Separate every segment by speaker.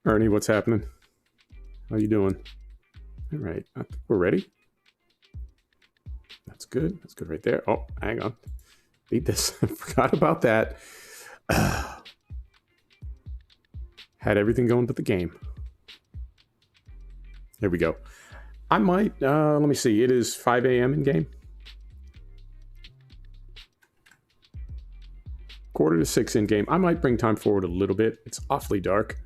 Speaker 1: Ernie, what's happening? How you doing? All right, I think we're ready. That's good. That's good right there. Oh, hang on. Beat this. Forgot about that. Had everything going but the game. There we go. I might, let me see. It is 5 a.m. in game. 5:45 in game. I might bring time forward a little bit. It's awfully dark.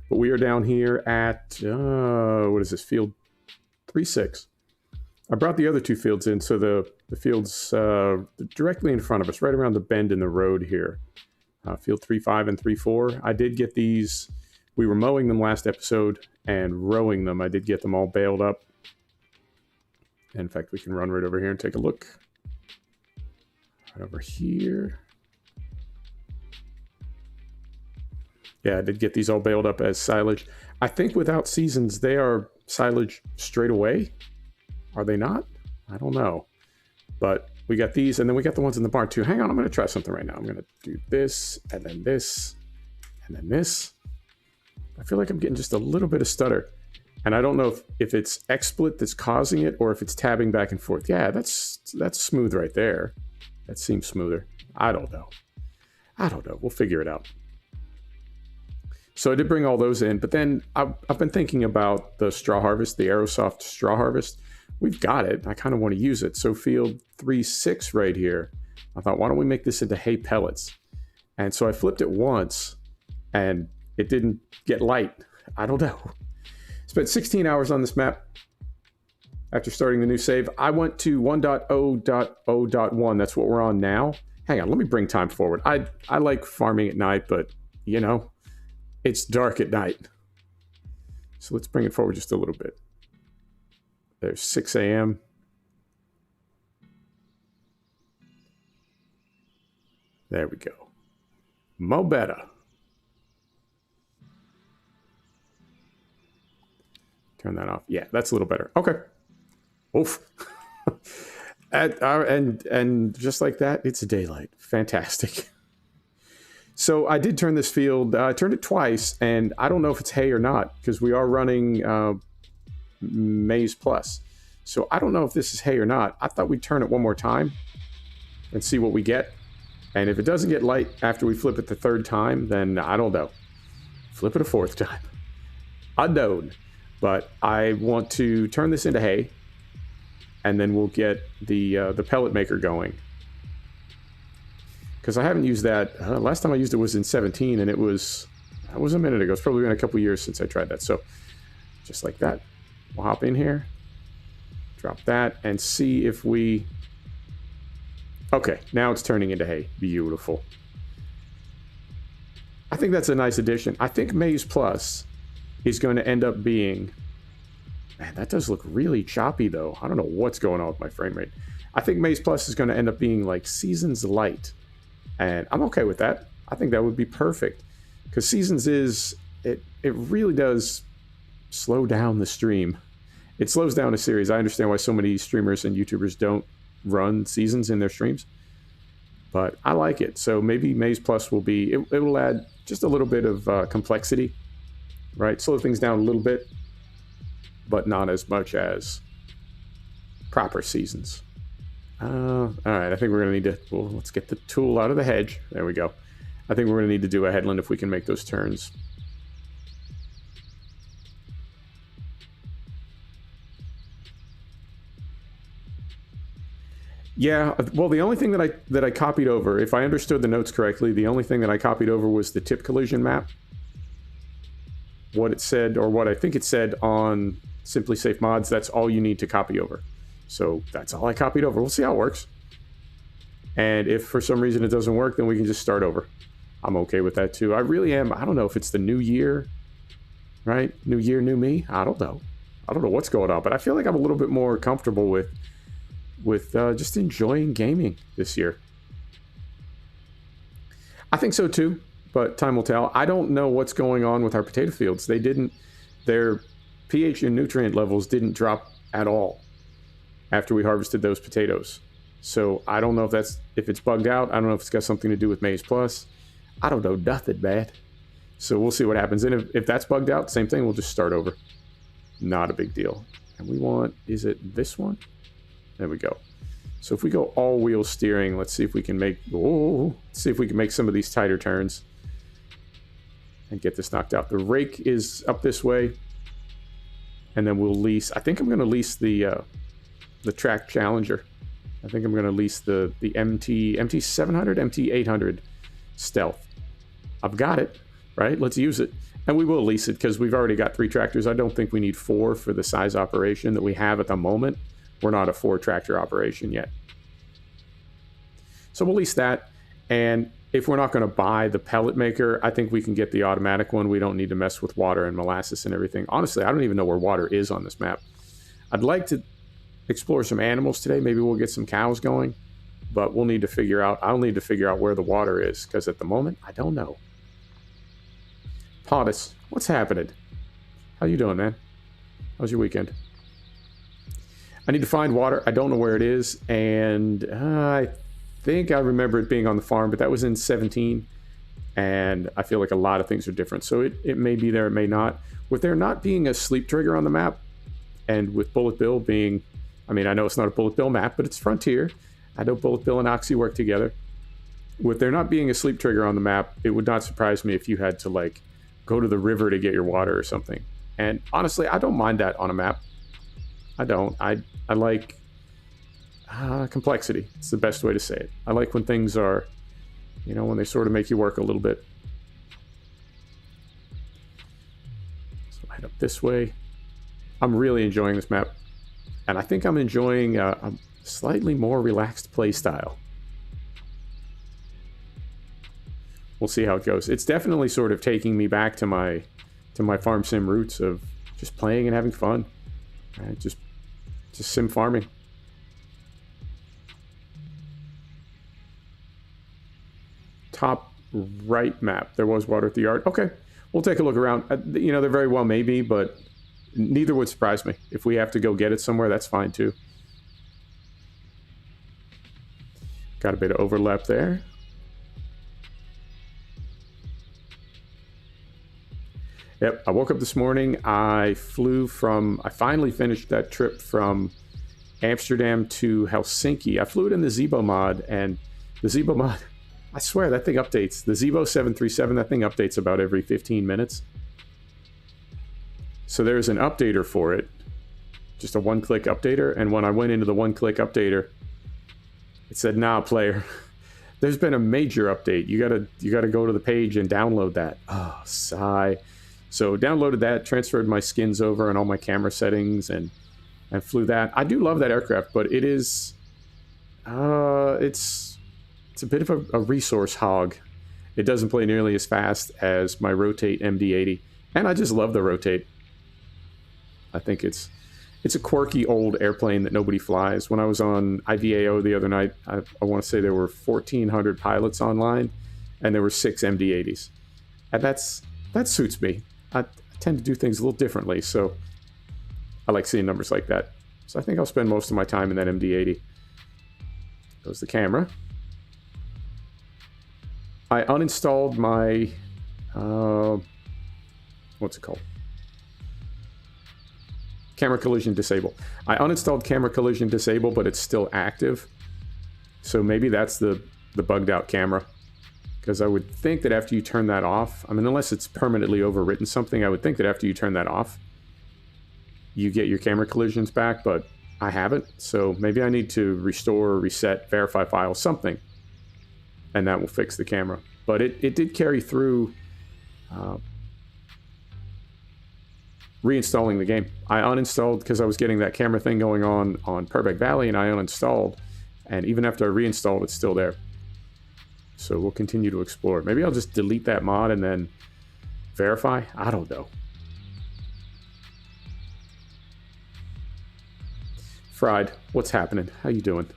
Speaker 1: But we are down here at, what is this, field 3-6. I brought the other two fields in, so the fields directly in front of us, right around the bend in the road here. Field 3-5 and 3-4. I did get these, we were mowing them last episode and rowing them. I did get them all baled up. In fact, we can run right over here and take a look. Right over here. Yeah, I did get these all baled up as silage. I think without seasons, they are silage straight away. Are they not? I don't know. But we got these, and then we got the ones in the barn too. Hang on, I'm going to try something right now. I'm going to do this, and then this, and then this. I feel like I'm getting just a little bit of stutter. And I don't know if it's Xsplit that's causing it, or if it's tabbing back and forth. Yeah, that's smooth right there. That seems smoother. I don't know. We'll figure it out. So I did bring all those in, but then I've been thinking about the straw harvest, the Aerosoft straw harvest. We've got it. I kind of want to use it. So field 3-6 right here, I thought, why don't we make this into hay pellets? And so I flipped it once, and it didn't get light. I don't know. Spent 16 hours on this map after starting the new save. I went to 1.0.0.1. That's what we're on now. Hang on, let me bring time forward. I like farming at night, but, you know, it's dark at night. So let's bring it forward just a little bit. There's 6 a.m. There we go. Mobo. Turn that off. Yeah, that's a little better. Okay. Oof. And just like that, it's daylight. Fantastic. So I did turn this field. I turned it twice, and I don't know if it's hay or not, because we are running Maize Plus. So I don't know if this is hay or not. I thought we'd turn it one more time and see what we get. And if it doesn't get light after we flip it the third time, then I don't know. Flip it a fourth time. Unknown. But I want to turn this into hay, and then we'll get the pellet maker going. Because I haven't used that. Last time I used it was in 17, and that was a minute ago. It's probably been a couple years since I tried that. So just like that, we'll hop in here, drop that, and see if we... Okay, now it's turning into hay. Beautiful. I think that's a nice addition. I think Maize Plus is going to end up being... Man, that does look really choppy, though. I don't know what's going on with my frame rate. I think Maize Plus is going to end up being like Seasons Light. And I'm okay with that. I think that would be perfect. Because Seasons is... It really does slow down the stream. It slows down a series. I understand why so many streamers and YouTubers don't run Seasons in their streams. But I like it. So maybe Maize Plus will be... It will add just a little bit of complexity. Right? Slow things down a little bit. But not as much as proper Seasons. All right, I think we're going to need to... Well, let's get the tool out of the hedge. There we go. I think we're going to need to do a headland if we can make those turns. Yeah, well, the only thing that I copied over, if I understood the notes correctly, the only thing that I copied over was the tip collision map. What it said, or what I think it said on Simply Safe Mods, that's all you need to copy over. So that's all I copied over. We'll see how it works. And if for some reason it doesn't work, then we can just start over. I'm okay with that too. I really am. I don't know if it's the new year, right? New year, new me. I don't know. I don't know what's going on, but I feel like I'm a little bit more comfortable with just enjoying gaming this year. I think so too, but time will tell. I don't know what's going on with our potato fields. Their pH and nutrient levels didn't drop at all after we harvested those potatoes. So I don't know if it's bugged out. I don't know if it's got something to do with Maize Plus. I don't know nothing, man. So we'll see what happens. And if that's bugged out, same thing, we'll just start over. Not a big deal. And we want, is it this one? There we go. So if we go all-wheel steering, let's see if we can make, some of these tighter turns and get this knocked out. The rake is up this way, and then we'll lease. I think I'm going to lease the Track Challenger. I think I'm going to lease the MT700, MT800 Stealth. I've got it, right? Let's use it. And we will lease it because we've already got 3 tractors. I don't think we need 4 for the size operation that we have at the moment. We're not a 4-tractor operation yet. So we'll lease that. And if we're not going to buy the pellet maker, I think we can get the automatic one. We don't need to mess with water and molasses and everything. Honestly, I don't even know where water is on this map. I'd like to explore some animals today. Maybe we'll get some cows going. But I'll need to figure out where the water is, because at the moment, I don't know. Potus, what's happening? How you doing, man? How's your weekend? I need to find water. I don't know where it is, and I think I remember it being on the farm, but that was in 17, and I feel like a lot of things are different. So it may be there, it may not. With there not being a sleep trigger on the map, and with Bullet Bill being, I mean, I know it's not a Bullet Bill map, but it's Frontier. I know Bullet Bill and Oxy work together. With there not being a sleep trigger on the map, it would not surprise me if you had to, like, go to the river to get your water or something. And honestly, I don't mind that on a map. I don't. I like complexity. It's the best way to say it. I like when things are, when they sort of make you work a little bit. So I'll head up this way. I'm really enjoying this map. And I think I'm enjoying a slightly more relaxed play style. We'll see how it goes. It's definitely sort of taking me back to my farm sim roots of just playing and having fun. Right? Just sim farming. Top right map. There was water at the yard. Okay, we'll take a look around. There very well may be, but neither would surprise me. If we have to go get it somewhere, that's fine too. Got a bit of overlap there. Yep, I woke up this morning. I finally finished that trip from Amsterdam to Helsinki. I flew it in the Zebo mod, and the Zebo mod, I swear that thing updates. The Zebo 737, that thing updates about every 15 minutes. So there's an updater for it, just a one-click updater, and when I went into the one-click updater, it said, nah, player, there's been a major update. You gotta go to the page and download that. Oh, sigh. So downloaded that, transferred my skins over and all my camera settings, and flew that. I do love that aircraft, but it is, it's a bit of a resource hog. It doesn't play nearly as fast as my Rotate MD-80, and I just love the Rotate. I think it's a quirky old airplane that nobody flies. When I was on IVAO the other night, I want to say there were 1,400 pilots online, and there were 6 MD-80s, and that suits me. I tend to do things a little differently, so I like seeing numbers like that. So I think I'll spend most of my time in that MD-80. Goes the camera. I uninstalled my, what's it called? Camera Collision Disable. I uninstalled Camera Collision Disable, but it's still active. So maybe that's the bugged out camera. Because I would think that after you turn that off, I mean, unless it's permanently overwritten something, I would think that after you turn that off, you get your camera collisions back, but I haven't. So maybe I need to restore, reset, verify file, something, and that will fix the camera. But it did carry through reinstalling the game. I uninstalled because I was getting that camera thing going on Purbeck Valley, and I uninstalled, and even after I reinstalled, it's still there. So we'll continue to explore. Maybe I'll just delete that mod and then verify. I don't know. Fried, what's happening? How you doing?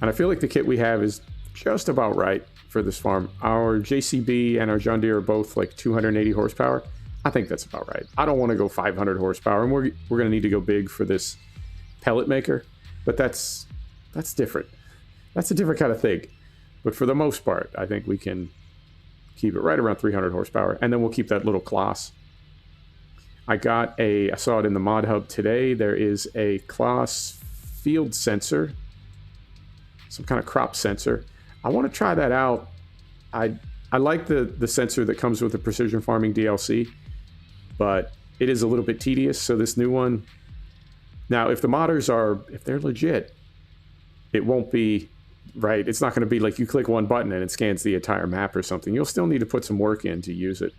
Speaker 1: And I feel like the kit we have is just about right for this farm. Our JCB and our John Deere are both like 280 horsepower. I think that's about right. I don't want to go 500 horsepower, and we're going to need to go big for this pellet maker, but that's different. That's a different kind of thing. But for the most part, I think we can keep it right around 300 horsepower. And then we'll keep that little Kloss. I saw it in the mod hub today. There is a Kloss field sensor, some kind of crop sensor. I want to try that out. I like the sensor that comes with the Precision Farming DLC, but it is a little bit tedious. So this new one, now if the modders if they're legit, it won't be, right? It's not going to be like you click one button and it scans the entire map or something. You'll still need to put some work in to use it.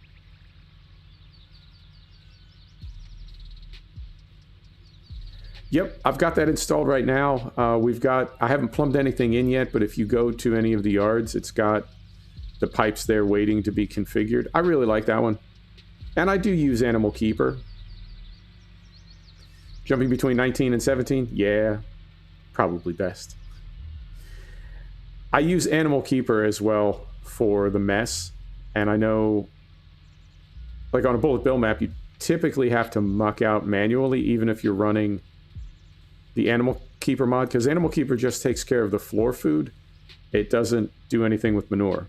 Speaker 1: Yep, I've got that installed right now. I haven't plumbed anything in yet, but if you go to any of the yards, it's got the pipes there waiting to be configured. I really like that one. And I do use Animal Keeper. Jumping between 19 and 17? Yeah, probably best. I use Animal Keeper as well for the mess. And I know, like on a bullet bill map, you typically have to muck out manually, even if you're running the Animal Keeper mod, because Animal Keeper just takes care of the floor food. It doesn't do anything with manure.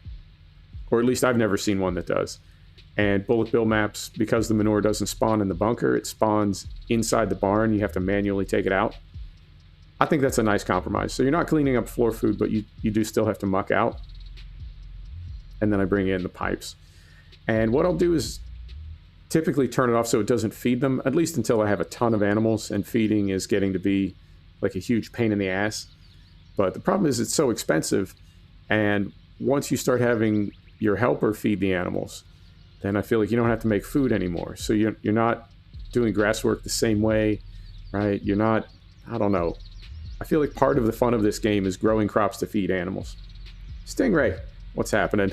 Speaker 1: Or at least I've never seen one that does. And bullet bill maps, because the manure doesn't spawn in the bunker, it spawns inside the barn. You have to manually take it out. I think that's a nice compromise. So you're not cleaning up floor food, but you do still have to muck out. And then I bring in the pipes. And what I'll do is typically turn it off so it doesn't feed them, at least until I have a ton of animals, and feeding is getting to be like a huge pain in the ass. But the problem is it's so expensive, and once you start having your helper feed the animals, then I feel like you don't have to make food anymore. So you're not doing grass work the same way, right? You're not, I don't know. I feel like part of the fun of this game is growing crops to feed animals. Stingray, what's happening?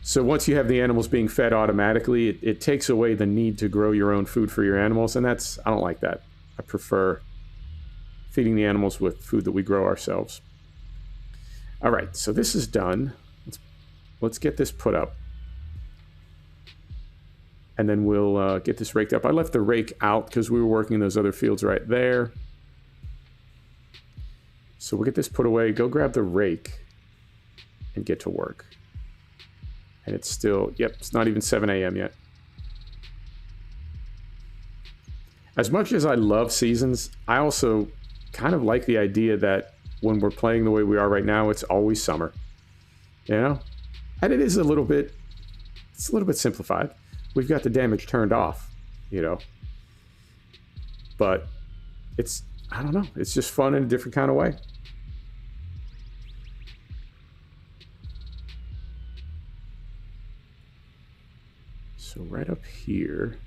Speaker 1: So once you have the animals being fed automatically, it takes away the need to grow your own food for your animals, and I don't like that. I prefer feeding the animals with food that we grow ourselves. All right, so this is done. Let's get this put up. And then we'll get this raked up. I left the rake out because we were working those other fields right there. So we'll get this put away, go grab the rake, and get to work. And it's still, yep, it's not even 7 a.m. yet. As much as I love seasons, I also kind of like the idea that when we're playing the way we are right now, it's always summer. You know? And it is a little bit simplified. We've got the damage turned off, you know. But it's, I don't know, it's just fun in a different kind of way. So right up here.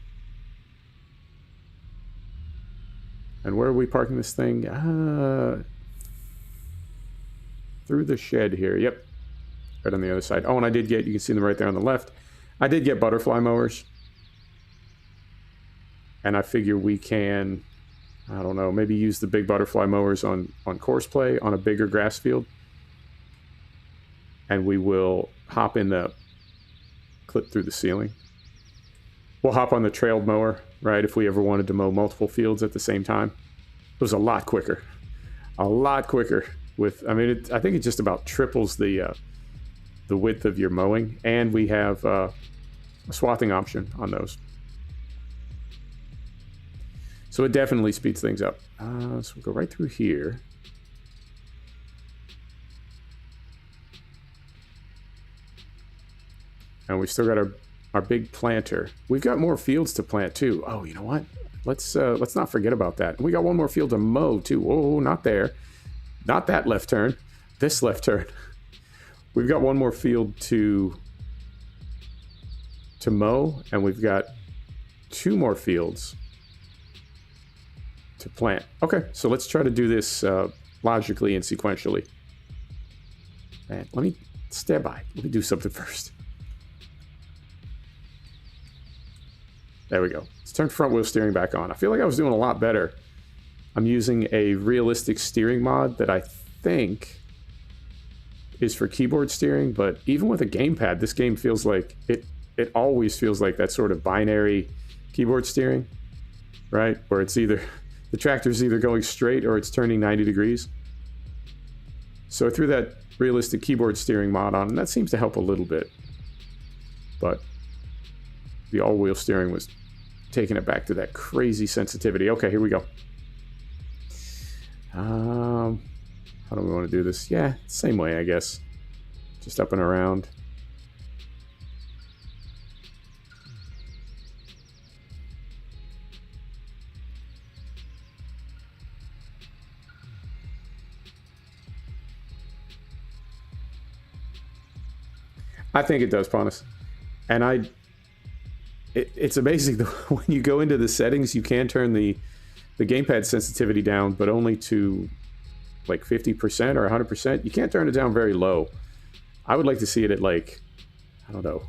Speaker 1: And where are we parking this thing? Through the shed here. Yep. Right on the other side. Oh, and I did get, you can see them right there on the left. I did get butterfly mowers. And I figure we can, I don't know, maybe use the big butterfly mowers on Courseplay on a bigger grass field. And we will hop in the clip through the ceiling. We'll hop on the trailed mower, right, if we ever wanted to mow multiple fields at the same time. It was a lot quicker. A lot quicker. With, I mean, I think it just about triples the width of your mowing. And we have a swathing option on those. So it definitely speeds things up. So we'll go right through here. And we still got our big planter. We've got more fields to plant too. Oh, you know what? Let's not forget about that. We got one more field to mow too. Oh, not there. Not that left turn. This left turn. We've got one more field to mow, and we've got 2 more fields to plant. Okay, so let's try to do this logically and sequentially. And let me stand by. Let me do something first. There we go. Let's turn front wheel steering back on. I feel like I was doing a lot better. I'm using a realistic steering mod that I think is for keyboard steering, but even with a gamepad, this game feels like it always feels like that sort of binary keyboard steering, right? Where it's either the tractor's either going straight or it's turning 90 degrees. So I threw that realistic keyboard steering mod on, and that seems to help a little bit. But the all-wheel steering was taking it back to that crazy sensitivity. Okay, here we go. How do we want to do this? Yeah, same way, I guess. Just up and around. I think it does, Ponus. And it's amazing when you go into the settings, you can turn the gamepad sensitivity down, but only to like 50% or 100%. You can't turn it down very low. I would like to see it at like, I don't know,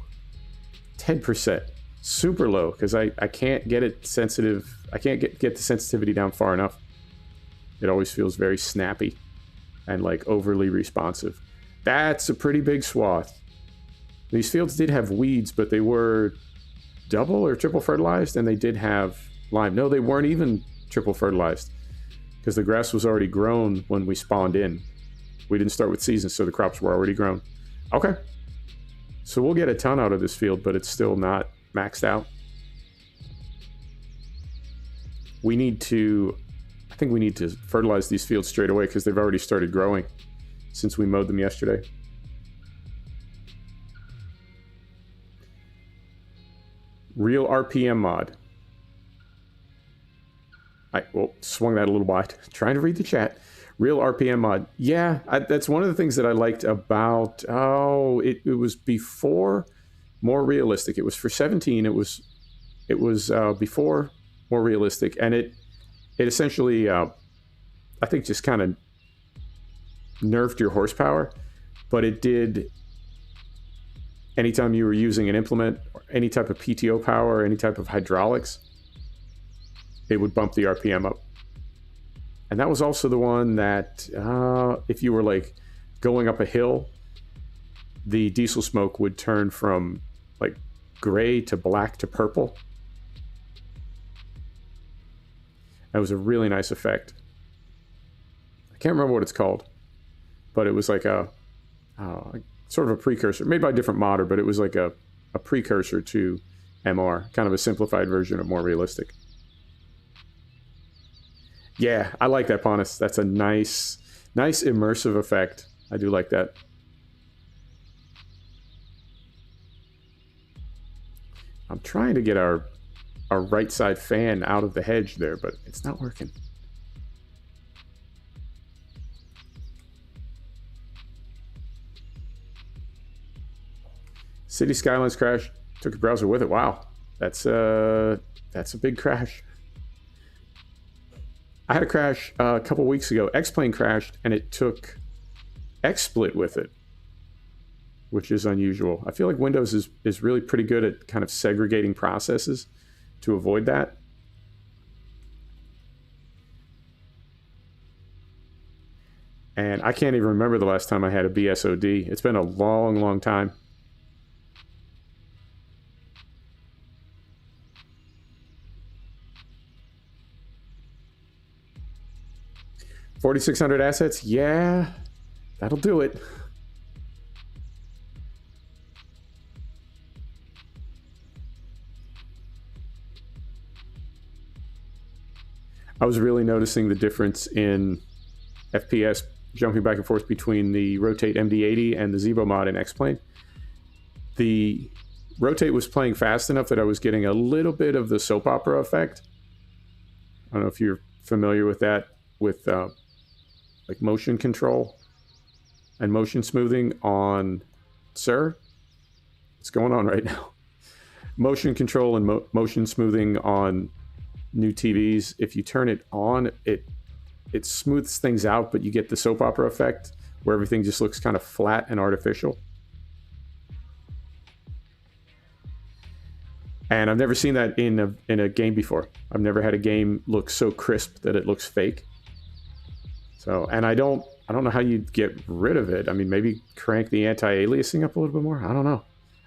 Speaker 1: 10%. Super low, because I can't get it sensitive. I can't get the sensitivity down far enough. It always feels very snappy and like overly responsive. That's a pretty big swath. These fields did have weeds, but they were double or triple fertilized, and they did have lime. No, they weren't even triple fertilized, because the grass was already grown when we spawned in. We didn't start with seasons, so the crops were already grown. Okay. So we'll get a ton out of this field, but it's still not maxed out. We need to, I think we need to fertilize these fields straight away, because they've already started growing since we mowed them yesterday. Real RPM mod. Swung that a little wide. Trying to read the chat. Real RPM mod. Yeah, that's one of the things that I liked about... Oh, it was before more realistic. It was for 17. It was before more realistic. And it essentially, I think, just kind of nerfed your horsepower. But it did... Anytime you were using an implement, or any type of PTO power, or any type of hydraulics, it would bump the RPM up. And that was also the one that, if you were like going up a hill, the diesel smoke would turn from like gray to black to purple. That was a really nice effect. I can't remember what it's called, but it was like a sort of a precursor, made by a different modder, but it was like a precursor to MR, kind of a simplified version of more realistic. Yeah, I like that, Ponus. That's a nice immersive effect. I do like that. I'm trying to get our right side fan out of the hedge there, but it's not working. City Skylines crash. Took a browser with it. Wow, that's a big crash. I had a crash a couple weeks ago. X-Plane crashed, and it took Xsplit with it, which is unusual. I feel like Windows is really pretty good at kind of segregating processes to avoid that. And I can't even remember the last time I had a BSOD. It's been a long, long time. $4,600 assets? Yeah, that'll do it. I was really noticing the difference in FPS jumping back and forth between the Rotate MD80 and the Zebo mod in X-Plane. The Rotate was playing fast enough that I was getting a little bit of the soap opera effect. I don't know if you're familiar with that, with like motion control and motion smoothing on Sir. What's going on right now? Motion control and motion smoothing on new TVs. If you turn it on, it smooths things out, but you get the soap opera effect where everything just looks kind of flat and artificial. And I've never seen that in a game before. I've never had a game look so crisp that it looks fake. So, and I don't know how you'd get rid of it. I mean, maybe crank the anti-aliasing up a little bit more. I don't know.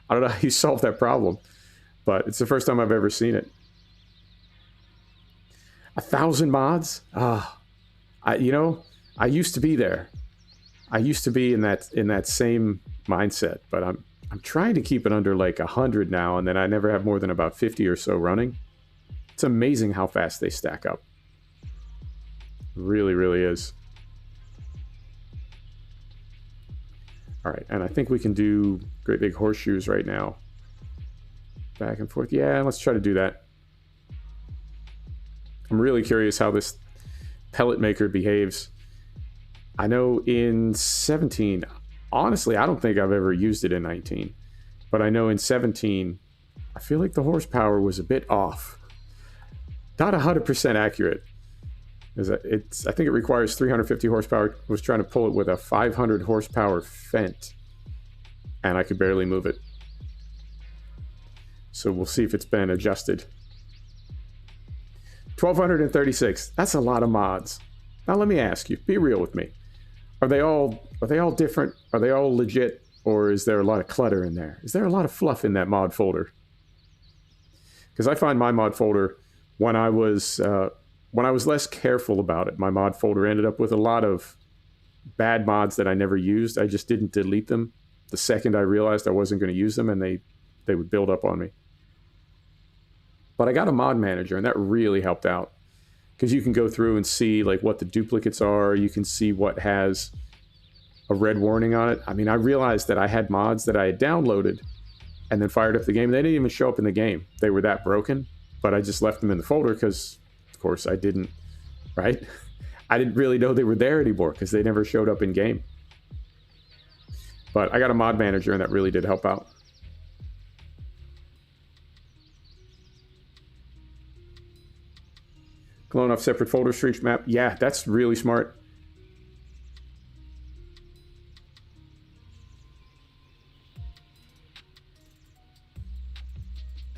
Speaker 1: I don't know how you solve that problem, but it's the first time I've ever seen it. 1,000 mods? I used to be there. I used to be in that same mindset, but I'm trying to keep it under like 100 now, and then I never have more than about 50 or so running. It's amazing how fast they stack up. Really, really is. All right, and I think we can do great big horseshoes right now. Back and forth. Yeah, let's try to do that. I'm really curious how this pellet maker behaves. I know in 17, honestly, I don't think I've ever used it in 19. But I know in 17, I feel like the horsepower was a bit off. Not 100% accurate. I think it requires 350 horsepower. I was trying to pull it with a 500 horsepower Fent, and I could barely move it. So we'll see if it's been adjusted. 1236. That's a lot of mods. Now let me ask you, be real with me. Are they all different? Are they all legit? Or is there a lot of clutter in there? Is there a lot of fluff in that mod folder? Because I find my mod folder, when I was less careful about it, my mod folder ended up with a lot of bad mods that I never used. I just didn't delete them the second I realized I wasn't going to use them, and they would build up on me. But I got a mod manager, and that really helped out. Because you can go through and see like what the duplicates are. You can see what has a red warning on it. I mean, I realized that I had mods that I had downloaded and then fired up the game. They didn't even show up in the game. They were that broken, but I just left them in the folder because, of course, I didn't, right? I didn't really know they were there anymore because they never showed up in game. But I got a mod manager, and that really did help out. Clone off separate folders for each map. Yeah, that's really smart.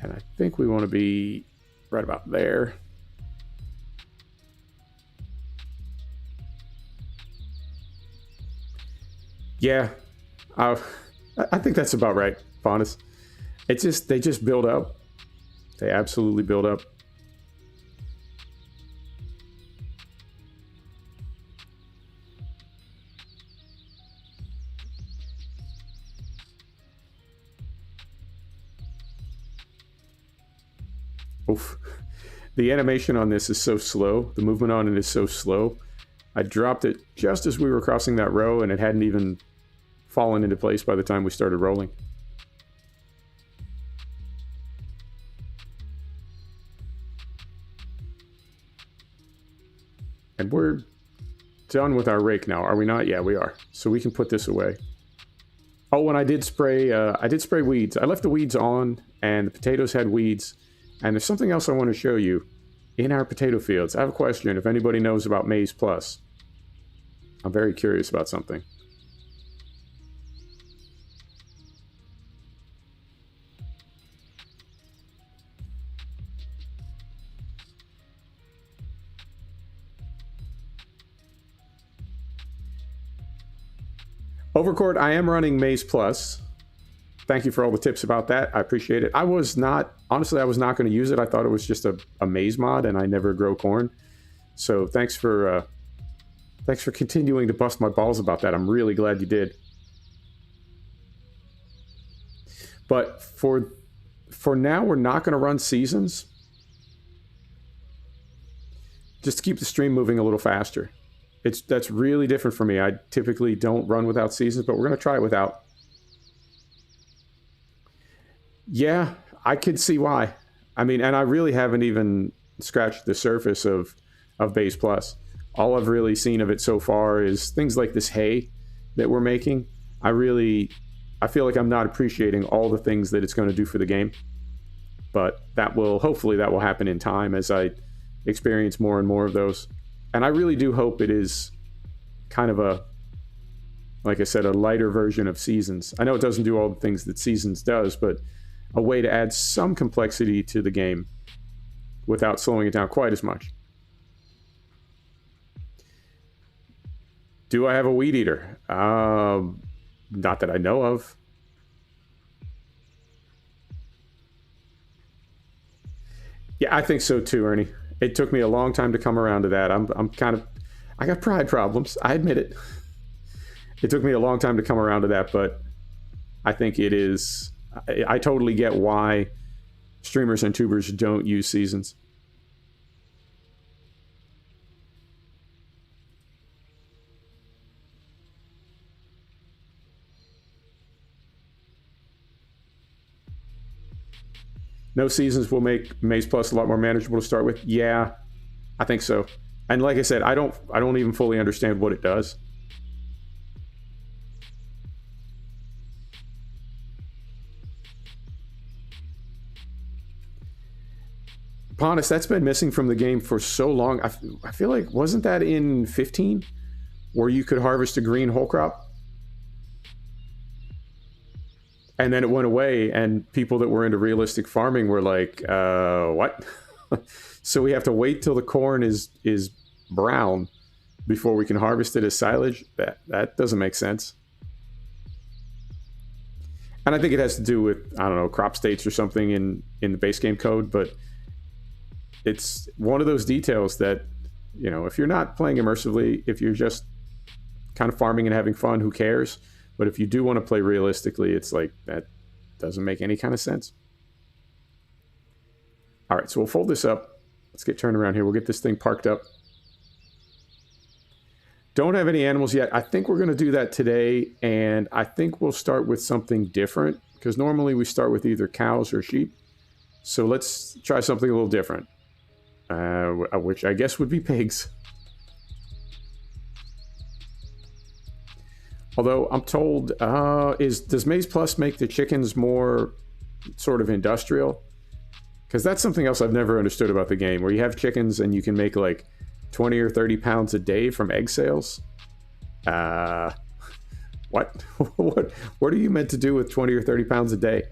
Speaker 1: And I think we want to be right about there. Yeah, I think that's about right, Bonus. They just build up. They absolutely build up. Oof. The animation on this is so slow. The movement on it is so slow. I dropped it just as we were crossing that row, and it hadn't even fallen into place by the time we started rolling. And we're done with our rake now, are we not? Yeah, we are. So we can put this away. Oh, and I did spray weeds. I left the weeds on, and the potatoes had weeds. And there's something else I want to show you in our potato fields. I have a question if anybody knows about Maize Plus. I'm very curious about something. Overcord, I am running Maize Plus. Thank you for all the tips about that. I appreciate it. Honestly, I was not going to use it. I thought it was just a maize mod, and I never grow corn. So thanks for continuing to bust my balls about that. I'm really glad you did. But for now, we're not going to run seasons. Just to keep the stream moving a little faster. That's really different for me. I typically don't run without seasons, but we're going to try it without. Yeah, I could see why. I mean, and I really haven't even scratched the surface of Base Plus. All I've really seen of it so far is things like this hay that we're making. I feel like I'm not appreciating all the things that it's going to do for the game. But hopefully that will happen in time as I experience more and more of those. And I really do hope it is kind of like I said, a lighter version of Seasons. I know it doesn't do all the things that Seasons does, but a way to add some complexity to the game without slowing it down quite as much. Do I have a weed eater? Not that I know of. Yeah, I think so too, Ernie. It took me a long time to come around to that. I got pride problems. I admit it. It took me a long time to come around to that, but I think it is... I totally get why streamers and tubers don't use seasons. No seasons will make Maze Plus a lot more manageable to start with. Yeah, I think so. And like I said, I don't even fully understand what it does. Pontus, that's been missing from the game for so long. I feel like, wasn't that in 15? Where you could harvest a green whole crop? And then it went away, and people that were into realistic farming were like, what? So we have to wait till the corn is brown before we can harvest it as silage? That doesn't make sense. And I think it has to do with, I don't know, crop states or something in the base game code, but it's one of those details that, you know, if you're not playing immersively, if you're just kind of farming and having fun, who cares? But if you do want to play realistically, it's like, that doesn't make any kind of sense. All right, so we'll fold this up. Let's get turned around here. We'll get this thing parked up. Don't have any animals yet. I think we're going to do that today, and I think we'll start with something different, because normally we start with either cows or sheep. So let's try something a little different, which I guess would be pigs. Although I'm told, does Maze Plus make the chickens more sort of industrial? Because that's something else I've never understood about the game, where you have chickens and you can make like 20 or 30 pounds a day from egg sales. What? What are you meant to do with 20 or 30 pounds a day?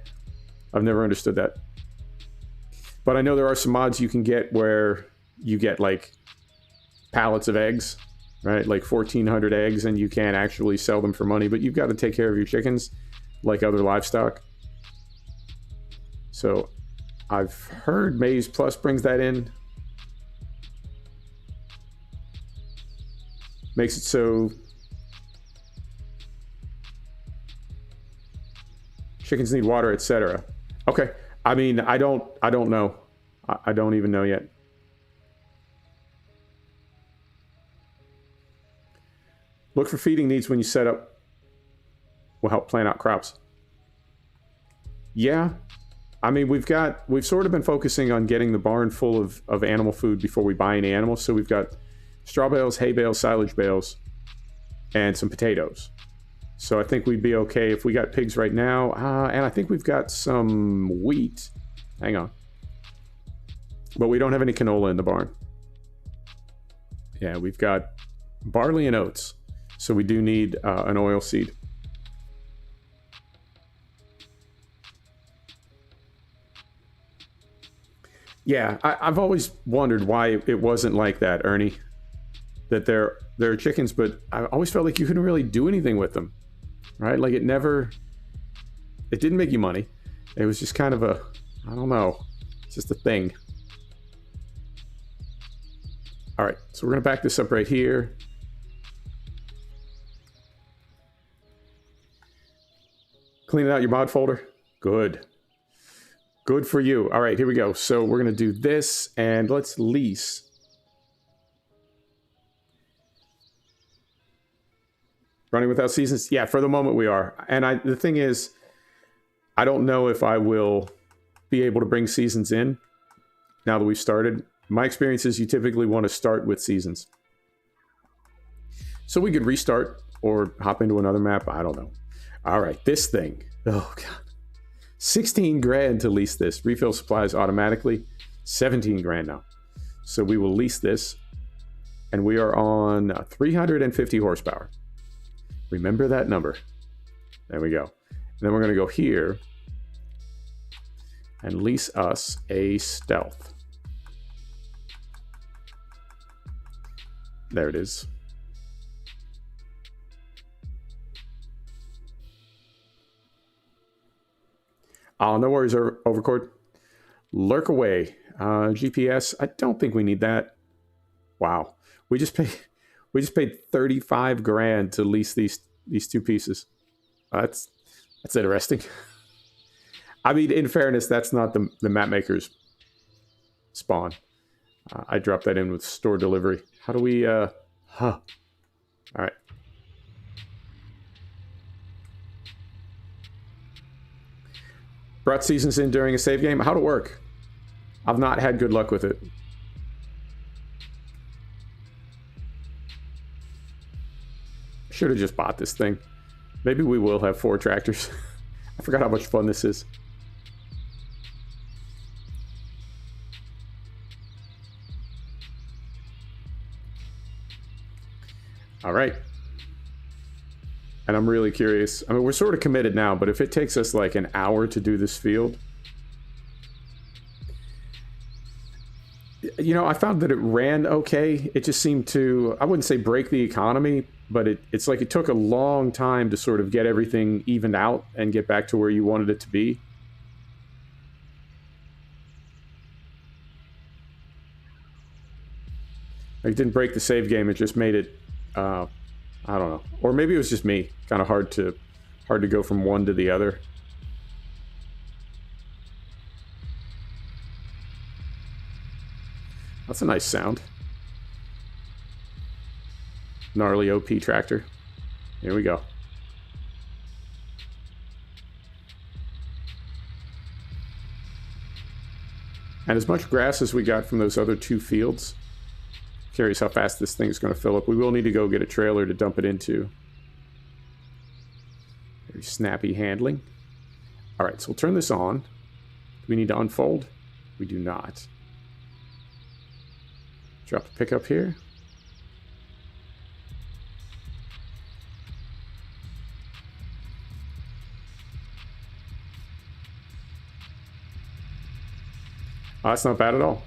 Speaker 1: I've never understood that. But I know there are some mods you can get where you get like pallets of eggs, right? Like 1,400 eggs, and you can't actually sell them for money, but you've got to take care of your chickens like other livestock. So I've heard Maze Plus brings that in. Makes it so chickens need water, etc. Okay. I mean, I don't know. I don't even know yet. Look for feeding needs when you set up. Will help plan out crops. Yeah. I mean, we've sort of been focusing on getting the barn full of animal food before we buy any animals. So we've got straw bales, hay bales, silage bales, and some potatoes. So I think we'd be okay if we got pigs right now. And I think we've got some wheat. Hang on. But we don't have any canola in the barn. Yeah, we've got barley and oats. So we do need an oil seed. Yeah, I've always wondered why it wasn't like that, Ernie. That there are chickens, but I always felt like you couldn't really do anything with them. Right? Like it didn't make you money. It was just kind of a, I don't know, it's just a thing. All right, so we're going to back this up right here. Cleaning out your mod folder. Good. Good for you. All right, here we go. So we're going to do this, and let's lease. Running without seasons? Yeah, for the moment we are. And the thing is, I don't know if I will be able to bring seasons in now that we've started. My experience is you typically want to start with seasons. So we could restart or hop into another map. I don't know. All right, this thing. Oh, God. 16 grand to lease this. Refill supplies automatically. 17 grand now. So we will lease this. And we are on 350 horsepower. Remember that number. There we go. And then we're going to go here and lease us a stealth. There it is. Oh, no worries, Overcord. Lurk away. GPS. I don't think we need that. Wow. We just paid 35 grand to lease these these two pieces. That's interesting. I mean, in fairness, that's not the map maker's spawn. I dropped that in with store delivery. How do we, All right. Brought seasons in during a save game. How'd it work? I've not had good luck with it. Should have just bought this thing. Maybe we will have 4 tractors. I forgot how much fun this is. All right. And I'm really curious. I mean, we're sort of committed now, but if it takes us like an hour to do this field, you know, I found that it ran okay. It just seemed to, I wouldn't say break the economy, but it's like it took a long time to sort of get everything evened out and get back to where you wanted it to be. It didn't break the save game, it just made it, I don't know. Or maybe it was just me. Kind of hard to go from one to the other. That's a nice sound. Gnarly OP tractor. Here we go. And as much grass as we got from those other 2 fields, curious how fast this thing's going to fill up. We will need to go get a trailer to dump it into. Very snappy handling. All right, so we'll turn this on. Do we need to unfold? We do not. Drop the pickup here. Oh, that's not bad at all.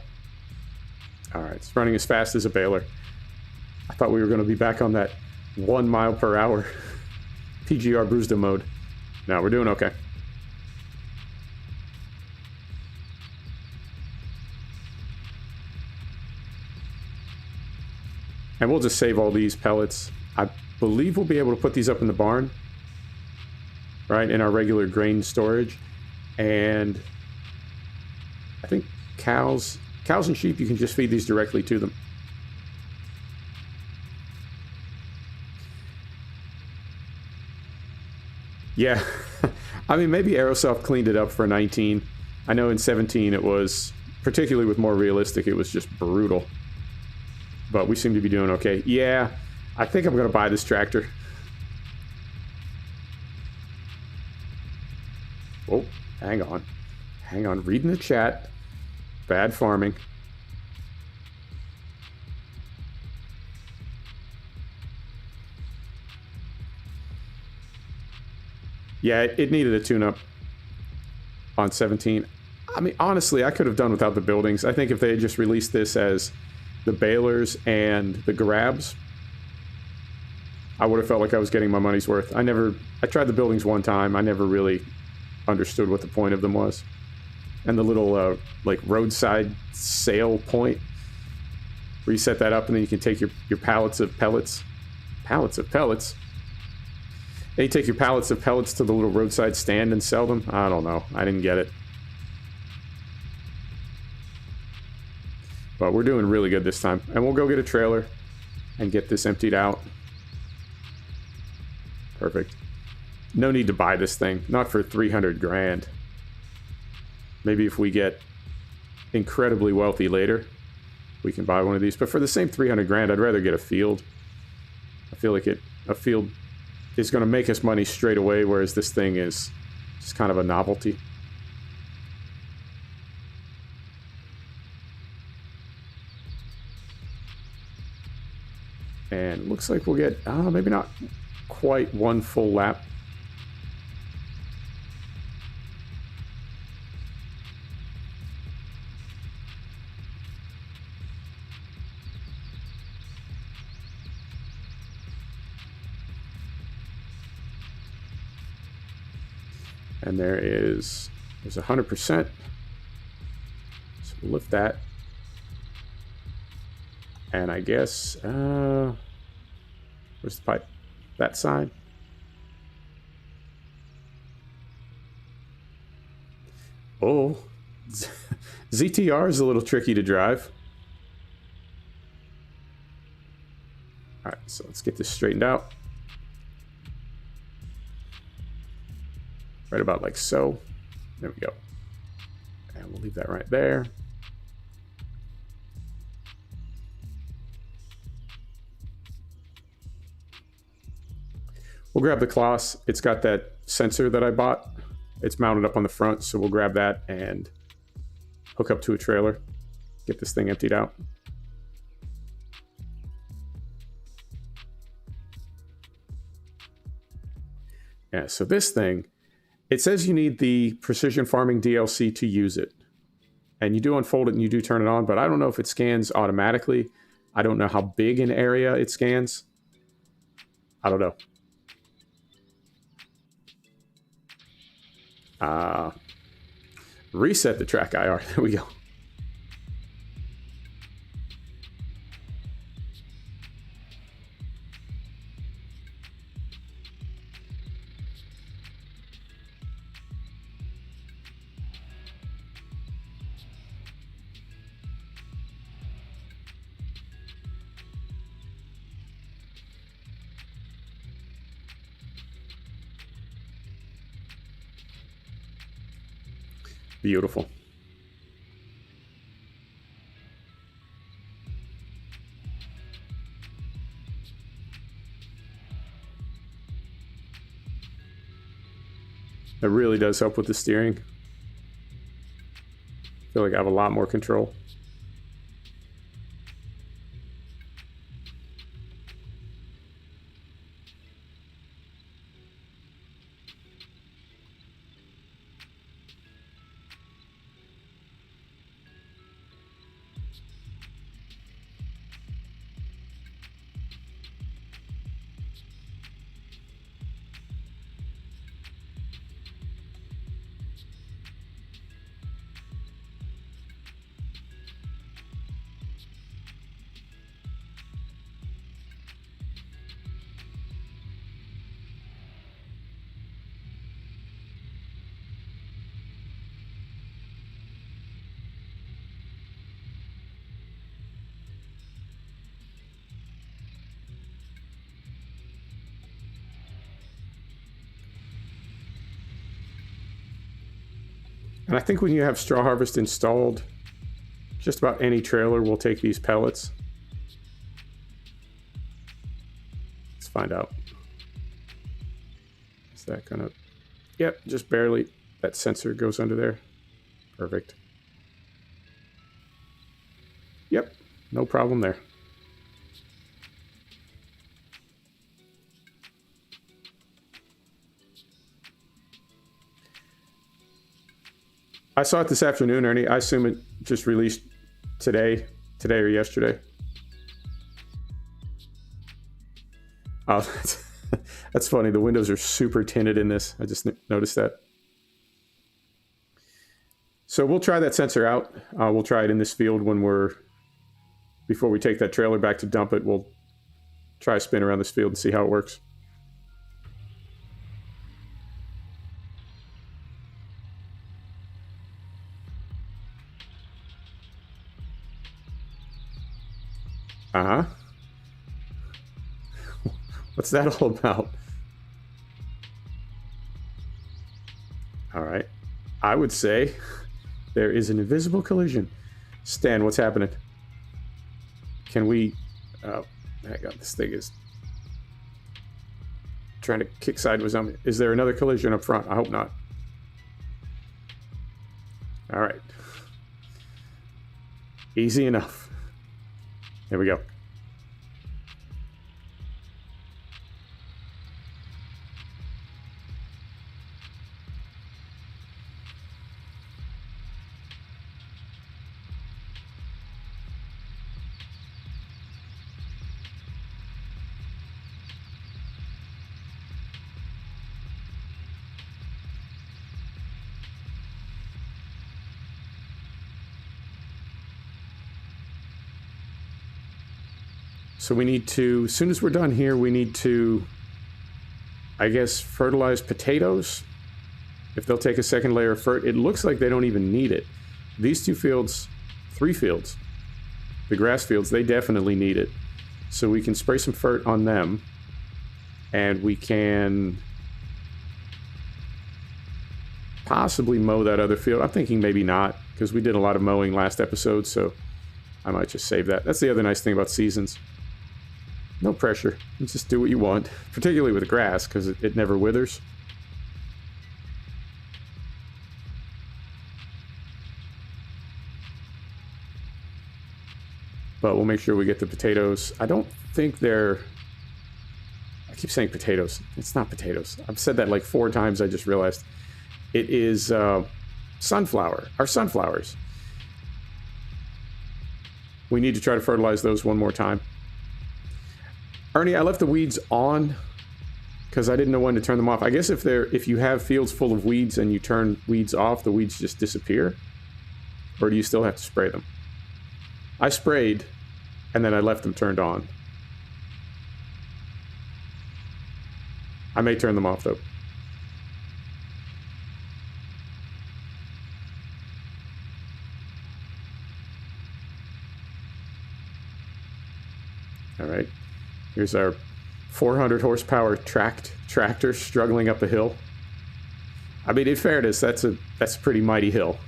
Speaker 1: All right, it's running as fast as a baler. I thought we were going to be back on that 1 mile per hour PGR Brewsda mode. No, we're doing okay. And we'll just save all these pellets. I believe we'll be able to put these up in the barn, right, in our regular grain storage. And I think cows and sheep, you can just feed these directly to them. Yeah, I mean, maybe Aerosoft cleaned it up for 19. I know in 17 it was, particularly with more realistic, it was just brutal. But we seem to be doing okay. Yeah, I think I'm going to buy this tractor. Oh, hang on. Hang on, reading the chat. Bad farming. Yeah, it needed a tune-up on 17. I mean, honestly, I could have done without the buildings. I think if they had just released this as the balers and the grabs, I would have felt like I was getting my money's worth. I tried the buildings one time. I never really understood what the point of them was. And the little, like, roadside sale point, where you set that up and then you can take your pallets of pellets. Pallets of pellets? And you take your pallets of pellets to the little roadside stand and sell them? I don't know. I didn't get it. But we're doing really good this time. And we'll go get a trailer and get this emptied out. Perfect. No need to buy this thing. Not for 300 grand. Maybe if we get incredibly wealthy later, we can buy one of these. But for the same 300 grand, I'd rather get a field. I feel like a field is going to make us money straight away, whereas this thing is just kind of a novelty. And it looks like we'll get, maybe not quite one full lap. And there's 100%. So we'll lift that. And I guess, where's the pipe? That side? Oh, ZTR is a little tricky to drive. All right, so let's get this straightened out. Right about like so. There we go. And we'll leave that right there. We'll grab the cloth. It's got that sensor that I bought. It's mounted up on the front, so we'll grab that and hook up to a trailer. Get this thing emptied out. Yeah, so this thing, it says you need the Precision Farming DLC to use it. And you do unfold it and you do turn it on, but I don't know if it scans automatically. I don't know how big an area it scans. I don't know. Reset the TrackIR. There we go. Beautiful. That really does help with the steering. I feel like I have a lot more control. And I think when you have Straw Harvest installed, just about any trailer will take these pellets. Let's find out. Is that gonna... Yep, just barely. That sensor goes under there. Perfect. Yep, no problem there. I saw it this afternoon, Ernie. I assume it just released today or yesterday. Oh, that's funny. The windows are super tinted in this. I just noticed that. So we'll try that sensor out. We'll try it in this field before we take that trailer back to dump it. We'll try a spin around this field and see how it works. Uh-huh. What's that all about? All right. I would say there is an invisible collision. Stan, what's happening? Can we... Oh, hang on. This thing is trying to kick sideways on me. Is there another collision up front? I hope not. All right. Easy enough. There we go. So we need to, as soon as we're done here, we need to, I guess, fertilize potatoes. if they'll take a second layer of Fert. It looks like they don't even need it. These 2 fields, 3 fields, the grass fields, they definitely need it. So we can spray some Fert on them, and we can possibly mow that other field. I'm thinking maybe not, because we did a lot of mowing last episode, so I might just save that. That's the other nice thing about seasons. No pressure. You just do what you want, particularly with grass, because it never withers. But we'll make sure we get the potatoes. I don't think they're... I keep saying potatoes. It's not potatoes. I've said that like 4 times, I just realized. It is sunflower. Our sunflowers. We need to try to fertilize those one more time. Ernie, I left the weeds on because I didn't know when to turn them off. I guess if you have fields full of weeds and you turn weeds off, the weeds just disappear. Or do you still have to spray them? I sprayed, and then I left them turned on. I may turn them off, though. All right. Here's our 400 horsepower tractor struggling up a hill. I mean, in fairness, that's a pretty mighty hill.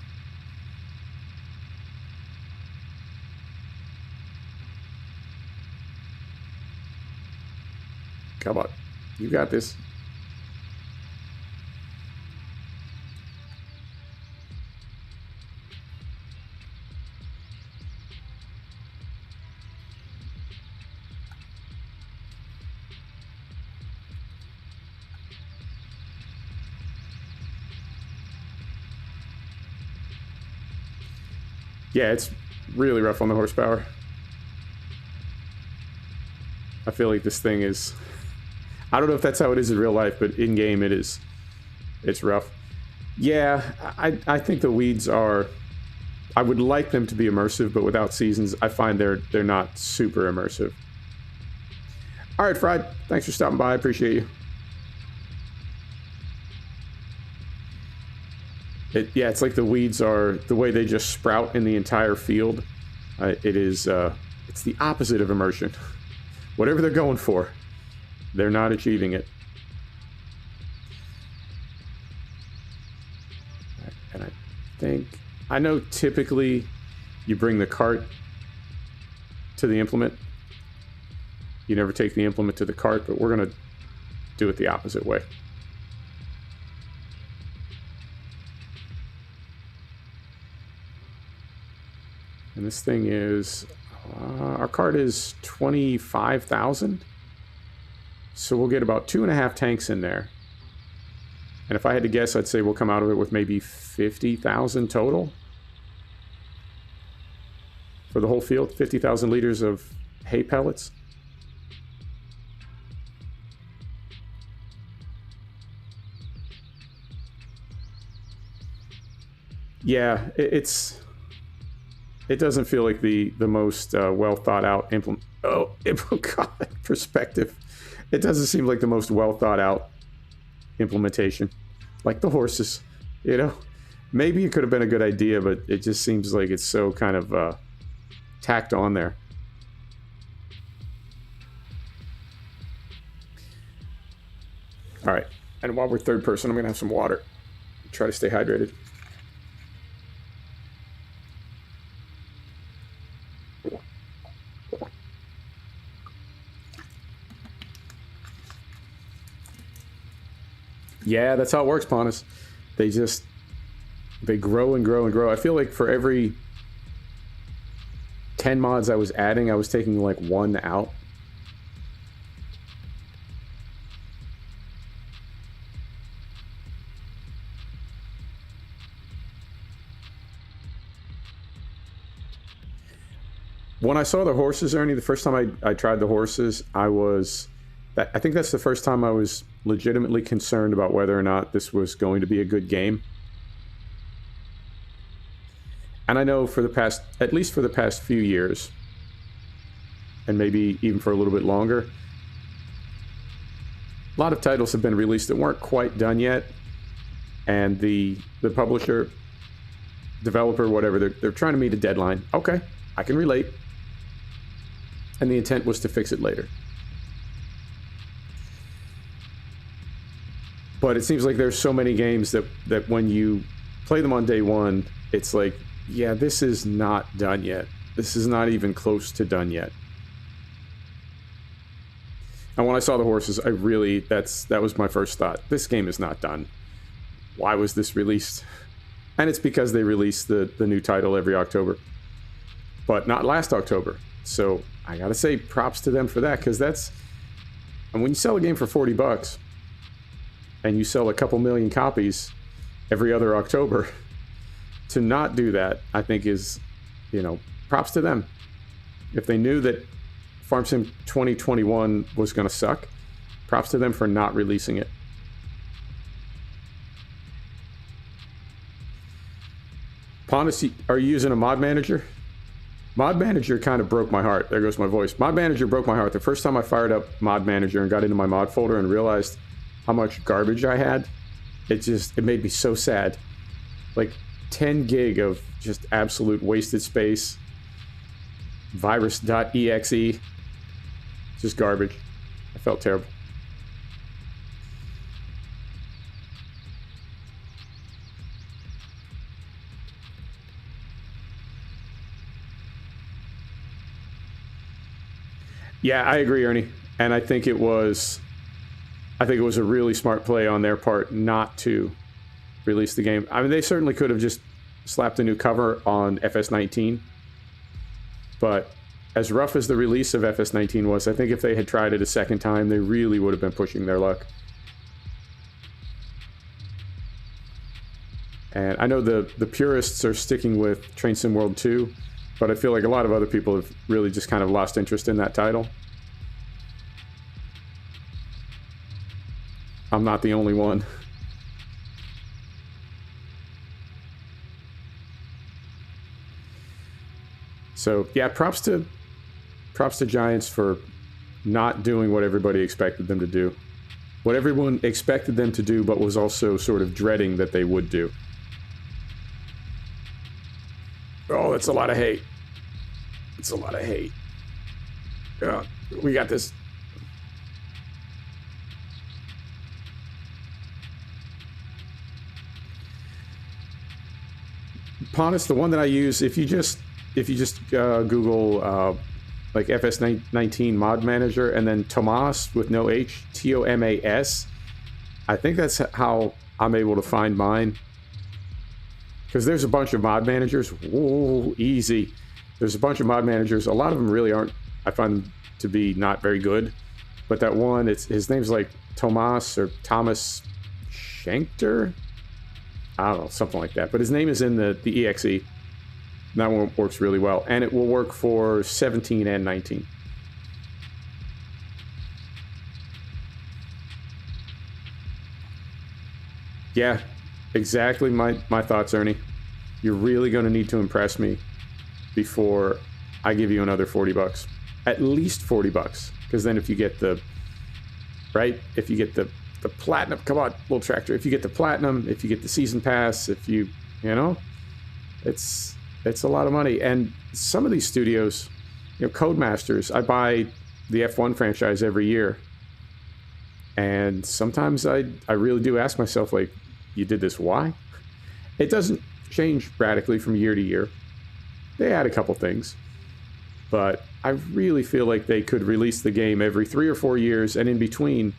Speaker 1: Come on. You got this. Yeah, it's really rough on the horsepower. I feel like this thing is... I don't know if that's how it is in real life, but in-game it is. It's rough. Yeah, I think the weeds are... I would like them to be immersive, but without seasons, I find they're not super immersive. All right, Fried. Thanks for stopping by. I appreciate you. Yeah, it's like the weeds are the way they just sprout in the entire field. It's the opposite of immersion. Whatever they're going for, they're not achieving it. And I know typically you bring the cart to the implement. You never take the implement to the cart, but we're going to do it the opposite way. And this thing is, our cart is 25,000. So we'll get about 2.5 tanks in there. And if I had to guess, I'd say we'll come out of it with maybe 50,000 total. For the whole field, 50,000 liters of hay pellets. Yeah, it doesn't feel like the most well thought out perspective. It doesn't seem like the most well thought out implementation. Like the horses, you know? Maybe it could have been a good idea, but it just seems like it's so kind of tacked on there. All right, and while we're third person, I'm gonna have some water. Try to stay hydrated. Yeah, that's how it works, Ponus. They grow and grow and grow. I feel like for every 10 mods I was adding, I was taking like 1 out. When I saw the horses, Ernie, the first time I tried the horses, I think that's the first time I was legitimately concerned about whether or not this was going to be a good game. And I know at least for the past few years, and maybe even for a little bit longer, a lot of titles have been released that weren't quite done yet. and the publisher, developer, whatever, they're trying to meet a deadline. Okay, I can relate. And the intent was to fix it later. But it seems like there's so many games that when you play them on day one, it's like, yeah, this is not done yet. This is not even close to done yet. And when I saw the horses, that was my first thought. This game is not done. Why was this released? And it's because they release the new title every October, but not last October. So I gotta say props to them for that, because and when you sell a game for $40 and you sell a couple million copies every other October, to not do that, I think is, props to them. If they knew that Farm Sim 2021 was going to suck, props to them for not releasing it. Pontus, are you using a mod manager? Mod manager kind of broke my heart. There goes my voice. Mod manager broke my heart. The first time I fired up mod manager and got into my mod folder and realized how much garbage I had, it made me so sad. Like 10 gig of just absolute wasted space. Virus.exe. Just garbage. I felt terrible. Yeah, I agree, Ernie. And I think it was a really smart play on their part not to release the game. I mean, they certainly could have just slapped a new cover on FS19. But as rough as the release of FS19 was, I think if they had tried it a second time, they really would have been pushing their luck. And I know the purists are sticking with Train Sim World 2, but I feel like a lot of other people have really just kind of lost interest in that title. I'm not the only one. So yeah, props to Giants for not doing what everybody expected them to do. What everyone expected them to do, but was also sort of dreading that they would do. Oh, that's a lot of hate. It's a lot of hate. We got this. Pontus, the one that I use, if you just Google like FS19 mod manager and then Tomas with no H, Tomas, I think that's how I'm able to find mine. Because there's a bunch of mod managers. Whoa, easy. There's a bunch of mod managers. A lot of them really aren't, I find them to be not very good. But that one, his name's like Tomas or Thomas Schenkter? I don't know, something like that. But his name is in the EXE. That one works really well. And it will work for 17 and 19. Yeah, exactly my thoughts, Ernie. You're really going to need to impress me before I give you another $40. At least $40. Because then if you get the platinum, come on, little tractor. If you get the platinum, if you get the season pass, if you know, it's a lot of money. And some of these studios, Codemasters, I buy the F1 franchise every year. And sometimes I really do ask myself, like, you did this, why? It doesn't change radically from year to year. They add a couple things. But I really feel like they could release the game every 3 or 4 years, and in between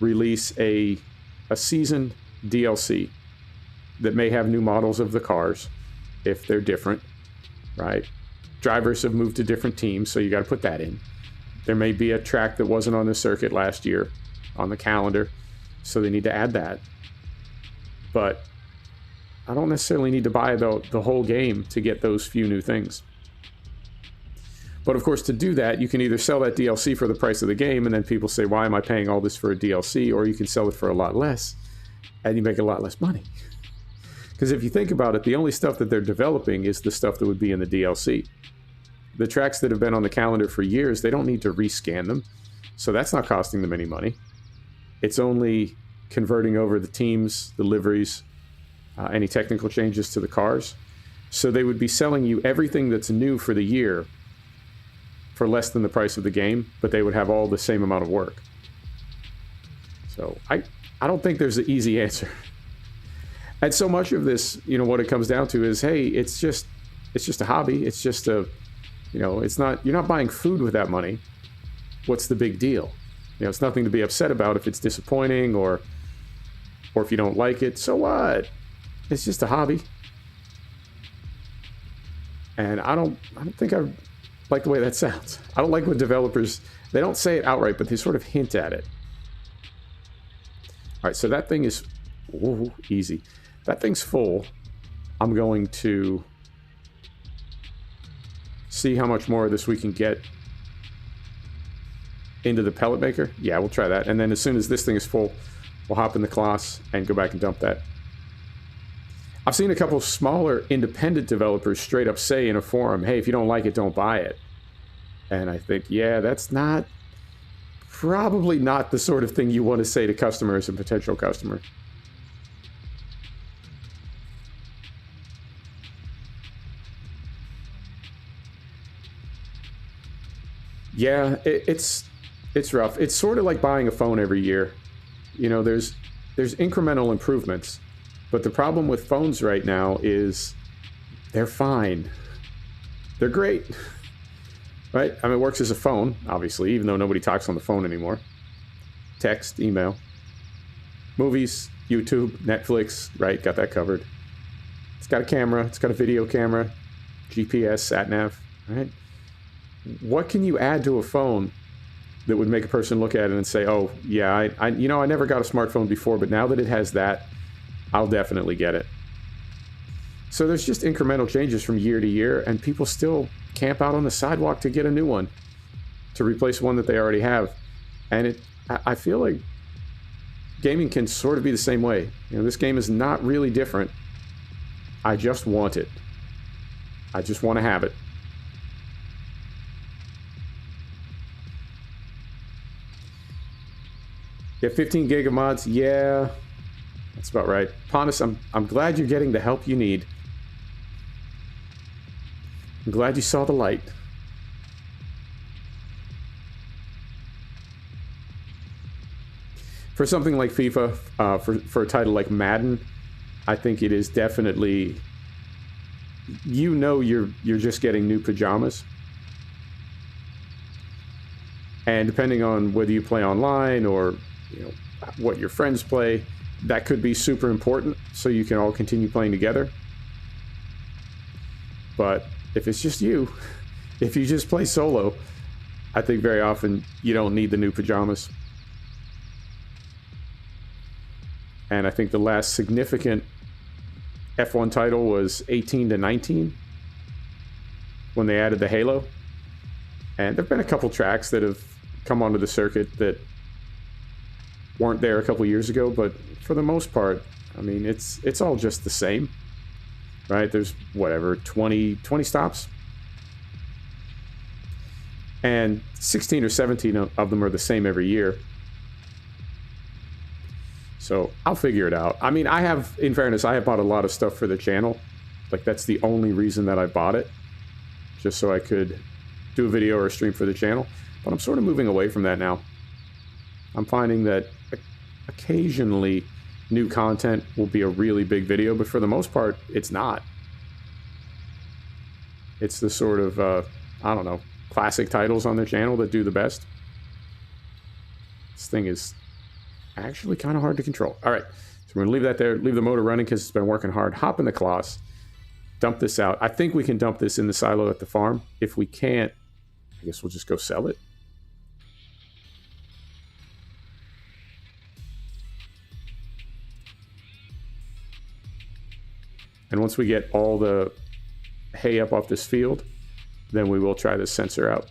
Speaker 1: release a seasoned DLC that may have new models of the cars if they're different, right? Drivers have moved to different teams, so you got to put that in. There may be a track that wasn't on the circuit last year on the calendar, so they need to add that. But I don't necessarily need to buy the whole game to get those few new things. But of course, to do that, you can either sell that DLC for the price of the game, and then people say, why am I paying all this for a DLC? Or you can sell it for a lot less, and you make a lot less money. Because if you think about it, the only stuff that they're developing is the stuff that would be in the DLC. The tracks that have been on the calendar for years, they don't need to rescan them. So that's not costing them any money. It's only converting over the teams, the liveries, any technical changes to the cars. So they would be selling you everything that's new for the year for less than the price of the game, but they would have all the same amount of work. So I don't think there's an easy answer. And so much of this, you know, what it comes down to is, hey, it's just a hobby. It's just a, you know, it's not, you're not buying food with that money. What's the big deal? You know, it's nothing to be upset about if it's disappointing or if you don't like it. So what? It's just a hobby. And I don't think I like the way that sounds. I don't like when developers, they don't say it outright, but they sort of hint at it. All right, so that thing is, ooh, easy. That thing's full. I'm going to see how much more of this we can get into the pellet maker. Yeah, we'll try that. And then as soon as this thing is full, we'll hop in the Colossus and go back and dump that. I've seen a couple smaller independent developers straight up say in a forum, hey, if you don't like it, don't buy it. And I think, yeah, that's probably not the sort of thing you want to say to customers and potential customers. Yeah, it's rough. It's sort of like buying a phone every year. You know, there's incremental improvements, but the problem with phones right now is they're fine. They're great. Right? I mean, it works as a phone, obviously, even though nobody talks on the phone anymore. Text, email, movies, YouTube, Netflix, right? Got that covered. It's got a camera. It's got a video camera, GPS, sat-nav, right? What can you add to a phone that would make a person look at it and say, oh, yeah, I never got a smartphone before, but now that it has that, I'll definitely get it. So there's just incremental changes from year to year, and people still camp out on the sidewalk to get a new one to replace one that they already have. And I feel like gaming can sort of be the same way. You know, this game is not really different. I just want it. I just want to have it. Yeah, 15 gig of mods. Yeah, that's about right. Pontus, I'm glad you're getting the help you need. I'm glad you saw the light. For something like FIFA, for a title like Madden, I think it is definitely, you know, you're just getting new pajamas. And depending on whether you play online or, you know, what your friends play, that could be super important so you can all continue playing together. But if it's just you, if you just play solo, I think very often you don't need the new pajamas. And I think the last significant F1 title was 18 to 19 when they added the Halo. And there have been a couple tracks that have come onto the circuit that weren't there a couple years ago, but for the most part, I mean, it's all just the same, right? There's whatever 20 stops, and 16 or 17 of them are the same every year. So I'll figure it out. I mean, in fairness, I have bought a lot of stuff for the channel. Like, that's the only reason that I bought it, just so I could do a video or a stream for the channel. But I'm sort of moving away from that now. I'm finding that occasionally new content will be a really big video, but for the most part, it's not. It's the sort of, I don't know, classic titles on the channel that do the best. This thing is actually kind of hard to control. All right, so we're gonna leave that there, leave the motor running because it's been working hard. Hop in the Colossus, dump this out. I think we can dump this in the silo at the farm. If we can't, I guess we'll just go sell it. And once we get all the hay up off this field, then we will try this sensor out.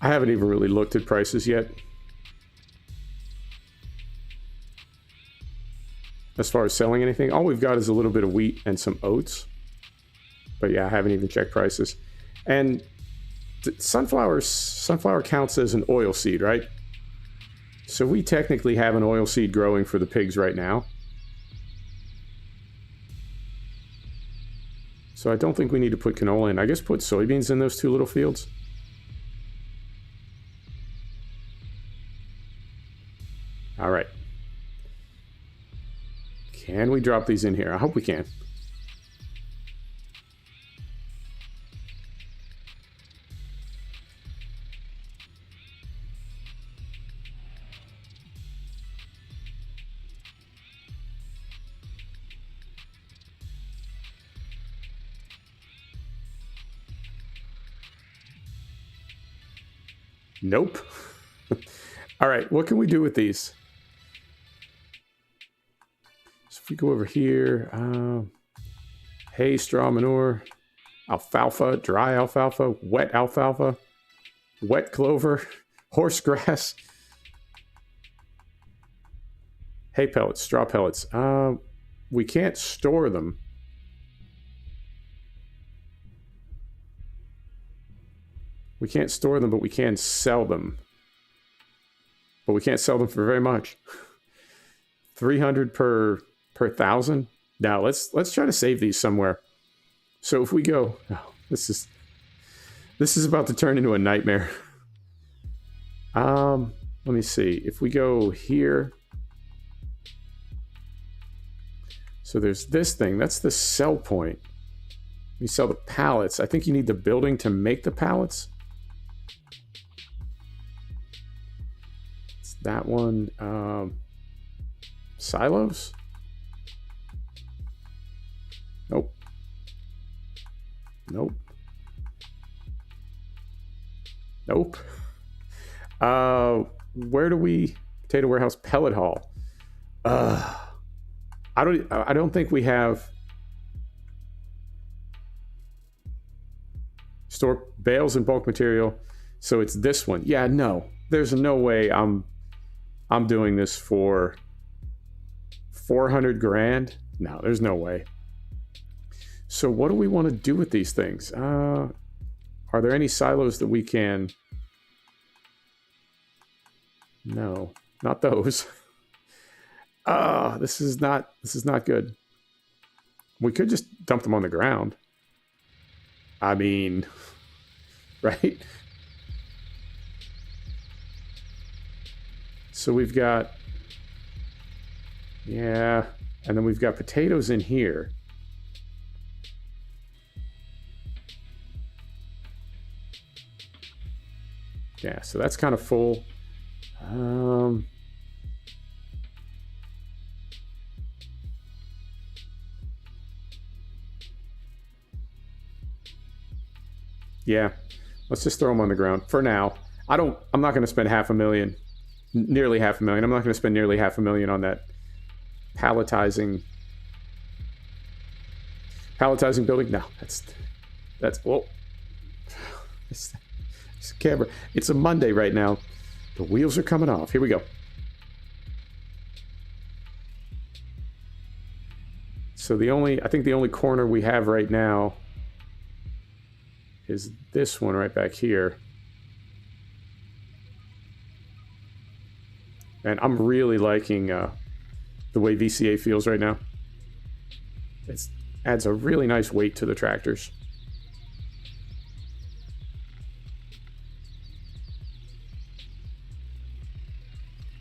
Speaker 1: I haven't even really looked at prices yet. As far as selling anything, all we've got is a little bit of wheat and some oats. But yeah, I haven't even checked prices. And sunflower counts as an oil seed, right? So we technically have an oil seed growing for the pigs right now. So I don't think we need to put canola in. I guess put soybeans in those two little fields. All right. Can we drop these in here? I hope we can. Nope. All right, what can we do with these? So if we go over here, hay, straw, manure, alfalfa, dry alfalfa, wet clover, horse grass, hay pellets, straw pellets. We can't store them. We can't store them, but we can sell them. But we can't sell them for very much. 300 per 1,000. Now let's try to save these somewhere. So if we go, oh, this is about to turn into a nightmare. Let me see. If we go here, so there's this thing. That's the sell point. You sell the pallets. I think you need the building to make the pallets. That one, silos? Nope. Nope. Nope. Where do we, potato warehouse, pellet hall? I don't think we have store bales and bulk material. So it's this one. Yeah, no, there's no way I'm doing this for 400 grand. No, there's no way. So what do we want to do with these things? Are there any silos that we can? No, not those. This is not good. We could just dump them on the ground. I mean, right? So we've got, yeah, and then we've got potatoes in here. Yeah, so that's kind of full. Yeah, let's just throw them on the ground for now. I'm not going to spend $500,000. Nearly $500,000. I'm not going to spend nearly $500,000 on that palletizing building. No, that's well, it's camera. It's a Monday right now. The wheels are coming off. Here we go. So I think the only corner we have right now is this one right back here. And I'm really liking the way VCA feels right now. It adds a really nice weight to the tractors.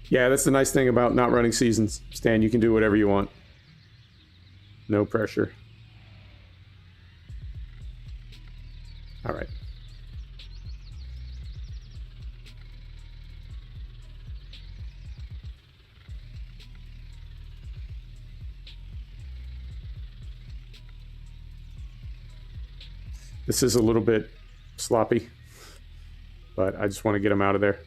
Speaker 1: Yeah, that's the nice thing about not running seasons, Stan. You can do whatever you want. No pressure. All right. This is a little bit sloppy, but I just want to get them out of there.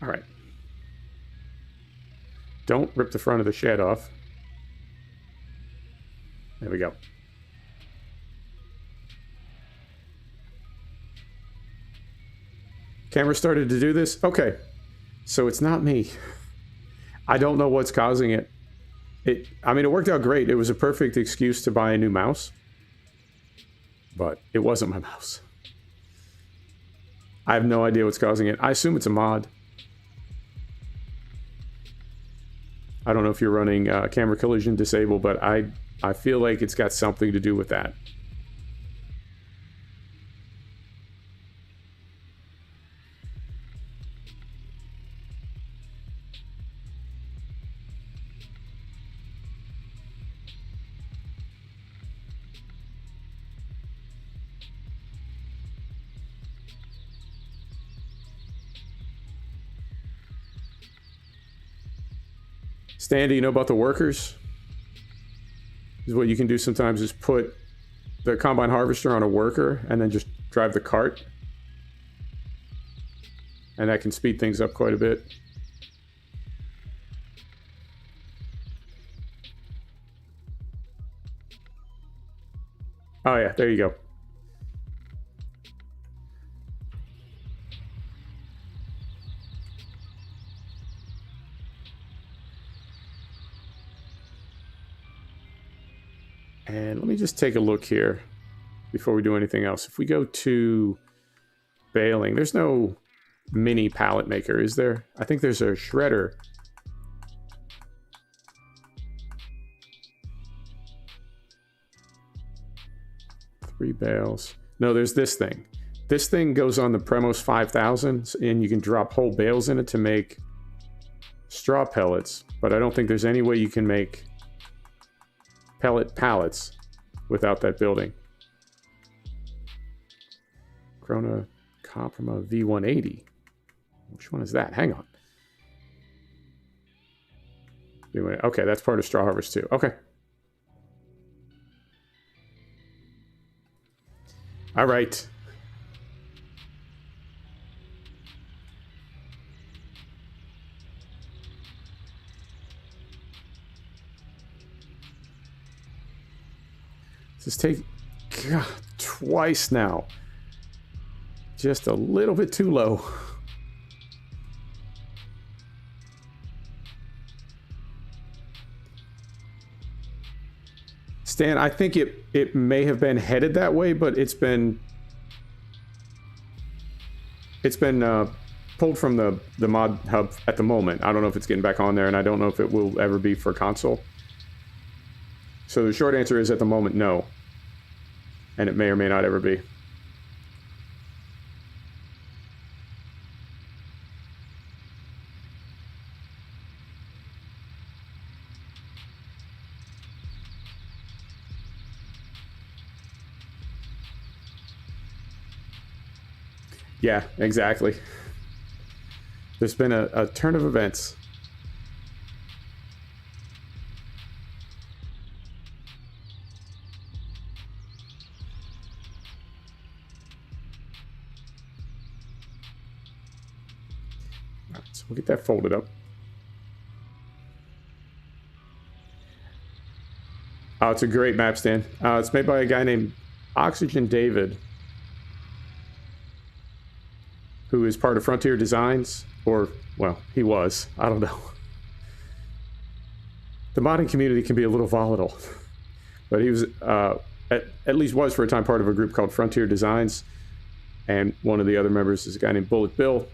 Speaker 1: All right. Don't rip the front of the shed off. There we go. Camera started to do this? Okay. So it's not me. I don't know what's causing it. I mean, it worked out great. It was a perfect excuse to buy a new mouse. But it wasn't my mouse. I have no idea what's causing it. I assume it's a mod. I don't know if you're running camera collision disable, but I feel like it's got something to do with that. Stan, do you know about the workers? This is what you can do sometimes is put the combine harvester on a worker and then just drive the cart. And that can speed things up quite a bit. Oh yeah, there you go. And let me just take a look here before we do anything else. If we go to baling, there's no mini pallet maker, is there? I think there's a shredder. Three bales. No, there's this thing. This thing goes on the Premos 5000, and you can drop whole bales in it to make straw pellets. But I don't think there's any way you can make pellet pallets without that building. Krona Comprima V180. Which one is that? Hang on. Okay, that's part of Straw Harvest too. Okay. All right. This take twice now. Just a little bit too low. Stan, I think it may have been headed that way, but it's been pulled from the mod hub at the moment. I don't know if it's getting back on there, and I don't know if it will ever be for console. So the short answer is at the moment, no. And it may or may not ever be. Yeah, exactly. There's been a turn of events. All right, so we'll get that folded up. Oh, it's a great map, Stan. It's made by a guy named Oxygen David, who is part of Frontier Designs, or, well, he was. I don't know. The modding community can be a little volatile. But he was, at least was for a time, part of a group called Frontier Designs. And one of the other members is a guy named Bullet Bill,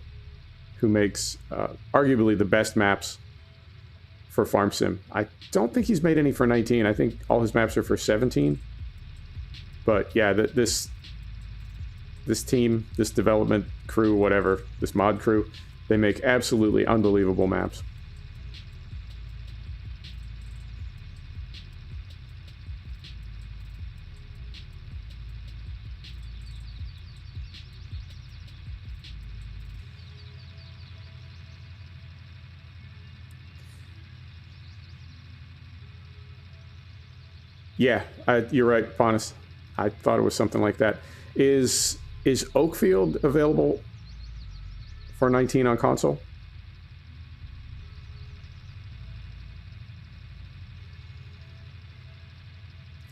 Speaker 1: who makes arguably the best maps for Farm Sim. I don't think he's made any for 19. I think all his maps are for 17. But yeah, this team, this development crew, whatever, this mod crew, they make absolutely unbelievable maps. Yeah, you're right, Ponus. I thought it was something like that. Is Oakfield available for 19 on console?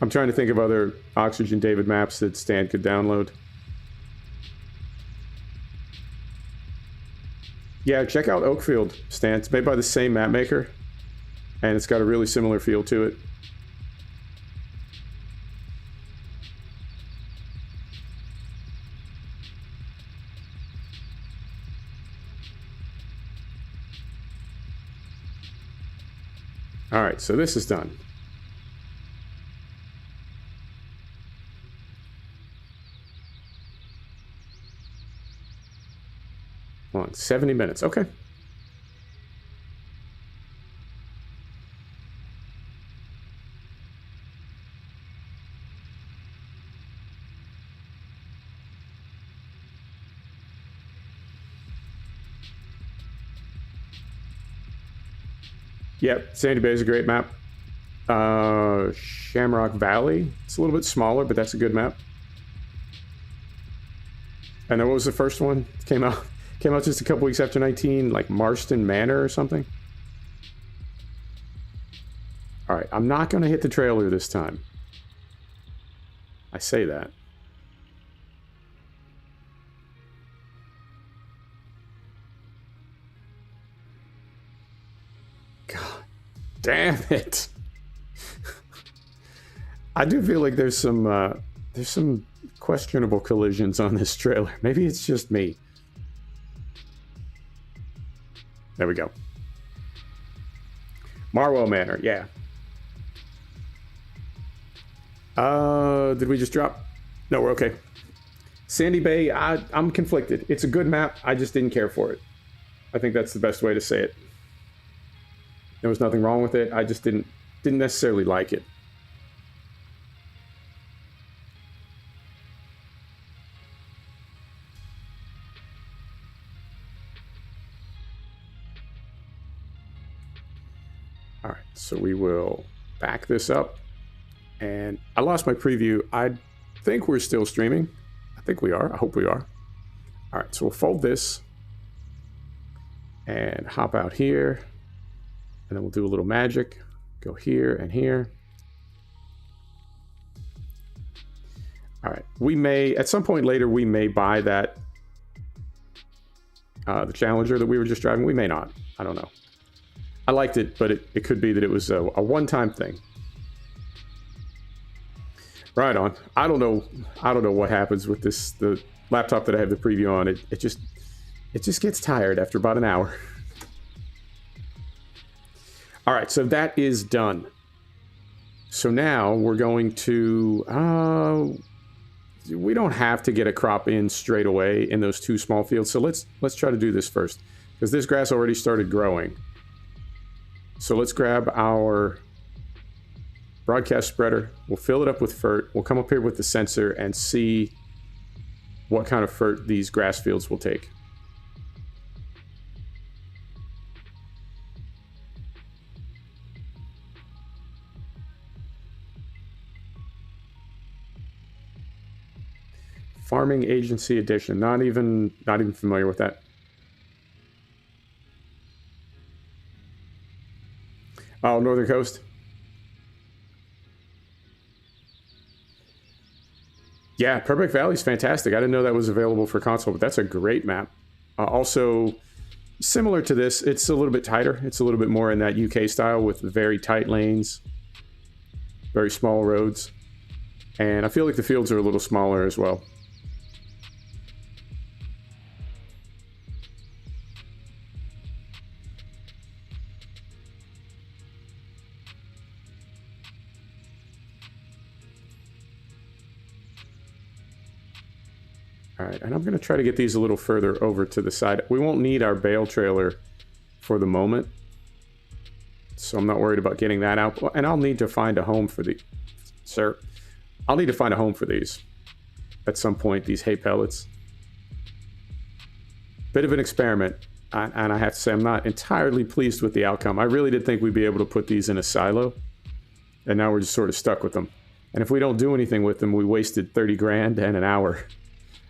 Speaker 1: I'm trying to think of other Oxygen David maps that Stan could download. Yeah, check out Oakfield, Stan. It's made by the same map maker, and it's got a really similar feel to it. All right, so this is done. Long, 70 minutes, okay. Yep, Sandy Bay is a great map. Shamrock Valley, it's a little bit smaller, but that's a good map. And then what was the first one? It came out just a couple weeks after 19, like Marston Manor or something. All right, I'm not going to hit the trailer this time. I say that. God damn it. I do feel like there's some questionable collisions on this trailer. Maybe it's just me. There we go. Marwell Manor, yeah. Did we just drop? No, we're okay. Sandy Bay, I'm conflicted. It's a good map. I just didn't care for it. I think that's the best way to say it. There was nothing wrong with it. I just didn't necessarily like it. All right, so we will back this up. And I lost my preview. I think we're still streaming. I think we are. I hope we are. All right, so we'll fold this and hop out here. And then we'll do a little magic. Go here and here. All right, we may, at some point later, we may buy that, the Challenger that we were just driving. We may not. I don't know. I liked it, but it could be that it was a one-time thing. Right on. I don't know what happens with the laptop that I have the preview on. It just gets tired after about an hour. All right, so that is done. So now we're going to we don't have to get a crop in straight away in those two small fields. So let's try to do this first, because this grass already started growing. So let's grab our broadcast spreader. We'll fill it up with Fert. We'll come up here with the sensor and see what kind of Fert these grass fields will take. Farming Agency Edition. Not even familiar with that. Oh, Northern Coast. Yeah, Purbeck Valley is fantastic. I didn't know that was available for console, but that's a great map. Also, similar to this, it's a little bit tighter. It's a little bit more in that UK style with very tight lanes, very small roads. And I feel like the fields are a little smaller as well. All right, and I'm going to try to get these a little further over to the side. We won't need our bale trailer for the moment, so I'm not worried about getting that out. And I'll need to find a home for the... Sir, I'll need to find a home for these at some point, these hay pellets. Bit of an experiment, and I have to say I'm not entirely pleased with the outcome. I really did think we'd be able to put these in a silo, and now we're just sort of stuck with them. And if we don't do anything with them, we wasted 30 grand and an hour.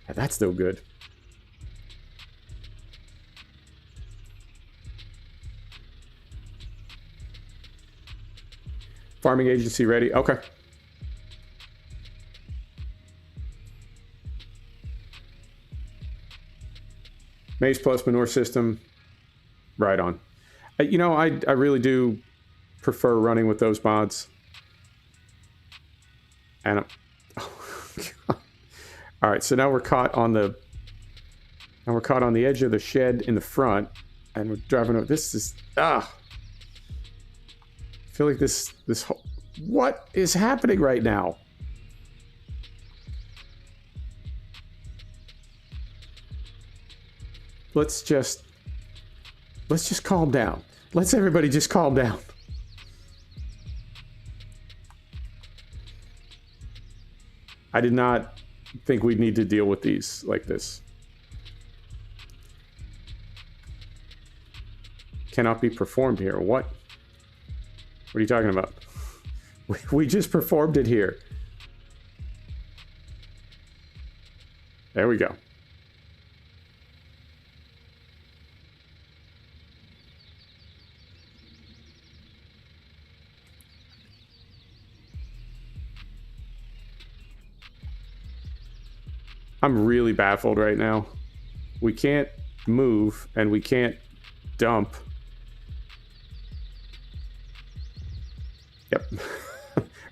Speaker 1: That's still good. Farming agency ready. Okay. Maize Plus manure system. Right on. You know, I really do prefer running with those mods. And all right, so now we're caught on the edge of the shed in the front, and we're driving over. This is I feel like this whole, what is happening right now? Let's just calm down. Let's everybody just calm down. I did not think we'd need to deal with these like this. Cannot be performed here. What? What are you talking about? We just performed it here. There we go. I'm really baffled right now. We can't move and we can't dump. Yep.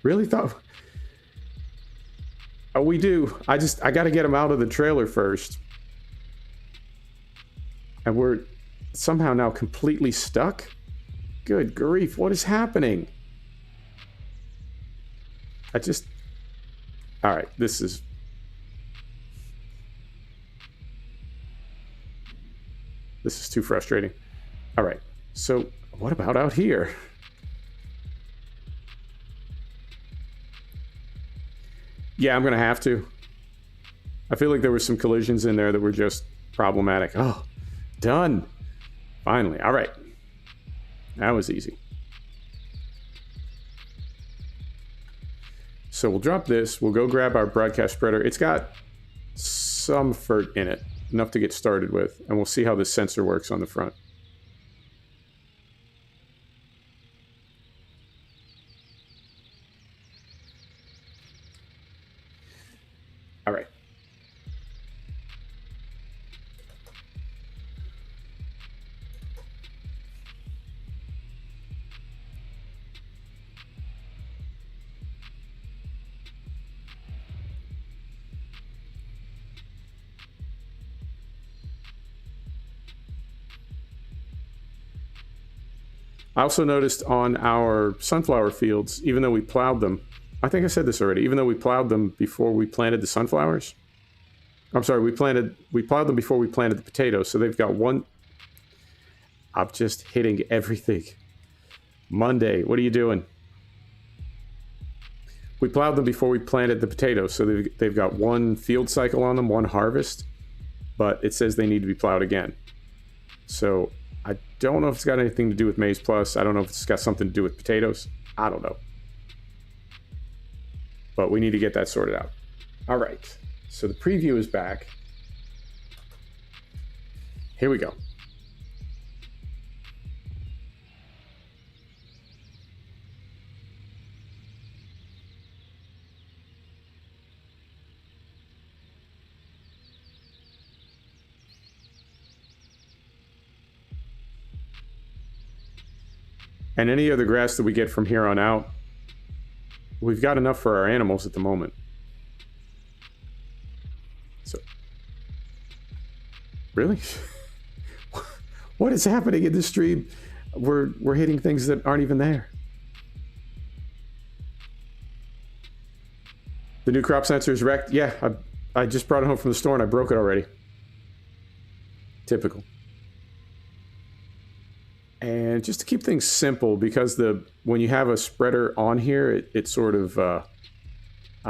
Speaker 1: Really thought... Oh, we do. I got to get them out of the trailer first. And we're somehow now completely stuck? Good grief, what is happening? Alright, this is... This is too frustrating. Alright, so what about out here? Yeah, I'm gonna have to. I feel like there were some collisions in there that were just problematic. Oh, done. Finally, alright. That was easy. So we'll drop this, we'll go grab our broadcast spreader. It's got some Fert in it, enough to get started with, and we'll see how this sensor works on the front. All right. I also noticed on our sunflower fields, even though we plowed them, I think I said this already, even though we plowed them before we planted the sunflowers, I'm sorry, we plowed them before we planted the potatoes, so they've got one... I'm just hitting everything. Monday, what are you doing? We plowed them before we planted the potatoes, so they've got one field cycle on them, one harvest, but it says they need to be plowed again. So I don't know if it's got anything to do with Maize Plus. I don't know if it's got something to do with potatoes. I don't know. But we need to get that sorted out. All right. So the preview is back. Here we go. And any other grass that we get from here on out, we've got enough for our animals at the moment. So, really? What is happening in this stream? We're hitting things that aren't even there. The new crop sensor is wrecked. Yeah, I just brought it home from the store and I broke it already. Typical. And just to keep things simple, because when you have a spreader on here, it sort of, I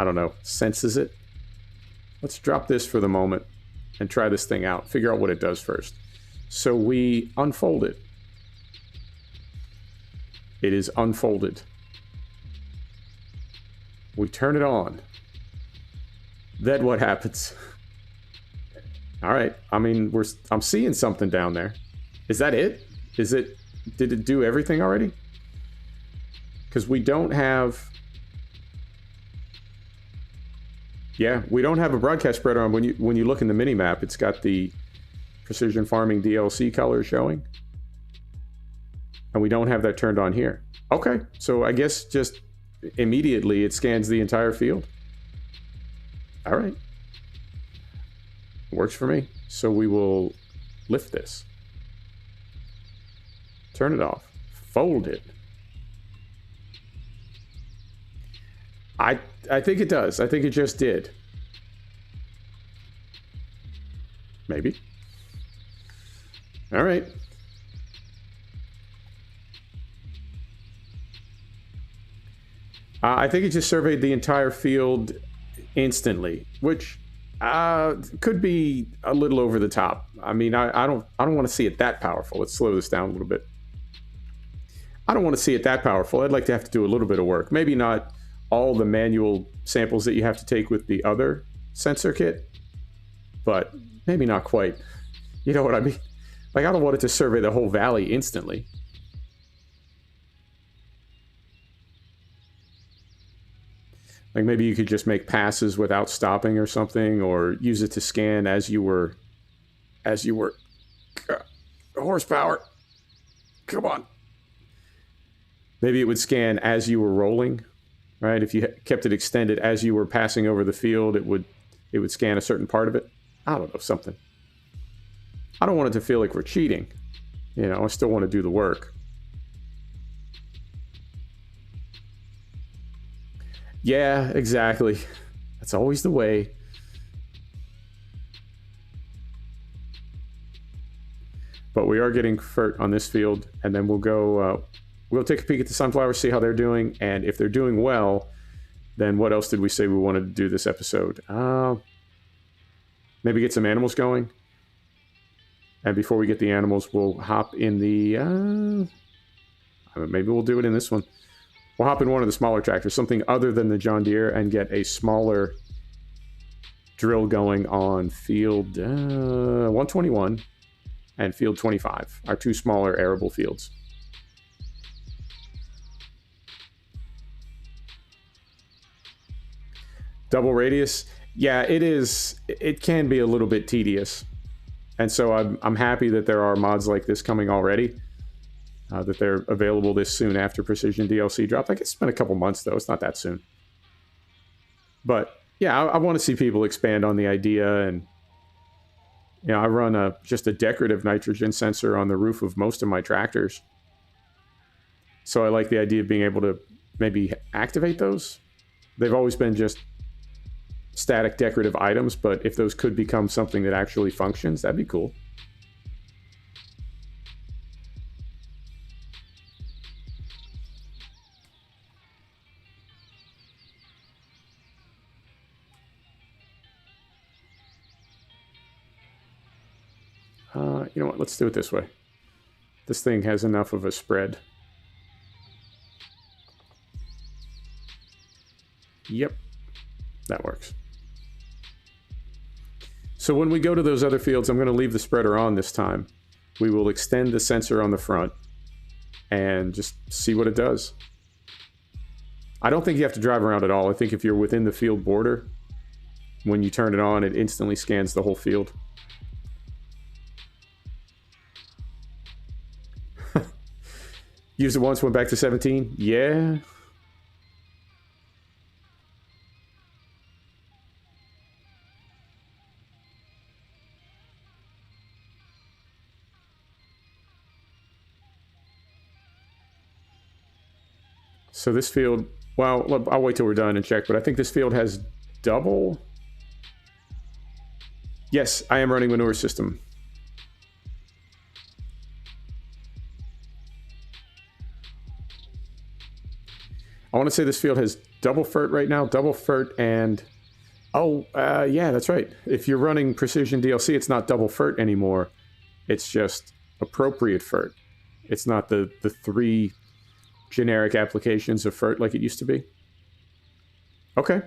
Speaker 1: don't know, senses it. Let's drop this for the moment and try this thing out. Figure out what it does first. So we unfold it. It is unfolded. We turn it on. Then what happens? All right. I mean, I'm seeing something down there. Is that it? Did it do everything already? Because we don't have... Yeah, we don't have a broadcast spreader on. When you look in the mini map, it's got the Precision Farming DLC color showing. And we don't have that turned on here. Okay, so I guess just immediately it scans the entire field. All right. Works for me. So we will lift this. Turn it off. Fold it. I think it does. I think it just did. Maybe. All right. I think it just surveyed the entire field instantly, which could be a little over the top. I mean, I don't want to see it that powerful. Let's slow this down a little bit. I don't want to see it that powerful. I'd like to have to do a little bit of work. Maybe not all the manual samples that you have to take with the other sensor kit, but maybe not quite. You know what I mean? Like, I don't want it to survey the whole valley instantly. Like, maybe you could just make passes without stopping or something, or use it to scan as you were horsepower. Come on. Maybe it would scan as you were rolling, right? If you kept it extended as you were passing over the field, it would scan a certain part of it. I don't know, something. I don't want it to feel like we're cheating. You know, I still want to do the work. Yeah, exactly. That's always the way. But we are getting Fert on this field, and then we'll go... we'll take a peek at the sunflowers, see how they're doing, and if they're doing well, then what else did we say we wanted to do this episode? Maybe get some animals going. And before we get the animals, we'll hop in the... maybe we'll do it in this one. We'll hop in one of the smaller tractors, something other than the John Deere, and get a smaller drill going on field 121 and field 25, our two smaller arable fields. Double radius, yeah, it is. It can be a little bit tedious, and so I'm happy that there are mods like this coming already. That they're available this soon after Precision DLC dropped. I guess it's been a couple months though; it's not that soon. But yeah, I want to see people expand on the idea, and you know, I run just a decorative nitrogen sensor on the roof of most of my tractors, so I like the idea of being able to maybe activate those. They've always been just static decorative items, but if those could become something that actually functions, that'd be cool. You know what, let's do it this way. This thing has enough of a spread. Yep, that works. So when we go to those other fields, I'm going to leave the spreader on this time. We will extend the sensor on the front and just see what it does. I don't think you have to drive around at all. I think if you're within the field border, when you turn it on, it instantly scans the whole field. Used it once, went back to 17. Yeah. So this field, well, I'll wait till we're done and check, but I think this field has double. Yes, I am running manure system. I want to say this field has double Fert right now, double Fert and... Oh, yeah, that's right. If you're running Precision DLC, it's not double Fert anymore. It's just appropriate Fert. It's not the three generic applications of Fert like it used to be. Okay.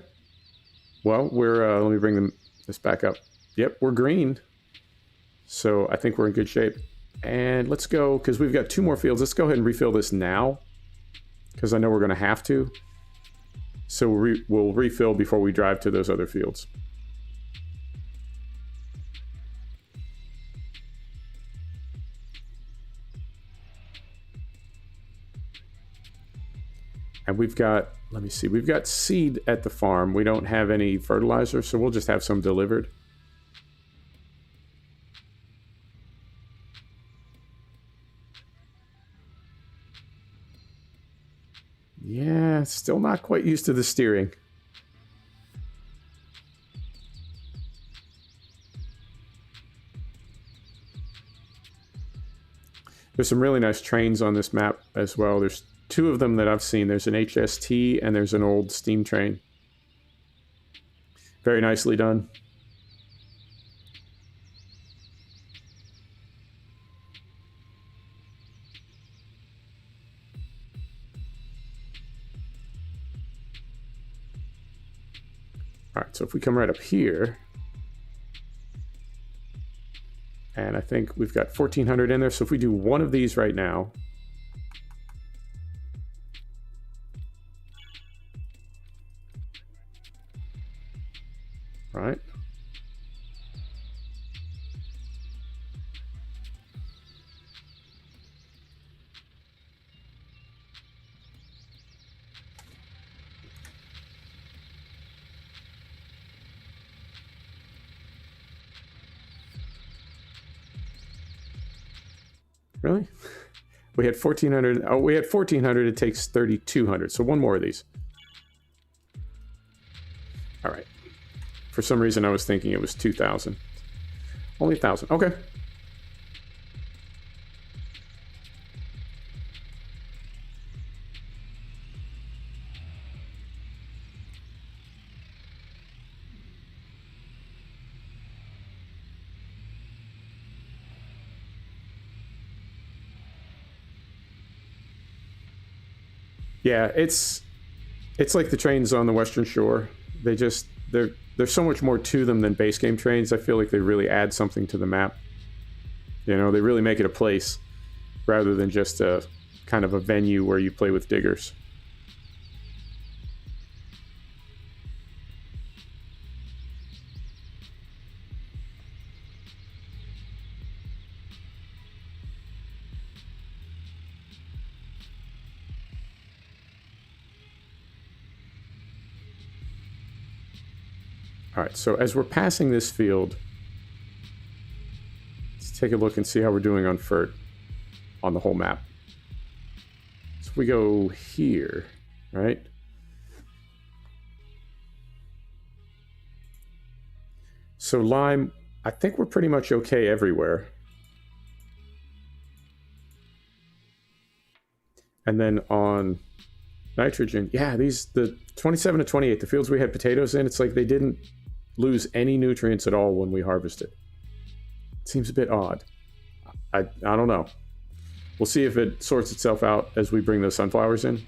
Speaker 1: Well, we're... let me bring this back up. Yep, we're green. So I think we're in good shape. And let's go, because we've got two more fields. Let's go ahead and refill this now, because I know we're going to have to. So we'll refill before we drive to those other fields. And we've got, let me see, we've got seed at the farm. We don't have any fertilizer, so we'll just have some delivered. Yeah, still not quite used to the steering. There's some really nice trains on this map as well. There's two of them that I've seen. There's an HST and there's an old steam train. Very nicely done. All right, so if we come right up here, and I think we've got 1,400 in there. So if we do one of these right now, right? Really? We had 1,400. Oh, we had 1,400. It takes 3,200. So one more of these. All right. For some reason, I was thinking it was 2,000. Only 1,000. Okay. Yeah, it's like the trains on the Western Shore. There's so much more to them than base game trains. I feel like they really add something to the map. You know, they really make it a place rather than just a kind of a venue where you play with diggers. All right, so as we're passing this field, let's take a look and see how we're doing on Fert on the whole map. So we go here, right? So lime, I think we're pretty much okay everywhere. And then on nitrogen, yeah, the 27 to 28, the fields we had potatoes in, it's like they didn't lose any nutrients at all when we harvested. It seems a bit odd. I don't know. We'll see if it sorts itself out as we bring those sunflowers in.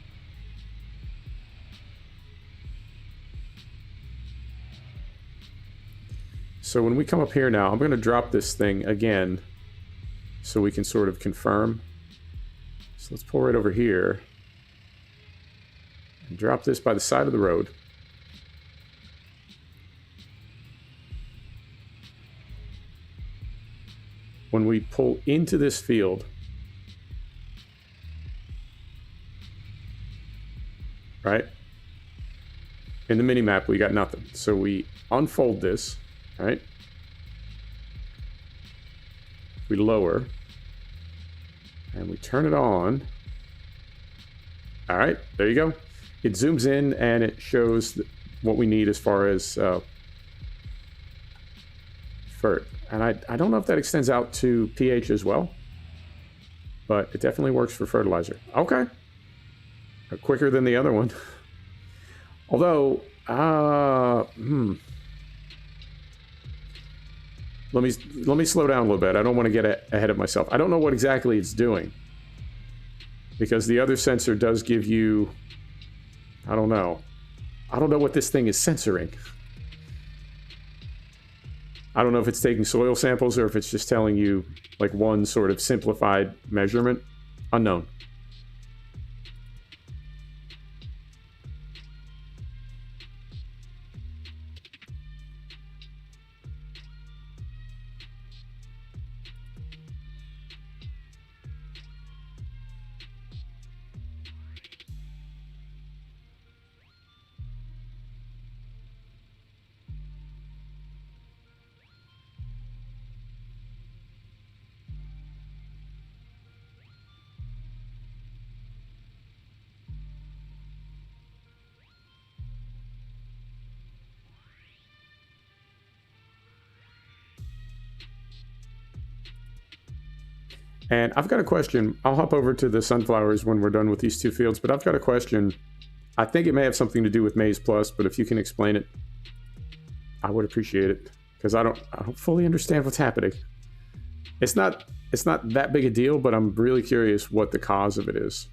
Speaker 1: So when we come up here now, I'm going to drop this thing again so we can sort of confirm. So let's pull right over here and drop this by the side of the road. When we pull into this field, right? In the mini map, we got nothing. So we unfold this, right? We lower and we turn it on. All right, there you go. It zooms in and it shows what we need as far as Fert. And I don't know if that extends out to pH as well, but it definitely works for fertilizer. Okay. Quicker than the other one. Although, let me slow down a little bit. I don't want to get ahead of myself. I don't know what exactly it's doing, because the other sensor does give you, I don't know what this thing is censoring. I don't know if it's taking soil samples or if it's just telling you like one sort of simplified measurement. Unknown. And I've got a question. I'll hop over to the sunflowers when we're done with these two fields, but I've got a question. I think it may have something to do with Maize Plus, but if you can explain it, I would appreciate it, because I don't fully understand what's happening. It's not that big a deal, but I'm really curious what the cause of it is.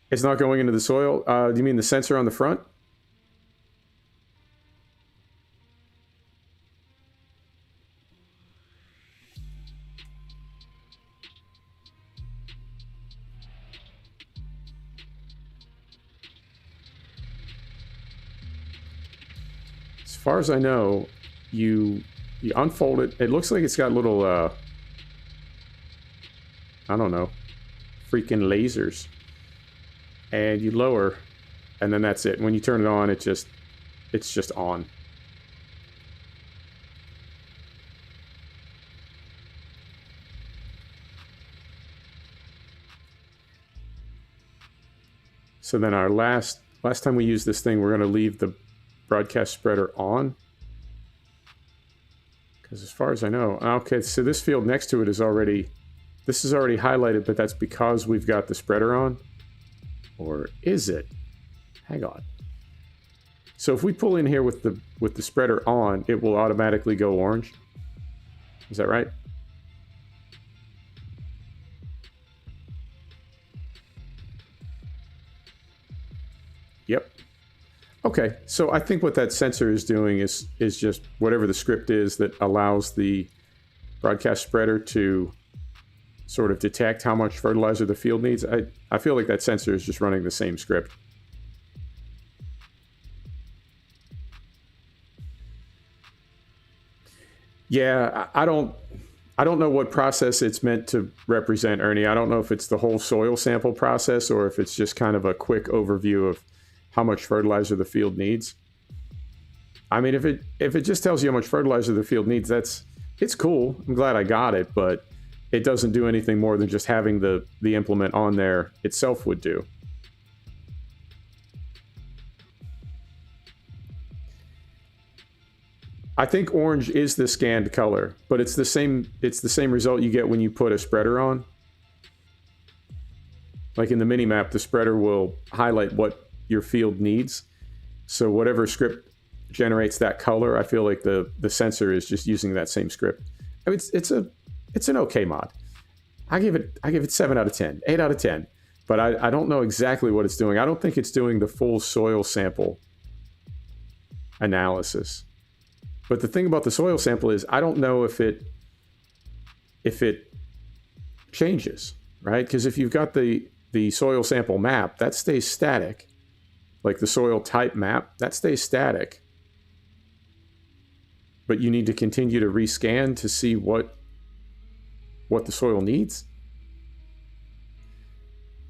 Speaker 1: It's not going into the soil. Do you mean the sensor on the front? As far as I know, you unfold it. It looks like it's got little, I don't know, freaking lasers. And you lower, and then that's it. When you turn it on, it's just on. So then our last time we use this thing, we're going to leave the broadcast spreader on, because as far as I know, okay, so this field next to it is already highlighted, but that's because we've got the spreader on. Or is it? Hang on. So if we pull in here with the spreader on, it will automatically go orange. Is that right? Yep. Okay, so I think what that sensor is doing is just whatever the script is that allows the broadcast spreader to sort of detect how much fertilizer the field needs. I feel like that sensor is just running the same script. Yeah, I don't know what process it's meant to represent, Ernie. I don't know if it's the whole soil sample process or if it's just kind of a quick overview of how much fertilizer the field needs. I mean, if it just tells you how much fertilizer the field needs, it's cool. I'm glad I got it, but it doesn't do anything more than just having the implement on there itself would do. I think orange is the scanned color, but it's the same result you get when you put a spreader on. Like in the mini map, the spreader will highlight what your field needs. So whatever script generates that color, I feel like the sensor is just using that same script. I mean, it's an okay mod. I give it 7 out of 10, 8 out of 10. But I don't know exactly what it's doing. I don't think it's doing the full soil sample analysis. But the thing about the soil sample is I don't know if it changes, right? Because if you've got the soil sample map, that stays static. Like the soil type map, that stays static. But you need to continue to rescan to see what the soil needs.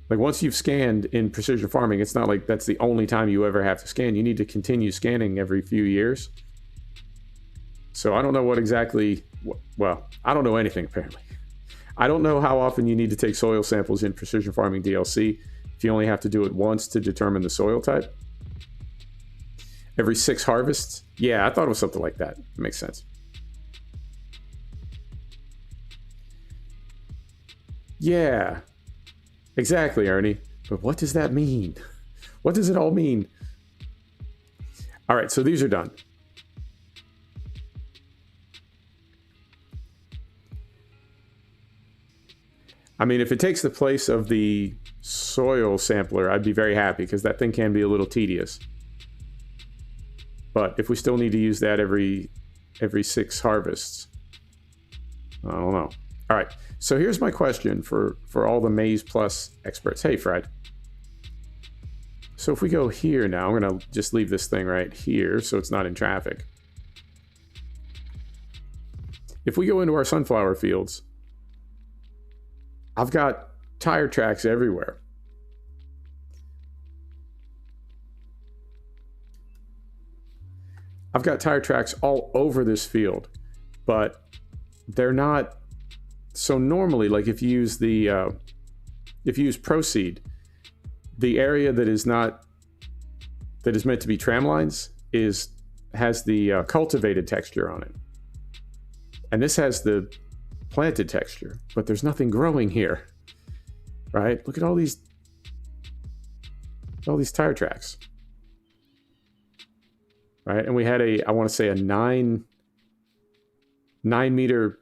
Speaker 1: Like once you've scanned in precision farming, it's not like that's the only time you ever have to scan. You need to continue scanning every few years. So I don't know what exactly, well, I don't know anything apparently. I don't know how often you need to take soil samples in precision farming DLC. If you only have to do it once to determine the soil type. Every 6 harvests? Yeah, I thought it was something like that. It makes sense. Yeah, exactly, Ernie. But what does that mean? What does it all mean? All right, so these are done. I mean, if it takes the place of the soil sampler, I'd be very happy because that thing can be a little tedious. But if we still need to use that every 6 harvests, I don't know. All right, so here's my question for all the Maize Plus experts. Hey, Fred. So if we go here now, I'm going to just leave this thing right here so it's not in traffic. If we go into our sunflower fields, I've got tire tracks everywhere. I've got tire tracks all over this field, but they're not So normally, like if you use the if you use Proceed, the area that is meant to be tram lines has the cultivated texture on it, and this has the planted texture, but there's nothing growing here, right? Look at all these tire tracks, right? And we had I want to say a 9 meter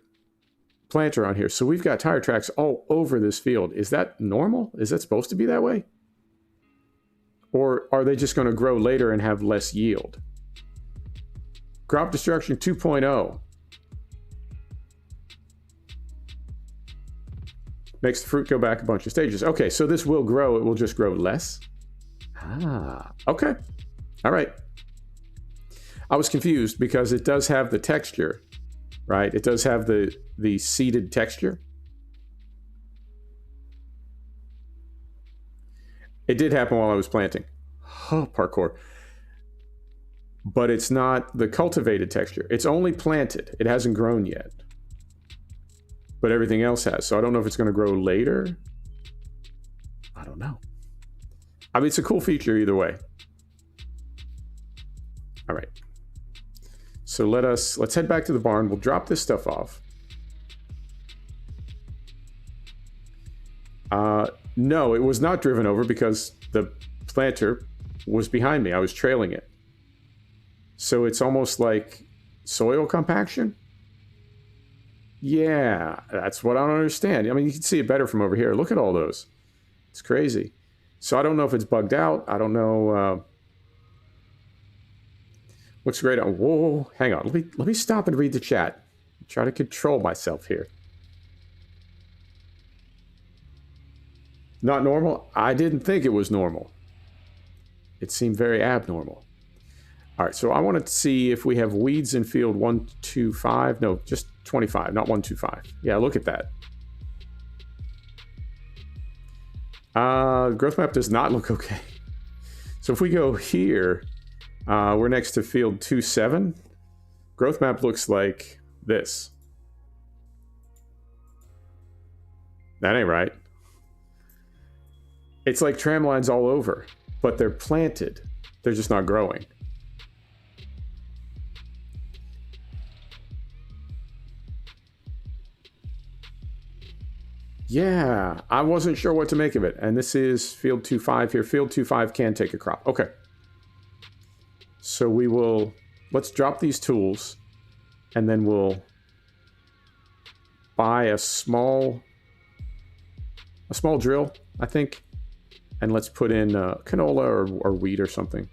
Speaker 1: planter on here, so we've got tire tracks all over this field. Is that normal? Is that supposed to be that way? Or are they just going to grow later and have less yield? Crop destruction 2.0 makes the fruit go back a bunch of stages. Okay, so this will grow. It will just grow less. Okay. All right. I was confused because it does have the texture, right? It does have the seeded texture. It did happen while I was planting. Oh, parkour. But it's not the cultivated texture. It's only planted. It hasn't grown yet. But everything else has. So I don't know if it's going to grow later. I don't know. I mean, it's a cool feature either way. All right. So let's head back to the barn. We'll drop this stuff off. No, it was not driven over because the planter was behind me. I was trailing it. So it's almost like soil compaction. Yeah, that's what I don't understand. I mean, you can see it better from over here. Look at all those. It's crazy. So I don't know if it's bugged out. I don't know. Looks great. Whoa, hang on. Let me stop and read the chat. Try to control myself here. Not normal? I didn't think it was normal. It seemed very abnormal. All right, so I wanted to see if we have weeds in field 125. No, just 25, not 125. Yeah, look at that. Growth map does not look okay. So if we go here, we're next to field 27. Growth map looks like this. That ain't right. It's like tram lines all over, but they're planted. They're just not growing. Yeah, I wasn't sure what to make of it. And this is field 25 here. Field 25 can take a crop. Okay. So let's drop these tools and then we'll buy a small drill, I think. And let's put in canola or wheat or something.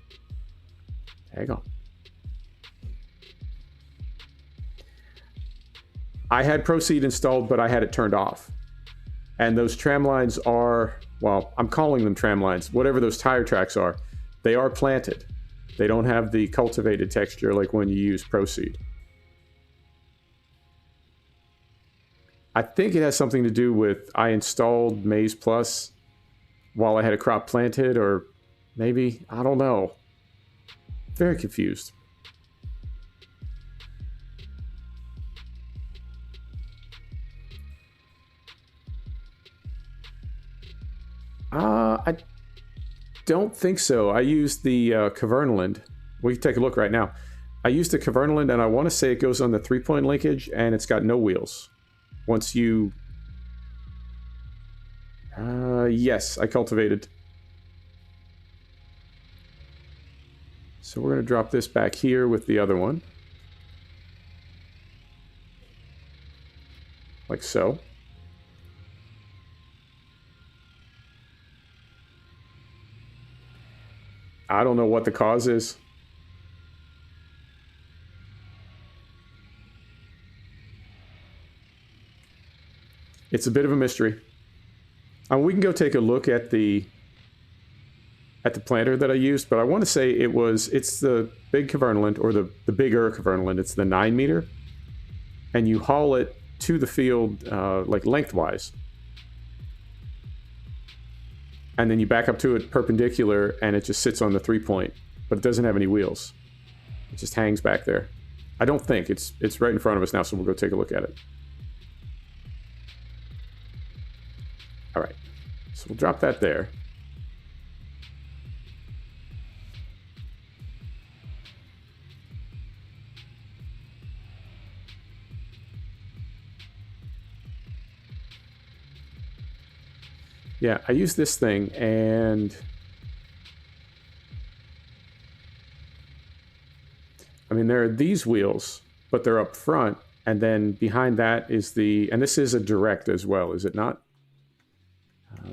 Speaker 1: There you go. I had Proceed installed, but I had it turned off. And those tram lines are, well, I'm calling them tram lines. Whatever those tire tracks are, they are planted. They don't have the cultivated texture like when you use Proceed. I think it has something to do with I installed Maize Plus while I had a crop planted, or maybe, I don't know. Very confused. I don't think so. I used the Cavernaland. We can take a look right now. I used the Cavernaland, and I want to say it goes on the 3-point linkage, and it's got no wheels. Once you... yes, I cultivated. So we're going to drop this back here with the other one. Like so. I don't know what the cause is. It's a bit of a mystery. We can go take a look at the planter that I used, but I want to say it's the big Cavernaland, or the bigger Cavernaland. It's the 9 meter, and you haul it to the field like lengthwise, and then you back up to it perpendicular, and it just sits on the 3-point, but it doesn't have any wheels. It just hangs back there. I don't think it's right in front of us now, so we'll go take a look at it. All right, so we'll drop that there. Yeah, I use this thing, and I mean, there are these wheels, but they're up front, and then behind that is the, and this is a direct as well, is it not?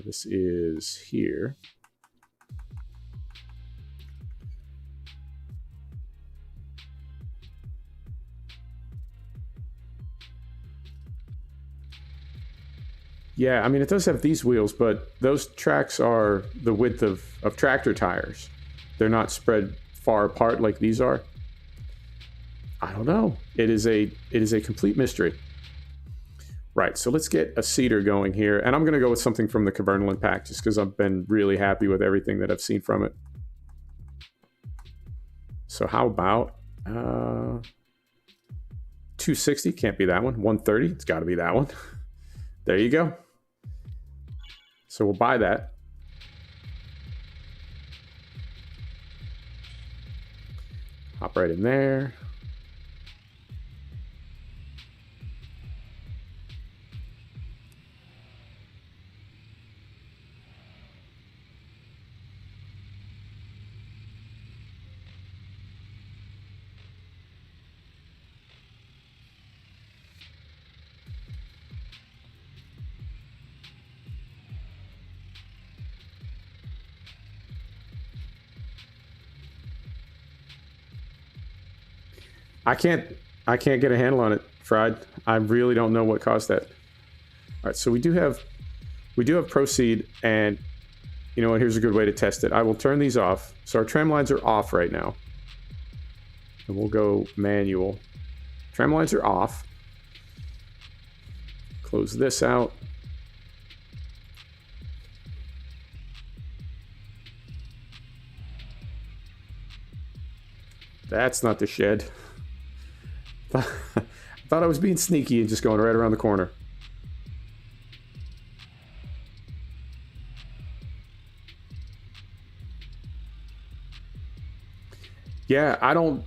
Speaker 1: This is here. Yeah, I mean, it does have these wheels, but those tracks are the width of tractor tires. They're not spread far apart like these are. I don't know. It is a complete mystery. Right, so let's get a seater going here. And I'm going to go with something from the Cavernaland pack just because I've been really happy with everything that I've seen from it. So how about 260? Can't be that one. 130? It's got to be that one. There you go. So we'll buy that. Hop right in there. I can't get a handle on it, Fried. I really don't know what caused that. All right, so we do have proceed, and you know what? Here's a good way to test it. I will turn these off. So our tram lines are off right now, and we'll go manual. Tram lines are off. Close this out. That's not the shed. I thought I was being sneaky and just going right around the corner. Yeah, I don't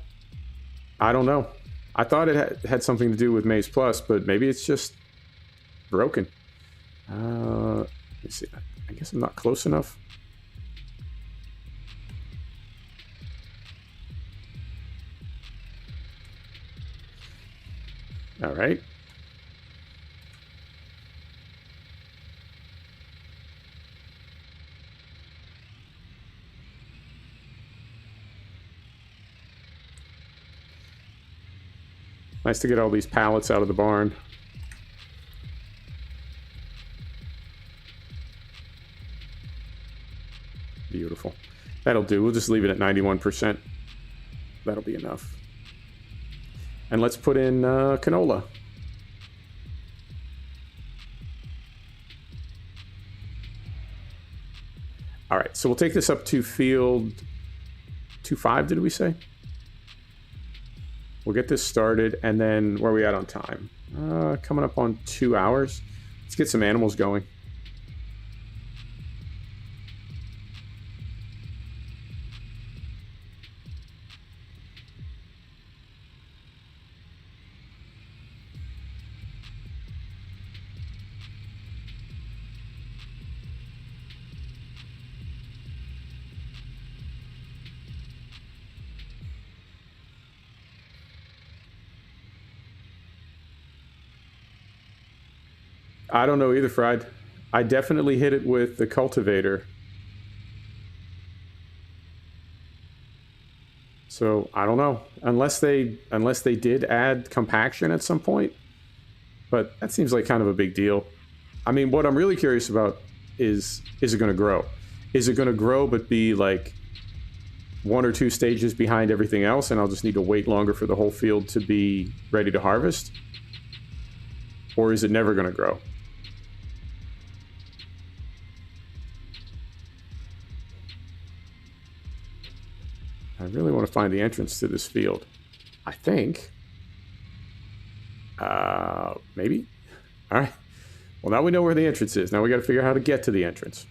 Speaker 1: know. I thought it had something to do with Maze Plus, but maybe it's just broken. Let me see. I guess I'm not close enough. All right. Nice to get all these pallets out of the barn. Beautiful. That'll do. We'll just leave it at 91%. That'll be enough. And let's put in canola. All right, so we'll take this up to field 2.5, did we say? We'll get this started, and then where are we at on time? Coming up on 2 hours. Let's get some animals going. I don't know either, Fried. I definitely hit it with the cultivator. So I don't know, unless they did add compaction at some point, but that seems like kind of a big deal. I mean, what I'm really curious about is it going to grow? Is it going to grow but be like 1 or 2 stages behind everything else, and I'll just need to wait longer for the whole field to be ready to harvest? Or is it never going to grow? I really want to find the entrance to this field. I think. Maybe. All right. Well, now we know where the entrance is. Now we got to figure out how to get to the entrance.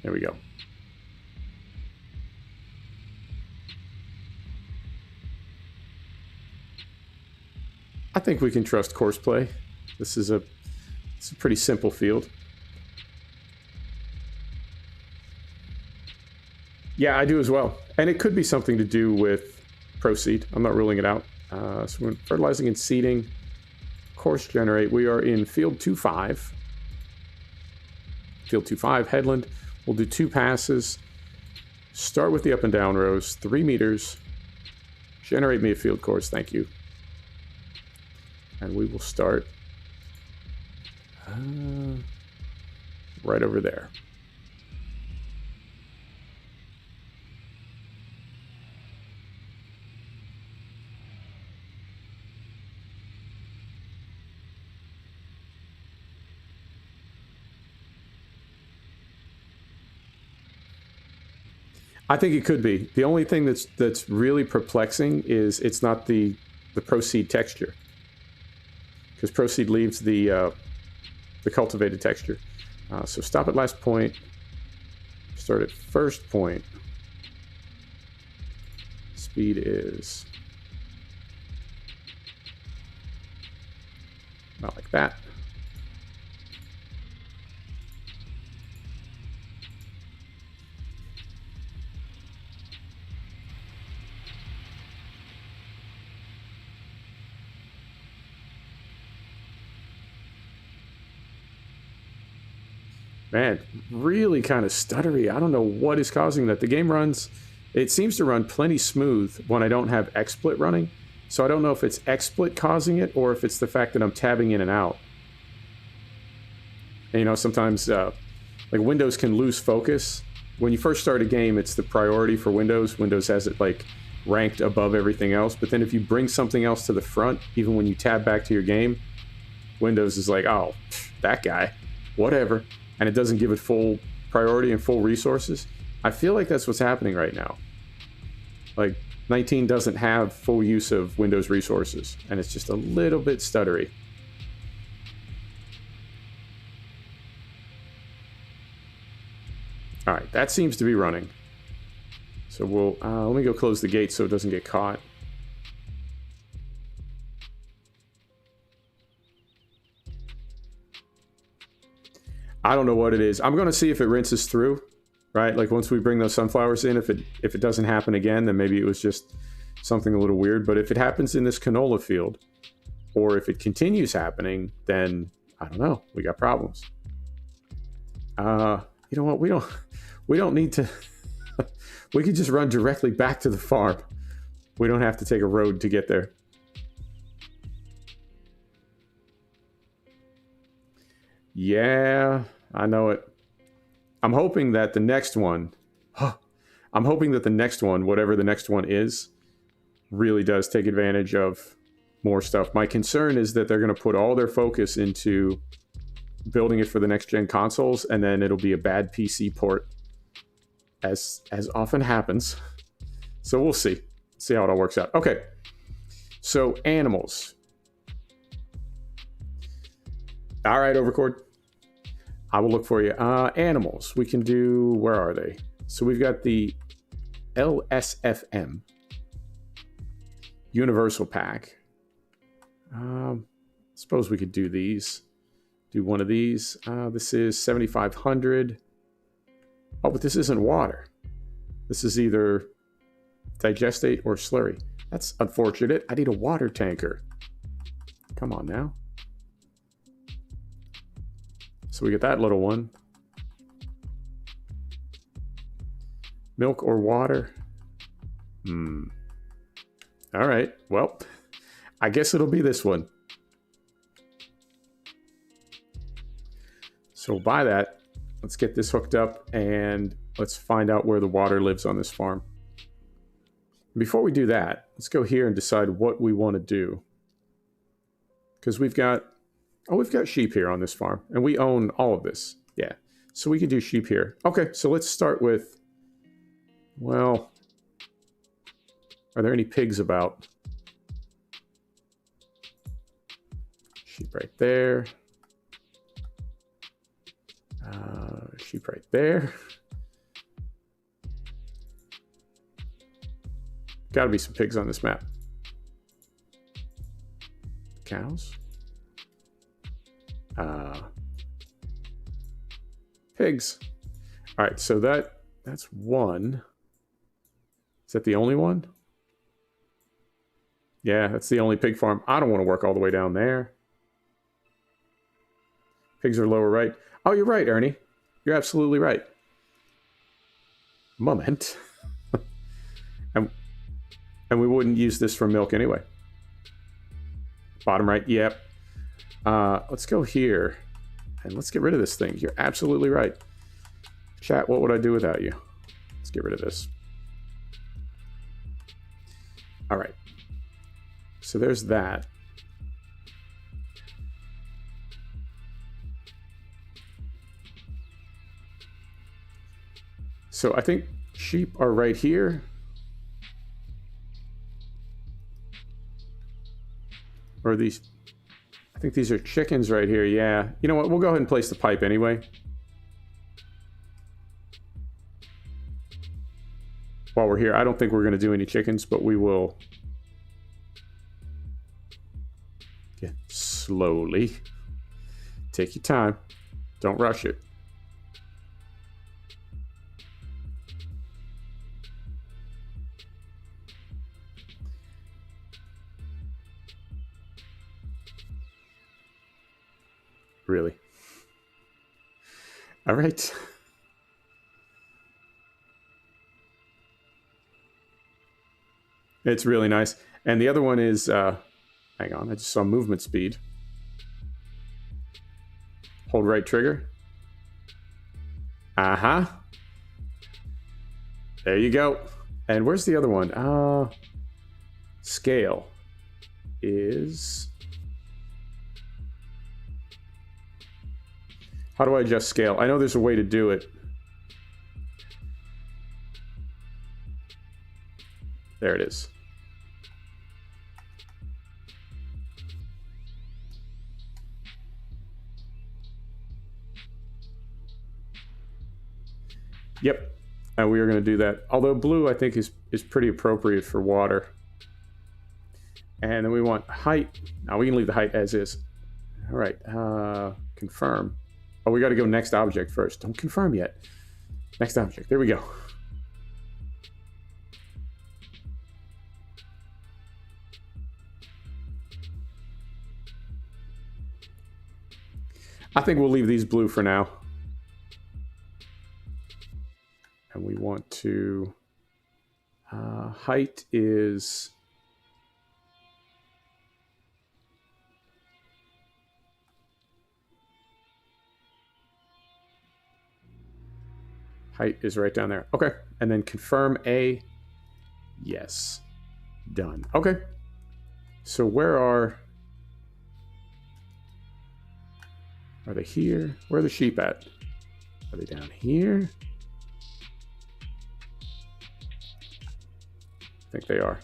Speaker 1: There we go. I think we can trust Courseplay. It's a pretty simple field. Yeah, I do as well. And it could be something to do with Proceed. I'm not ruling it out. So we're fertilizing and seeding. Course generate. We are in field 2-5. Field 2-5, headland. We'll do 2 passes. Start with the up and down rows. 3 meters. Generate me a field course. Thank you. And we will start right over there. I think it could be. The only thing that's really perplexing is it's not the Proceed texture. Because Proceed leaves the cultivated texture. So stop at last point. Start at first point. Speed is not like that. Man, really kind of stuttery. I don't know what is causing that. The game runs, it seems to run plenty smooth when I don't have Xsplit running. So I don't know if it's Xsplit causing it or if it's the fact that I'm tabbing in and out. And, you know, sometimes like Windows can lose focus. When you first start a game, it's the priority for Windows. Windows has it like ranked above everything else. But then if you bring something else to the front, even when you tab back to your game, Windows is like, oh, that guy, whatever. And it doesn't give it full priority and full resources. I feel like that's what's happening right now. Like, 19 doesn't have full use of Windows resources, and it's just a little bit stuttery. All right, that seems to be running. So we'll, let me go close the gate so it doesn't get caught. I don't know what it is. I'm going to see if it rinses through, right? Like once we bring those sunflowers in, if it doesn't happen again, then maybe it was just something a little weird. But if it happens in this canola field, or if it continues happening, then I don't know. We got problems. You know what? We don't need to. We can just run directly back to the farm. We don't have to take a road to get there. Yeah. I know it. I'm hoping that the next one, whatever the next one is, really does take advantage of more stuff. My concern is that they're going to put all their focus into building it for the next gen consoles, and then it'll be a bad PC port, as often happens. So we'll see how it all works out. Okay, so animals. All right, Overcord. I will look for you. Animals. We can do... Where are they? So we've got the LSFM. Universal Pack. Suppose we could do these. Do one of these. This is 7,500. Oh, but this isn't water. This is either digestate or slurry. That's unfortunate. I need a water tanker. Come on now. So we get that little one. Milk or water? All right. Well, I guess it'll be this one. So we'll buy that. Let's get this hooked up and let's find out where the water lives on this farm. Before we do that, let's go here and decide what we want to do. Because we've got sheep here on this farm, and we own all of this. Yeah, so we can do sheep here. Okay, so let's start with, well, Are there any pigs about? Sheep right there. Sheep right there. Gotta be some pigs on this map. Cows. Pigs. All right, so that's one. Is that the only one? Yeah, that's the only pig farm. I don't want to work all the way down there. Pigs are lower right. Oh, you're right, Ernie. You're absolutely right. Moment. And we wouldn't use this for milk anyway. Bottom right, yep. Let's go here. And let's get rid of this thing. You're absolutely right. Chat, what would I do without you? Let's get rid of this. All right. So there's that. So I think sheep are right here. Or these, I think these are chickens right here. Yeah. You know what? We'll go ahead and place the pipe anyway. While we're here, I don't think we're going to do any chickens, but we will. Yeah, slowly. Take your time. Don't rush it. Really? All right. It's really nice. And the other one is, hang on, I just saw movement speed. Hold right trigger. Uh-huh. There you go. And where's the other one? Scale is... How do I adjust scale? I know there's a way to do it. There it is. Yep. And we are going to do that. Although blue, I think, is pretty appropriate for water. And then we want height. Now we can leave the height as is. All right. Confirm. Oh, we got to go next object first. Don't confirm yet. Next object. There we go. I think we'll leave these blue for now. And we want to... height is... Height is right down there. Okay. And then confirm A. Yes. Done. Okay. So where are they here? Where are the sheep at? Are they down here? I think they are.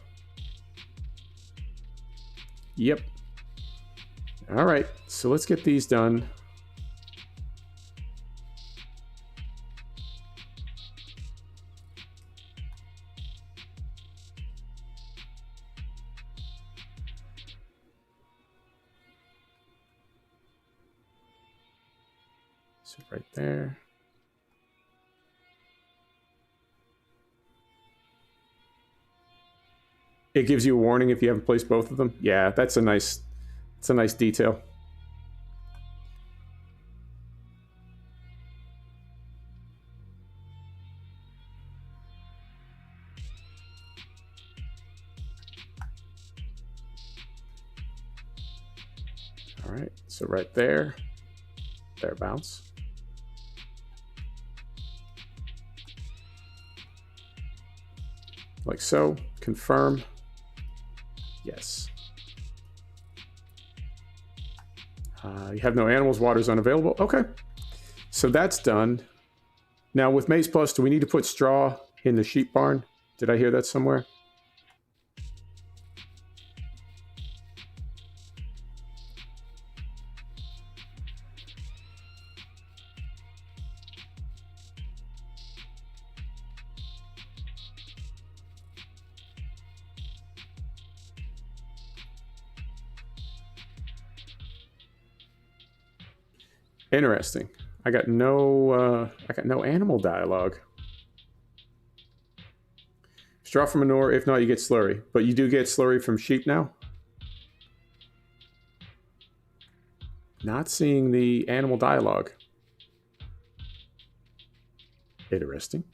Speaker 1: Yep. All right. So let's get these done. Right there. It gives you a warning if you haven't placed both of them. Yeah, that's a nice detail. All right, so right there, thereabouts. Like so. Confirm. Yes. You have no animals. Water's unavailable. Okay. So that's done. Now with Maize Plus, do we need to put straw in the sheep barn? Did I hear that somewhere? Interesting. I got no animal dialogue. Straw from manure. If not, you get slurry. But you do get slurry from sheep now. Not seeing the animal dialogue. Interesting.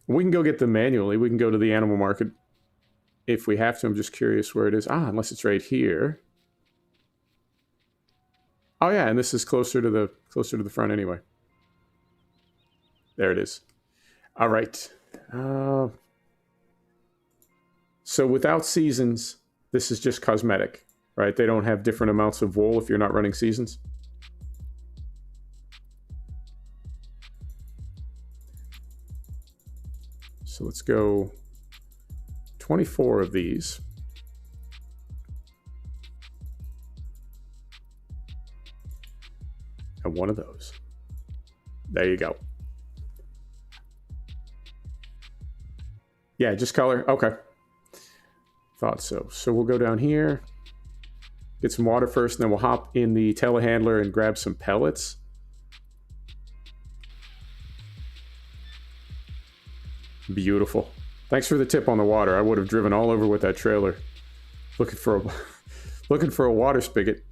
Speaker 1: We can go get them manually. We can go to the animal market if we have to. I'm just curious where it is. Ah, unless it's right here. Oh yeah, and this is closer to the front anyway. There it is. All right. So without seasons, this is just cosmetic, right? They don't have different amounts of wool if you're not running seasons. So let's go 24 of these. And one of those. There you go. Yeah, just color. Okay. Thought so. So we'll go down here, get some water first, and then we'll hop in the telehandler and grab some pellets. Beautiful. Thanks for the tip on the water. I would have driven all over with that trailer looking for a water spigot.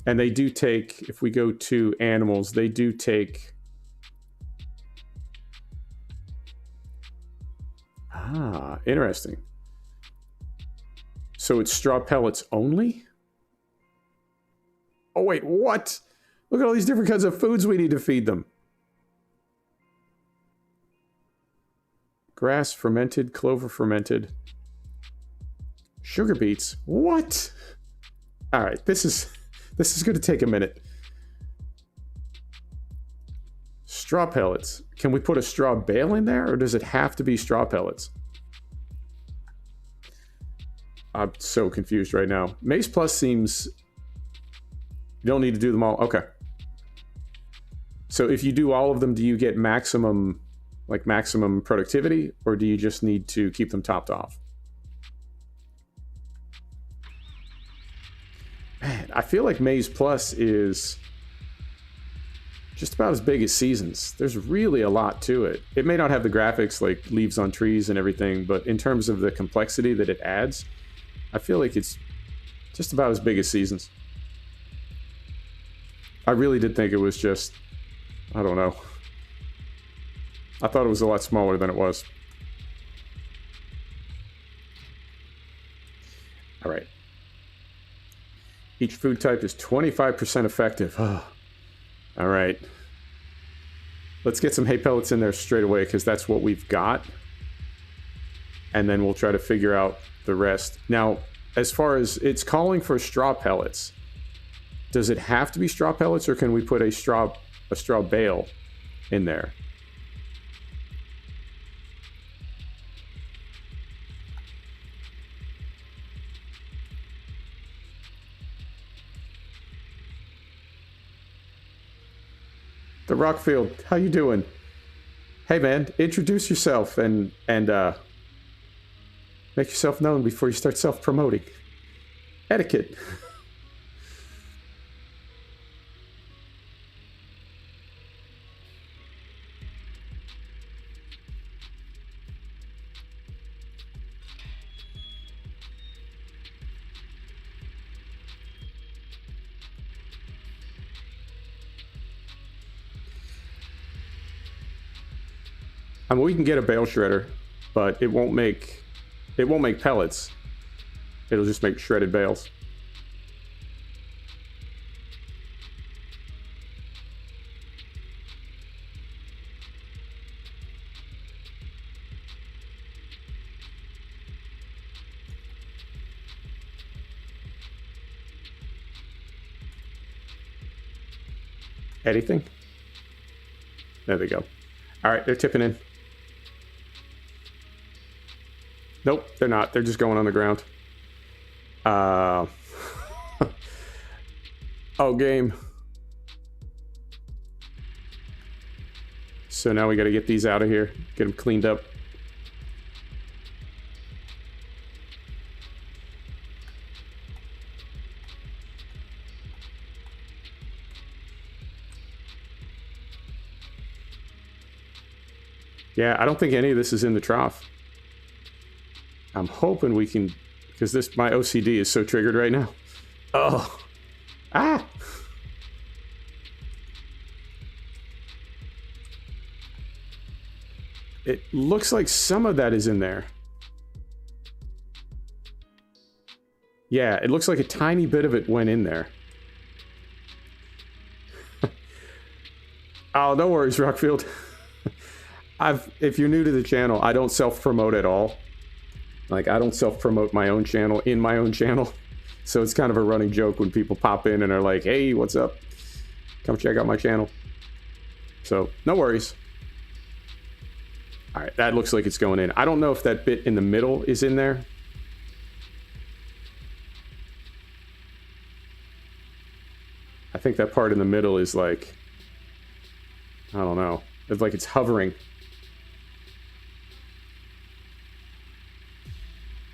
Speaker 1: And they do take, if we go to animals, they do take... Ah, interesting. So it's straw pellets only? Oh wait, what? Look at all these different kinds of foods we need to feed them. Grass fermented, clover fermented. Sugar beets? What? All right, this is going to take a minute. Straw pellets. Can we put a straw bale in there, or does it have to be straw pellets? I'm so confused right now. Maze Plus seems... You don't need to do them all. Okay. So if you do all of them, do you get maximum productivity, or do you just need to keep them topped off? Man, I feel like Maze Plus is just about as big as Seasons. There's really a lot to it. It may not have the graphics like leaves on trees and everything, but in terms of the complexity that it adds, I feel like it's just about as big as Seasons. I really did think it was just, I don't know. I thought it was a lot smaller than it was. All right. Each food type is 25% effective. Oh. All right. Let's get some hay pellets in there straight away, because that's what we've got. And then we'll try to figure out the rest. Now, as far as it's calling for straw pellets, does it have to be straw pellets, or can we put a straw bale in there? The Rockfield, how you doing? Hey man, introduce yourself and make yourself known before you start self-promoting. Etiquette. I mean, we can get a bale shredder, but it won't make pellets. It'll just make shredded bales. Anything? There they go. All right, they're tipping in. Nope, they're not. They're just going on the ground. Oh, game. So now we got to get these out of here. Get them cleaned up. Yeah, I don't think any of this is in the trough. I'm hoping we can, because my OCD is so triggered right now. Oh. Ah! It looks like some of that is in there. Yeah, it looks like a tiny bit of it went in there. Oh, no worries, Rockfield. If you're new to the channel, I don't self-promote at all. Like, I don't self-promote my own channel in my own channel. So it's kind of a running joke when people pop in and are like, hey, what's up? Come check out my channel. So, no worries. All right, that looks like it's going in. I don't know if that bit in the middle is in there. I think that part in the middle is like, I don't know. It's like it's hovering.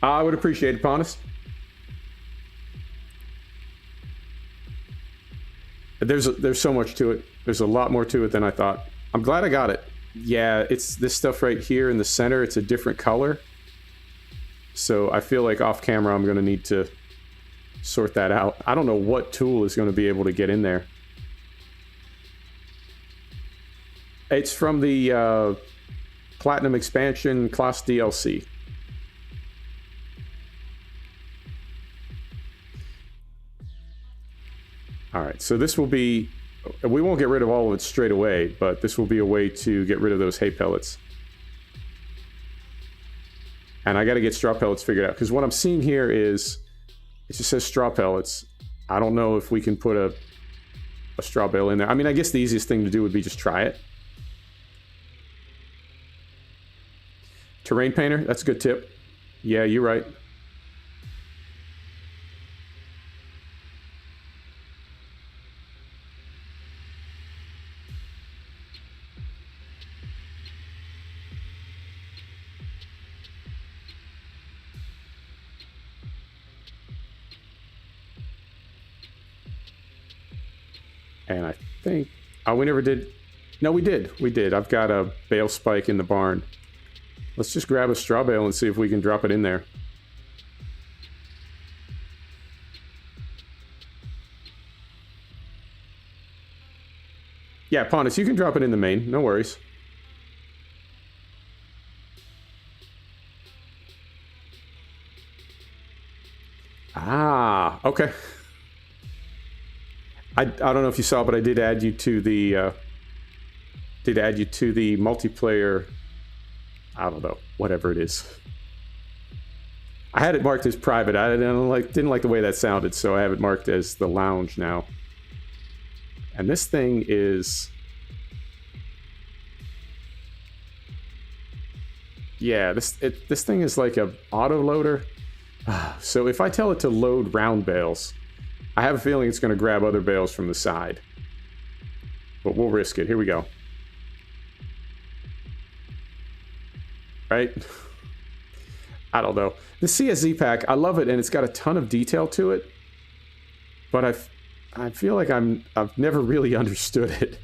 Speaker 1: I would appreciate it, Ponus. There's so much to it. There's a lot more to it than I thought. I'm glad I got it. Yeah, it's this stuff right here in the center. It's a different color. So I feel like off camera I'm going to need to sort that out. I don't know what tool is going to be able to get in there. It's from the Platinum Expansion Class DLC. All right, so this will be, we won't get rid of all of it straight away, but this will be a way to get rid of those hay pellets. And I got to get straw pellets figured out, because what I'm seeing here is, it just says straw pellets. I don't know if we can put a straw bale in there. I mean, I guess the easiest thing to do would be just try it. Terrain painter, that's a good tip. Yeah, you're right. And I think, oh, we never did. No, we did. We did. I've got a bale spike in the barn. Let's just grab a straw bale and see if we can drop it in there. Yeah, Pontus, you can drop it in the main. No worries. Ah, okay. I don't know if you saw, but I did add you to the multiplayer. I don't know, whatever it is. I had it marked as private. I didn't like the way that sounded, so I have it marked as the lounge now. And this thing is, yeah, this thing is like a auto loader. So if I tell it to load round bales, I have a feeling it's going to grab other bales from the side. But we'll risk it. Here we go. Right? I don't know. The CSZ pack, I love it, and it's got a ton of detail to it. But I feel like I've never really understood it.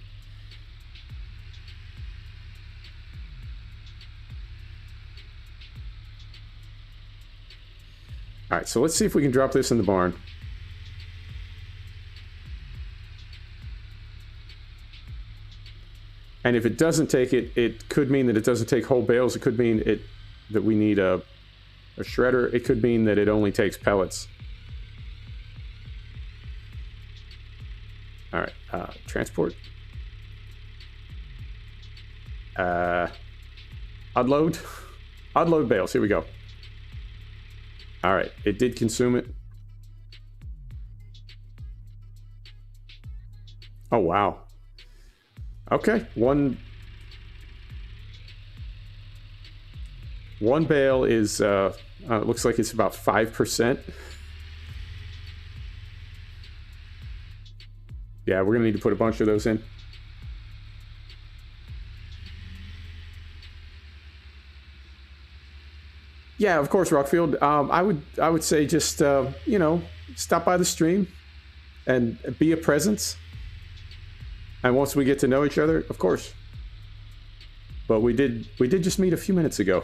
Speaker 1: All right, so let's see if we can drop this in the barn. And if it doesn't take it, it could mean that it doesn't take whole bales. It could mean that we need a shredder. It could mean that it only takes pellets. All right, transport. Unload bales. Here we go. All right, it did consume it. Oh, wow. Okay, one bale is, it looks like it's about 5%. Yeah, we're gonna need to put a bunch of those in. Yeah, of course, Rockfield. I would say just you know, stop by the stream and be a presence. And once we get to know each other, of course. But we did just meet a few minutes ago.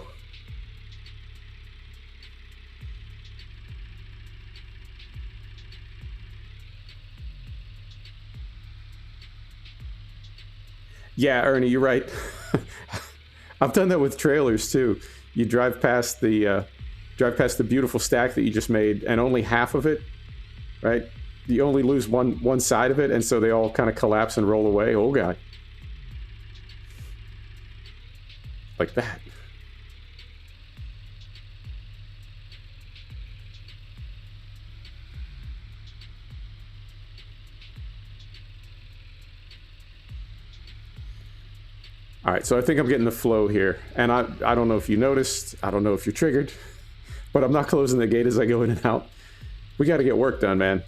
Speaker 1: Yeah, Ernie, you're right. I've done that with trailers too. You drive past the beautiful stack that you just made, and only half of it, right? You only lose one side of it, and so they all kind of collapse and roll away. Oh god, like that. All right, so I think I'm getting the flow here. And I don't know if you noticed, I don't know if you're triggered, but I'm not closing the gate as I go in and out. We got to get work done, man.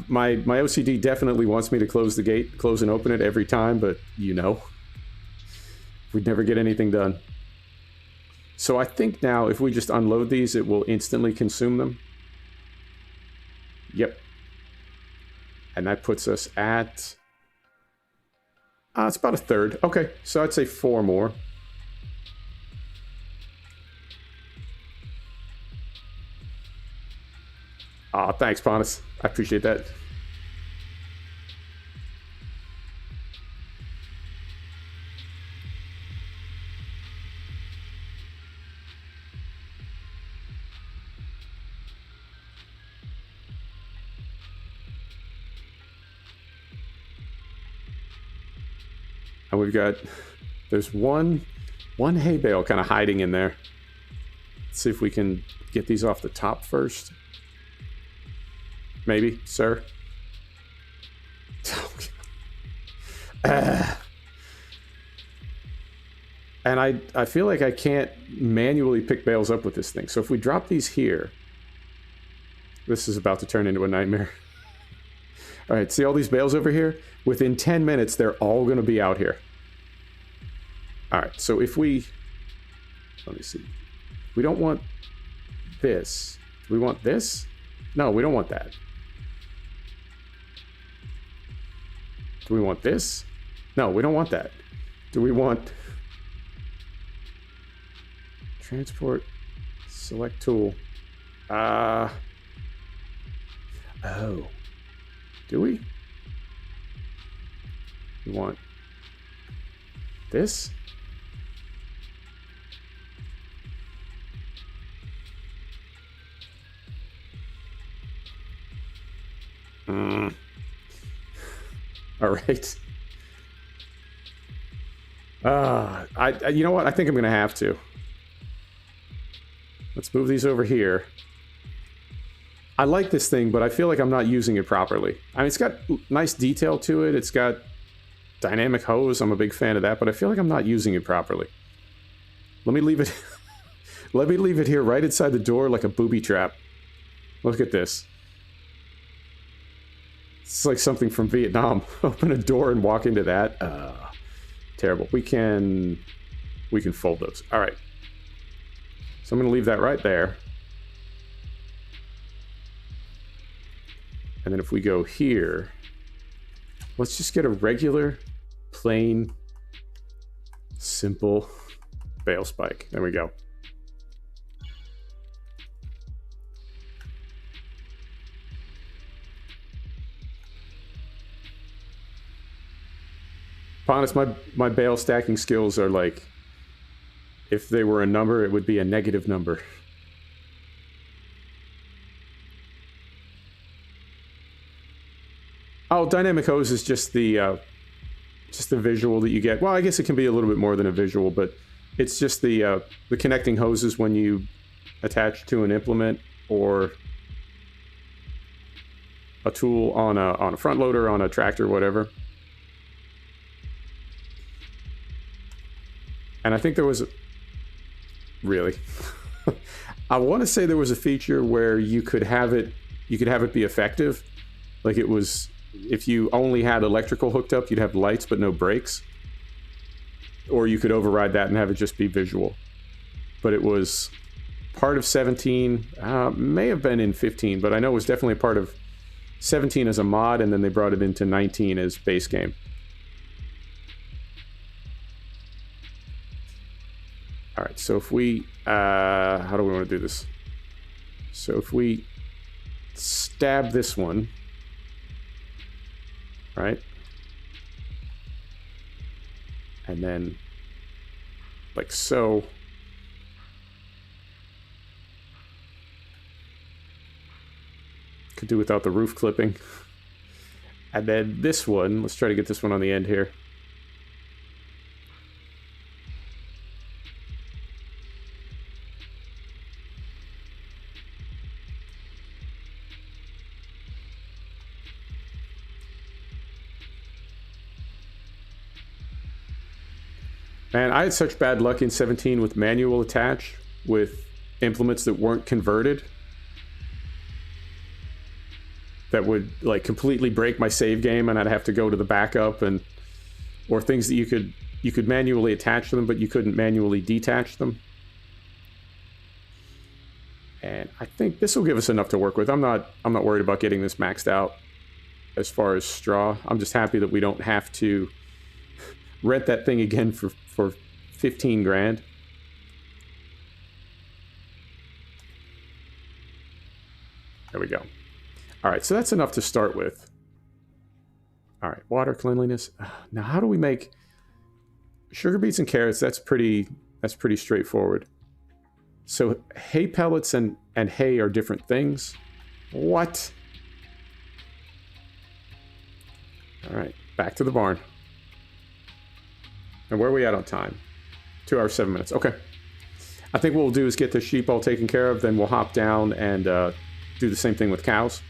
Speaker 1: My OCD definitely wants me to close the gate, close and open it every time, but you know, we'd never get anything done. So I think now if we just unload these, it will instantly consume them. Yep. And that puts us at... it's about a third. Okay, so I'd say 4 more. Aw, thanks, Pontus. I appreciate that. And we've got, there's one hay bale kind of hiding in there. Let's see if we can get these off the top first. Maybe, sir. And I feel like I can't manually pick bales up with this thing. So if we drop these here, this is about to turn into a nightmare. All right, see all these bales over here? Within 10 minutes, they're all going to be out here. All right, so if we... Let me see. We don't want this. Do we want this? No, we don't want that. Do we want this? No, we don't want that. Do we want... Transport, select tool. Oh. Do we? We want this? All right. You know what? I think I'm going to have to. Let's move these over here. I like this thing, but I feel like I'm not using it properly. I mean, it's got nice detail to it. It's got dynamic hose. I'm a big fan of that, but I feel like I'm not using it properly. Let me leave it. Let me leave it here right inside the door like a booby trap. Look at this. It's like something from Vietnam. Open a door and walk into that. Terrible. We can fold those. All right. So I'm going to leave that right there. And then if we go here, let's just get a regular, plain, simple bale spike. There we go. Honest, my bale stacking skills are like, if they were a number, it would be a negative number. Oh, dynamic hose is just the visual that you get. Well, I guess it can be a little bit more than a visual, but it's just the connecting hoses when you attach to an implement or a tool on a front loader, on a tractor, whatever. And I think there was really, I want to say there was a feature where you could have it be effective, like it was. If you only had electrical hooked up, you'd have lights but no brakes. Or you could override that and have it just be visual. But it was part of 17, may have been in 15, but I know it was definitely a part of 17 as a mod, and then they brought it into 19 as base game. All right, so if we, how do we want to do this? So if we stab this one, right? And then, like so. Could do without the roof clipping. And then this one, let's try to get this one on the end here. Man, I had such bad luck in 17 with manual attach with implements that weren't converted. That would like completely break my save game, and I'd have to go to the backup, and or things that you could manually attach to them, but you couldn't manually detach them. And I think this will give us enough to work with. I'm not worried about getting this maxed out as far as straw. I'm just happy that we don't have to rent that thing again for 15 grand. There we go. All right, so that's enough to start with. All right, water cleanliness. Now, how do we make sugar beets and carrots? That's pretty straightforward. So hay pellets and hay are different things. What? All right, back to the barn. And where are we at on time? 2 hours, 7 minutes. Okay. I think what we'll do is get the sheep all taken care of, then we'll hop down and do the same thing with cows.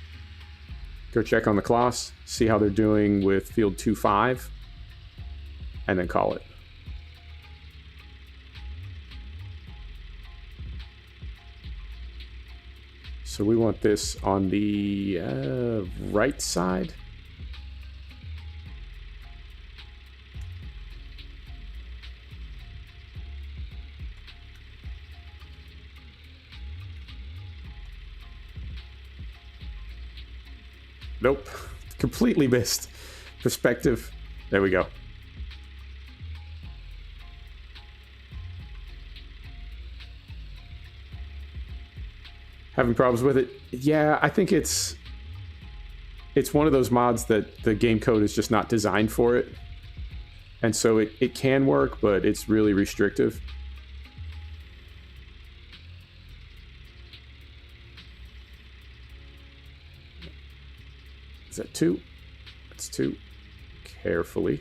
Speaker 1: Go check on the cloths, see how they're doing with field 2-5, and then call it. So we want this on the right side. Nope, completely missed perspective. There we go. Having problems with it? Yeah, I think it's one of those mods that the game code is just not designed for it. And so it can work, but it's really restrictive. Is that 2? That's 2. Carefully.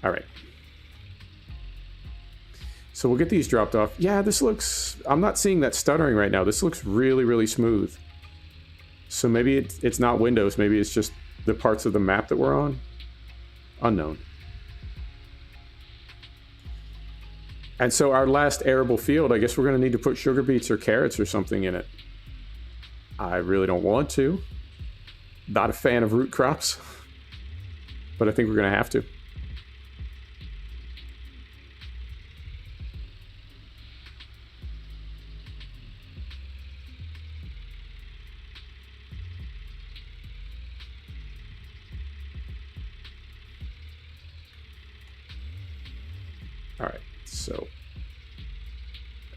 Speaker 1: All right. So we'll get these dropped off. Yeah, this looks... I'm not seeing that stuttering right now. This looks really, really smooth. So maybe it's not Windows. Maybe it's just the parts of the map that we're on. Unknown. And so our last arable field, I guess we're going to need to put sugar beets or carrots or something in it. I really don't want to. Not a fan of root crops. But I think we're going to have to. All right, so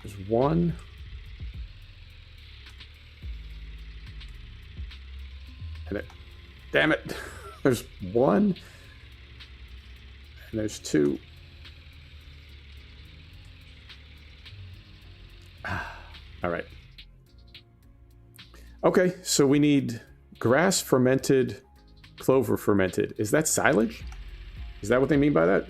Speaker 1: there's 1. And it, damn it, there's 1. And there's 2. All right. Okay, so we need grass fermented, clover fermented. Is that silage? Is that what they mean by that?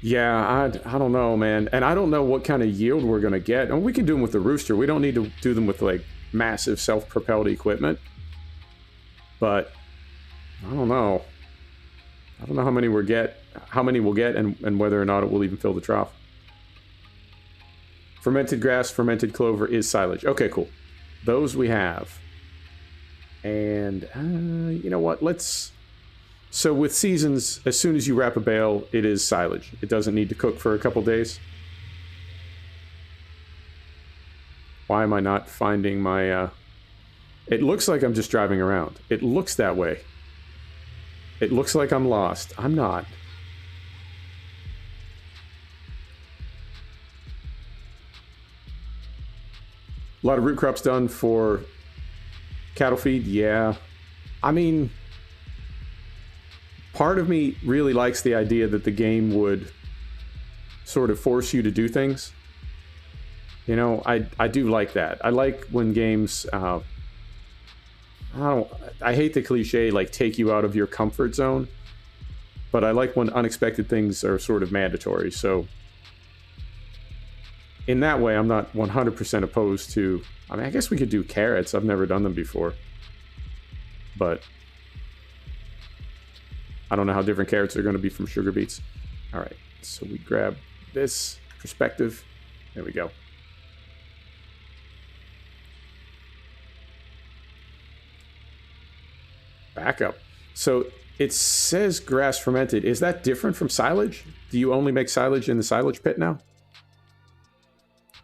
Speaker 1: Yeah, I don't know, man. And I don't know what kind of yield we're going to get. And we can do them with the rooster. We don't need to do them with, like, massive self-propelled equipment. But I don't know. I don't know how many we'll get, and whether or not it will even fill the trough. Fermented grass, fermented clover is silage. Okay, cool. Those we have. And you know what? So with seasons, as soon as you wrap a bale, it is silage. It doesn't need to cook for a couple days. Why am I not finding my... It looks like I'm just driving around. It looks that way. It looks like I'm lost. I'm not. A lot of root crops done for cattle feed. Yeah. I mean, part of me really likes the idea that the game would sort of force you to do things. You know, I do like that. I like when games... I hate the cliche, like, take you out of your comfort zone, but I like when unexpected things are sort of mandatory. So in that way, I'm not 100% opposed to... I mean, I guess we could do carrots. I've never done them before. But I don't know how different carrots are going to be from sugar beets. All right, so we grab this perspective. There we go. Backup. So it says grass fermented. Is that different from silage? Do you only make silage in the silage pit now?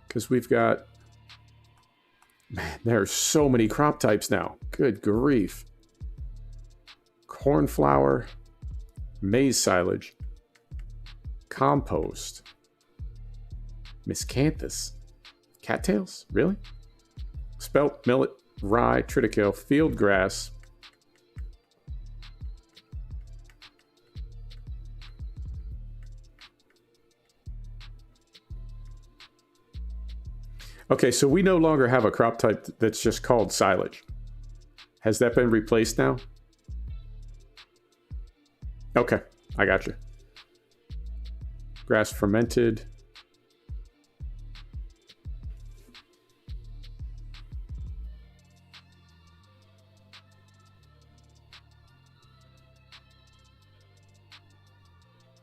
Speaker 1: Because we've got... Man, there are so many crop types now. Good grief. Corn flour, maize silage, compost, miscanthus, cattails? Really? Spelt, millet, rye, triticale, field grass. Okay, so we no longer have a crop type that's just called silage. Has that been replaced now? Okay, I got you. Grass fermented.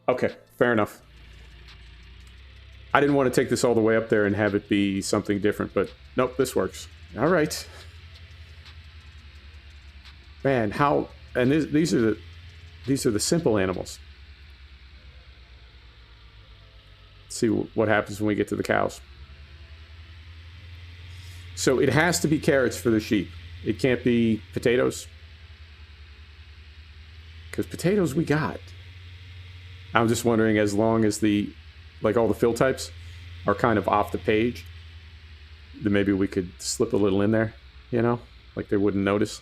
Speaker 1: Okay, fair enough. I didn't want to take this all the way up there and have it be something different, but nope, this works. All right. Man, how... And these are the simple animals. Let's see what happens when we get to the cows. So it has to be carrots for the sheep. It can't be potatoes. Because potatoes we got. I'm just wondering, as long as the... like all the fill types are kind of off the page, then maybe we could slip a little in there, you know, like they wouldn't notice.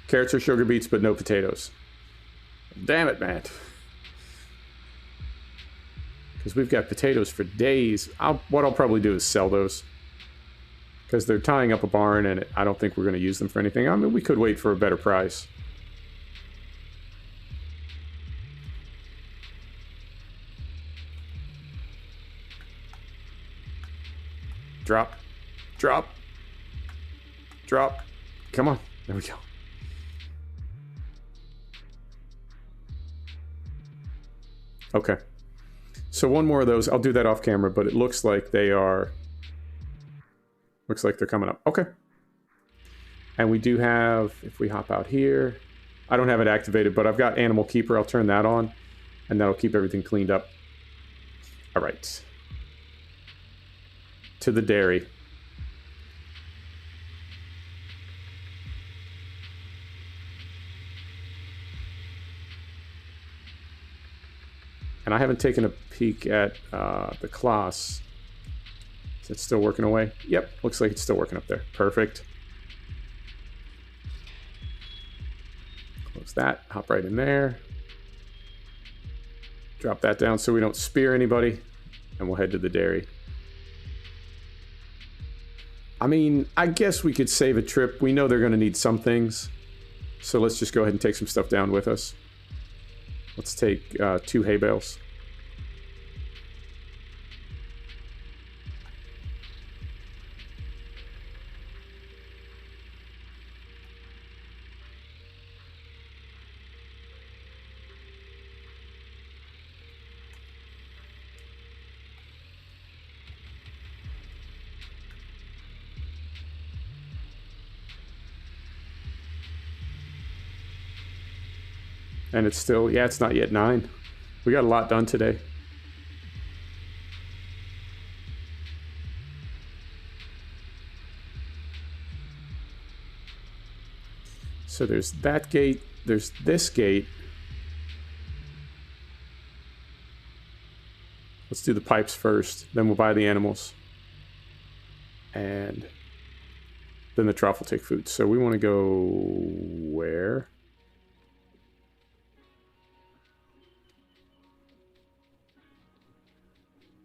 Speaker 1: Carrots or sugar beets, but no potatoes. Damn it, man. Because we've got potatoes for days. What I'll probably do is sell those. Because they're tying up a barn, and I don't think we're going to use them for anything. I mean, we could wait for a better price. Drop. Drop. Drop. Come on. There we go. Okay. So one more of those. I'll do that off camera, but it looks like they are... Looks like they're coming up. Okay. And we do have... If we hop out here... I don't have it activated, but I've got Animal Keeper. I'll turn that on, and that'll keep everything cleaned up. All right. To the dairy. And I haven't taken a peek at the class. Is it still working away? Yep, looks like it's still working up there. Perfect. Close that, hop right in there. Drop that down so we don't spear anybody. And we'll head to the dairy. I mean, I guess we could save a trip. We know they're going to need some things. So let's just go ahead and take some stuff down with us. Let's take 2 hay bales. And it's still, yeah, it's not yet 9. We got a lot done today. So there's that gate. There's this gate. Let's do the pipes first. Then we'll buy the animals. And then the trough will take food. So we want to go where?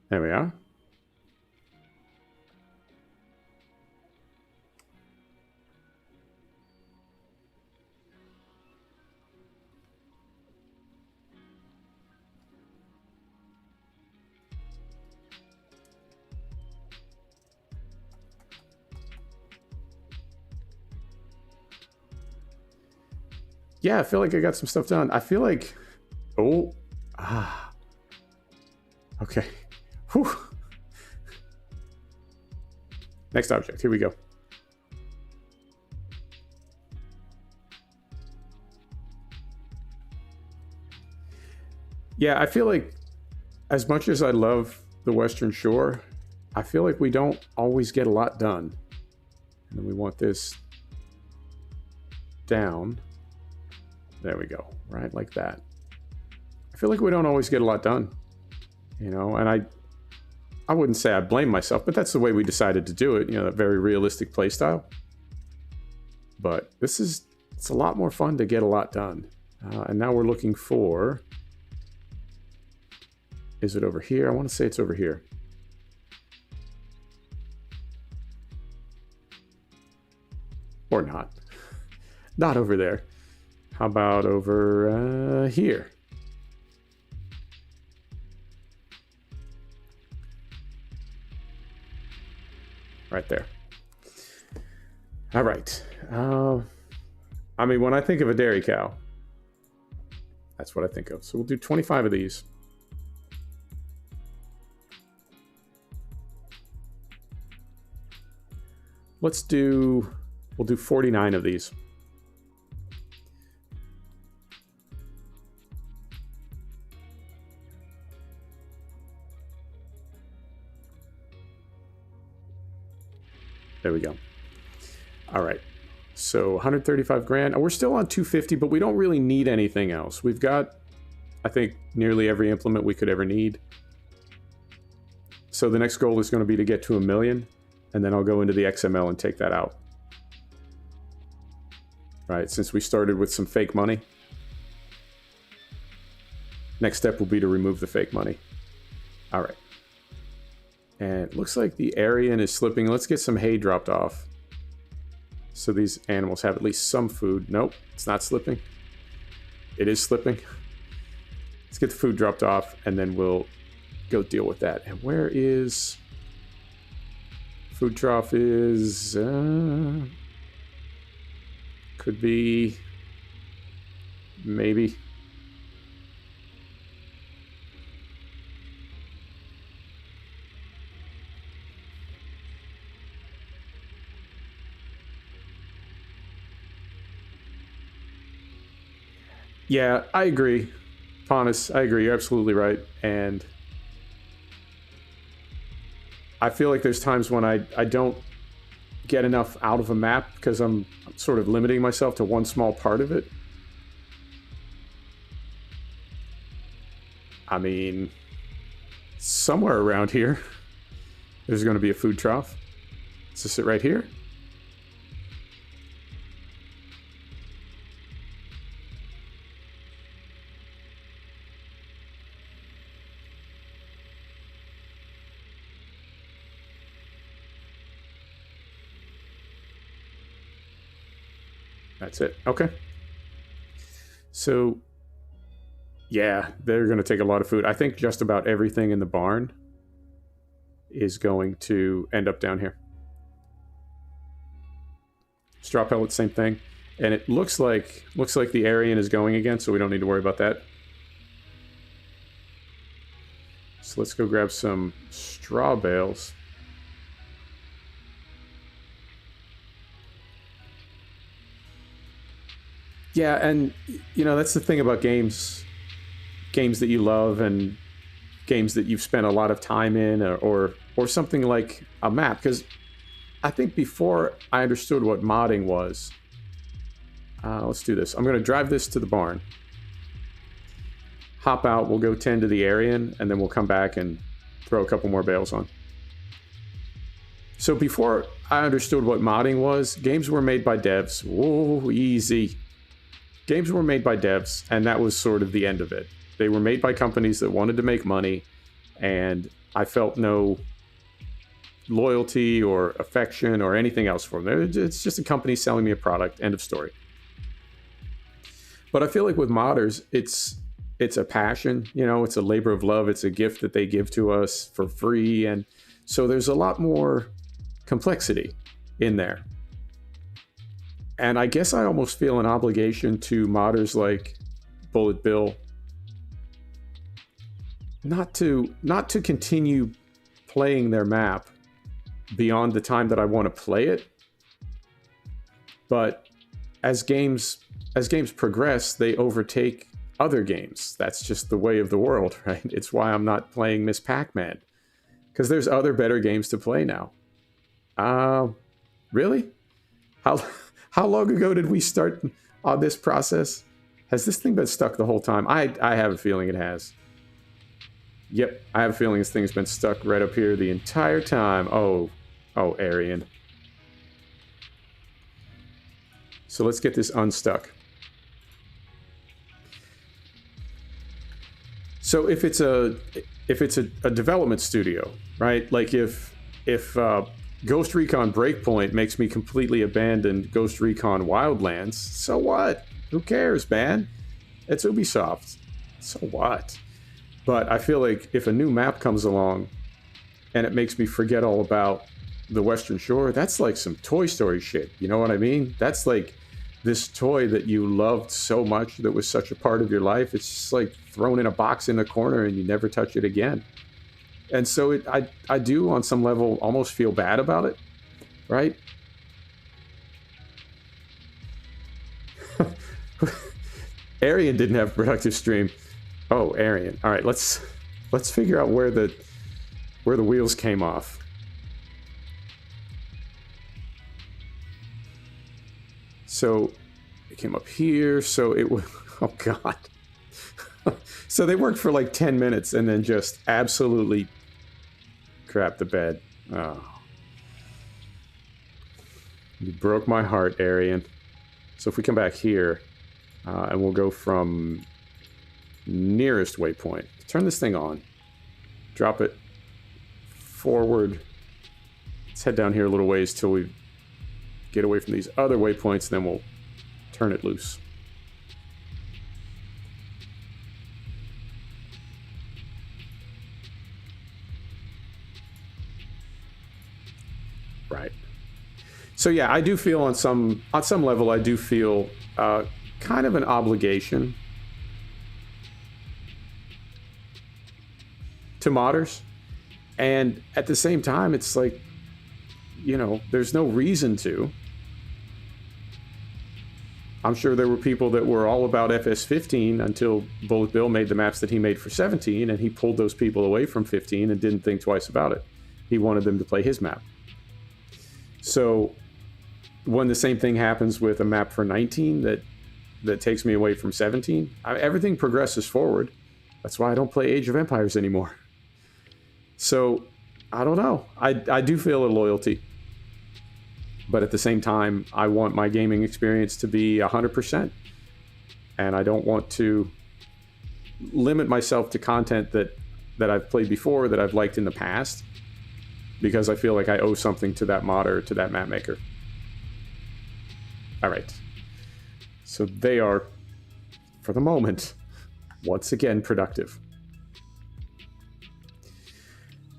Speaker 1: There we are. Yeah, I feel like I got some stuff done. I feel like... Oh. Ah. Okay. Whew. Next object. Here we go. Yeah, I feel like as much as I love the Western Shore, I feel like we don't always get a lot done. And then we want this down. There we go, right like that. I feel like we don't always get a lot done, you know, and I wouldn't say I blame myself, but that's the way we decided to do it, you know, that very realistic play style. But it's a lot more fun to get a lot done. And now we're looking for, is it over here? I want to say it's over here. Or not. Not over there. How about over here? Right there. All right. I mean, when I think of a dairy cow, that's what I think of. So we'll do 25 of these. We'll do 49 of these. There we go. All right. So 135 grand. We're still on 250, but we don't really need anything else. We've got, I think, nearly every implement we could ever need. So the next goal is going to be to get to 1 million, and then I'll go into the XML and take that out. Right, since we started with some fake money. Next step will be to remove the fake money. All right. And it looks like the Aryan is slipping. Let's get some hay dropped off, so these animals have at least some food. Nope, it's not slipping. It is slipping. Let's get the food dropped off, and then we'll go deal with that. And where is... Food trough is... could be... maybe... Yeah, I agree. Ponus, I agree. You're absolutely right. And I feel like there's times when I don't get enough out of a map because I'm sort of limiting myself to one small part of it. I mean, somewhere around here, there's going to be a food trough. Is this it right here? That's it. Okay. So, yeah, they're going to take a lot of food. I think just about everything in the barn is going to end up down here. Straw pellets, same thing. And it looks like the Aryan is going again, so we don't need to worry about that. So let's go grab some straw bales. Yeah, and you know, that's the thing about games that you love and games that you've spent a lot of time in, or something like a map, because I think before I understood what modding was, Let's do this. I'm going to drive this to the barn. Hop out, we'll go tend to the Aryan, and then we'll come back and throw a couple more bales on. So before I understood what modding was, games were made by devs. Whoa, easy. Games were made by devs, and that was sort of the end of it. They were made by companies that wanted to make money, and I felt no loyalty or affection or anything else for them. It's just a company selling me a product, end of story. But I feel like with modders, it's a passion, you know, it's a labor of love. It's a gift that they give to us for free. And so there's a lot more complexity in there. And I guess I almost feel an obligation to modders like Bullet Bill not to continue playing their map beyond the time that I want to play it. But as games progress, they overtake other games. That's just the way of the world, right? It's why I'm not playing Miss Pac-Man, because there's other better games to play now. Really? How long ago did we start on this process? Has this thing been stuck the whole time? I have a feeling it has. Yep, I have a feeling this thing's been stuck right up here the entire time. Oh, Aryan. So let's get this unstuck. So if it's a development studio, right? Like if Ghost Recon Breakpoint makes me completely abandon Ghost Recon Wildlands, so what? Who cares, man? It's Ubisoft. So what? But I feel like if a new map comes along and it makes me forget all about the Western Shore, that's like some Toy Story shit. You know what I mean? That's like this toy that you loved so much, that was such a part of your life. It's just like thrown in a box in the corner and you never touch it again. And so I do on some level almost feel bad about it, right? Aryan didn't have a productive stream. Oh, Aryan. All right, let's figure out where the wheels came off. So it came up here. So it was, oh God. So they worked for like 10 minutes and then just absolutely crap the bed. Oh. You broke my heart, Aryan. So if we come back here, and we'll go from nearest waypoint. Turn this thing on. Drop it forward. Let's head down here a little ways till we get away from these other waypoints, then we'll turn it loose. Right. So yeah, I do feel on some level, I do feel kind of an obligation to modders. And at the same time, it's like, you know, there's no reason to. I'm sure there were people that were all about FS15 until Bullet Bill made the maps that he made for 17, and he pulled those people away from 15 and didn't think twice about it. He wanted them to play his map. So when the same thing happens with a map for 19 that takes me away from 17, everything progresses forward. That's why I don't play Age of Empires anymore. So I don't know. I do feel a loyalty. But at the same time, I want my gaming experience to be 100%. And I don't want to limit myself to content that I've played before, that I've liked in the past, because I feel like I owe something to that modder, to that map maker. All right. So they are, for the moment, once again productive.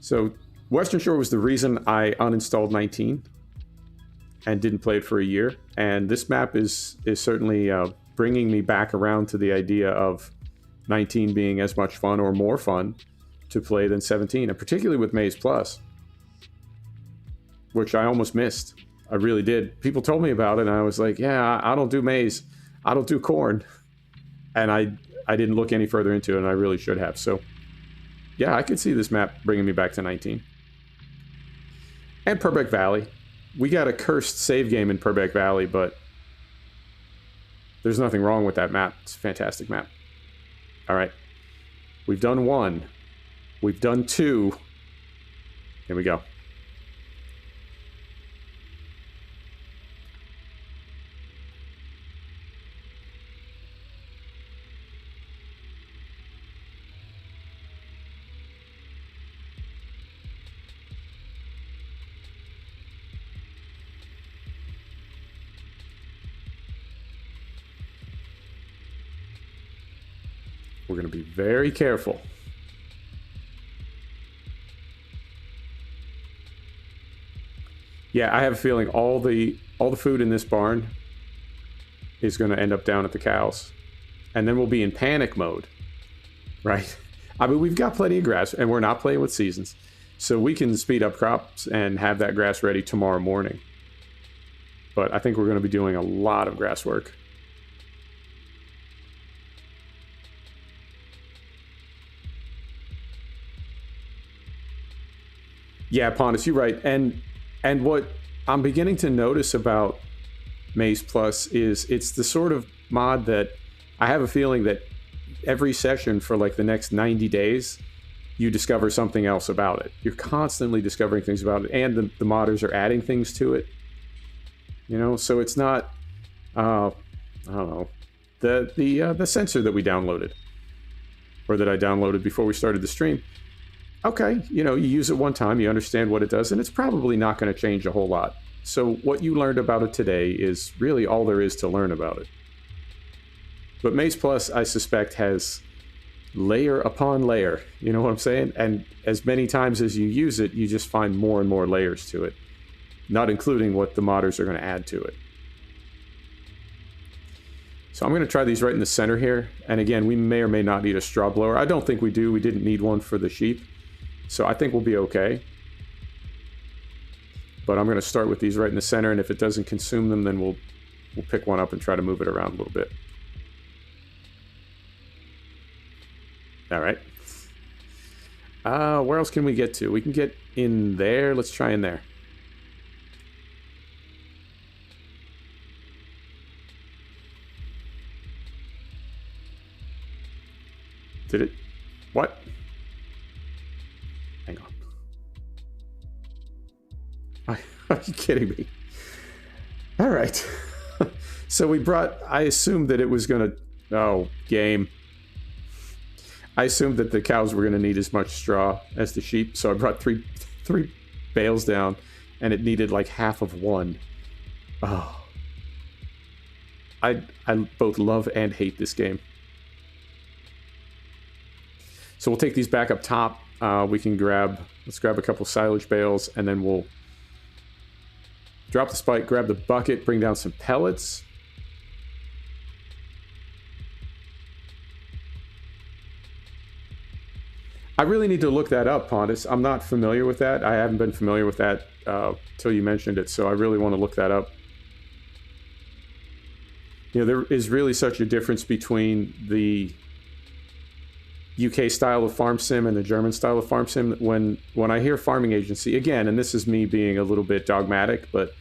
Speaker 1: So Western Shore was the reason I uninstalled 19 and didn't play it for a year. And this map is certainly bringing me back around to the idea of 19 being as much fun or more fun to play than 17, and particularly with Maze Plus, which I almost missed. I really did. People told me about it, and I was like, yeah, I don't do Maze. I don't do Corn. And I didn't look any further into it, and I really should have. So, yeah, I could see this map bringing me back to 19. And Purbeck Valley. We got a cursed save game in Purbeck Valley, but There's nothing wrong with that map. It's a fantastic map. All right. We've done 1. We've done 2. Here we go. We're going to be very careful. Yeah, I have a feeling all the food in this barn is going to end up down at the cows. And then we'll be in panic mode, right? I mean, we've got plenty of grass, and we're not playing with seasons. So we can speed up crops and have that grass ready tomorrow morning. But I think we're going to be doing a lot of grass work. Yeah, Pontus, you're right. And what I'm beginning to notice about Maze Plus is it's the sort of mod that I have a feeling that every session for like the next 90 days, you discover something else about it. You're constantly discovering things about it, and the modders are adding things to it. You know, so it's not, I don't know, the sensor that we downloaded, or that I downloaded before we started the stream. Okay, you know, you use it one time, you understand what it does, and it's probably not going to change a whole lot. So what you learned about it today is really all there is to learn about it. But Maze Plus, I suspect, has layer upon layer, you know what I'm saying? And as many times as you use it, you just find more and more layers to it, not including what the modders are going to add to it. So I'm going to try these right in the center here. And again, we may or may not need a straw blower. I don't think we do. We didn't need one for the sheep. So I think we'll be okay. But I'm going to start with these right in the center, and if it doesn't consume them, then we'll pick one up and try to move it around a little bit. All right. Where else can we get to? We can get in there. Let's try in there. Did it? What? Hang on. Are you kidding me? All right. So we brought, I assumed that it was going to, oh, game. I assumed that the cows were going to need as much straw as the sheep, so I brought three bales down, and it needed like half of one. Oh. I both love and hate this game. So we'll take these back up top. Let's grab a couple silage bales, and then we'll drop the spike, grab the bucket, bring down some pellets. I really need to look that up, Pontus. I'm not familiar with that. I haven't been familiar with that till you mentioned it, so I really want to look that up. You know, there is really such a difference between the UK style of farm sim and the German style of farm sim. When I hear farming agency, again, and this is me being a little bit dogmatic, but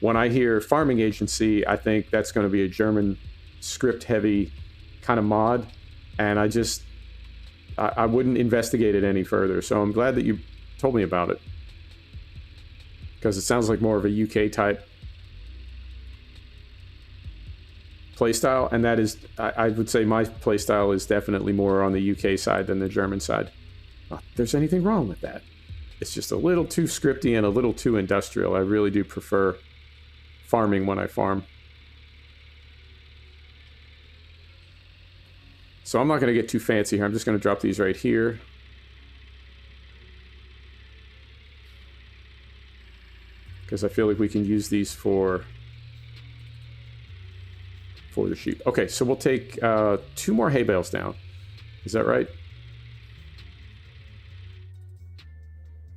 Speaker 1: when I hear farming agency, I think that's going to be a German script heavy kind of mod, and I wouldn't investigate it any further. So I'm glad that you told me about it, because it sounds like more of a UK type playstyle, and that is, I would say my playstyle is definitely more on the UK side than the German side. Not that there's anything wrong with that. It's just a little too scripty and a little too industrial. I really do prefer farming when I farm. So I'm not going to get too fancy here. I'm just going to drop these right here. Because I feel like we can use these for the sheep. Okay, so we'll take 2 more hay bales down. Is that right?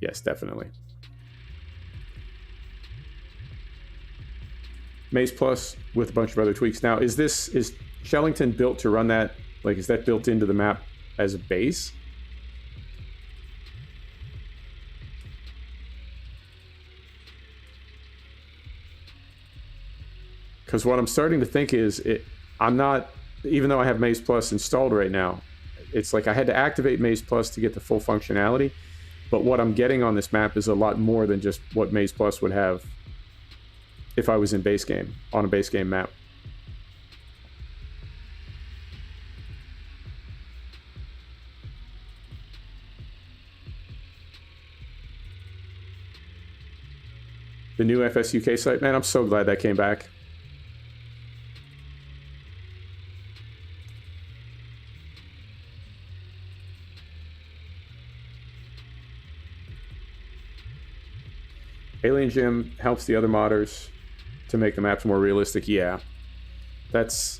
Speaker 1: Yes, definitely. Maze Plus with a bunch of other tweaks. Now, is Chellington built to run that? Like, is that built into the map as a base? Because what I'm starting to think is, I'm not, even though I have Maze Plus installed right now, it's like I had to activate Maze Plus to get the full functionality, but what I'm getting on this map is a lot more than just what Maze Plus would have if I was in base game, on a base game map. The new FS UK site, man, I'm so glad that came back. Alien Gym helps the other modders to make the maps more realistic. Yeah, that's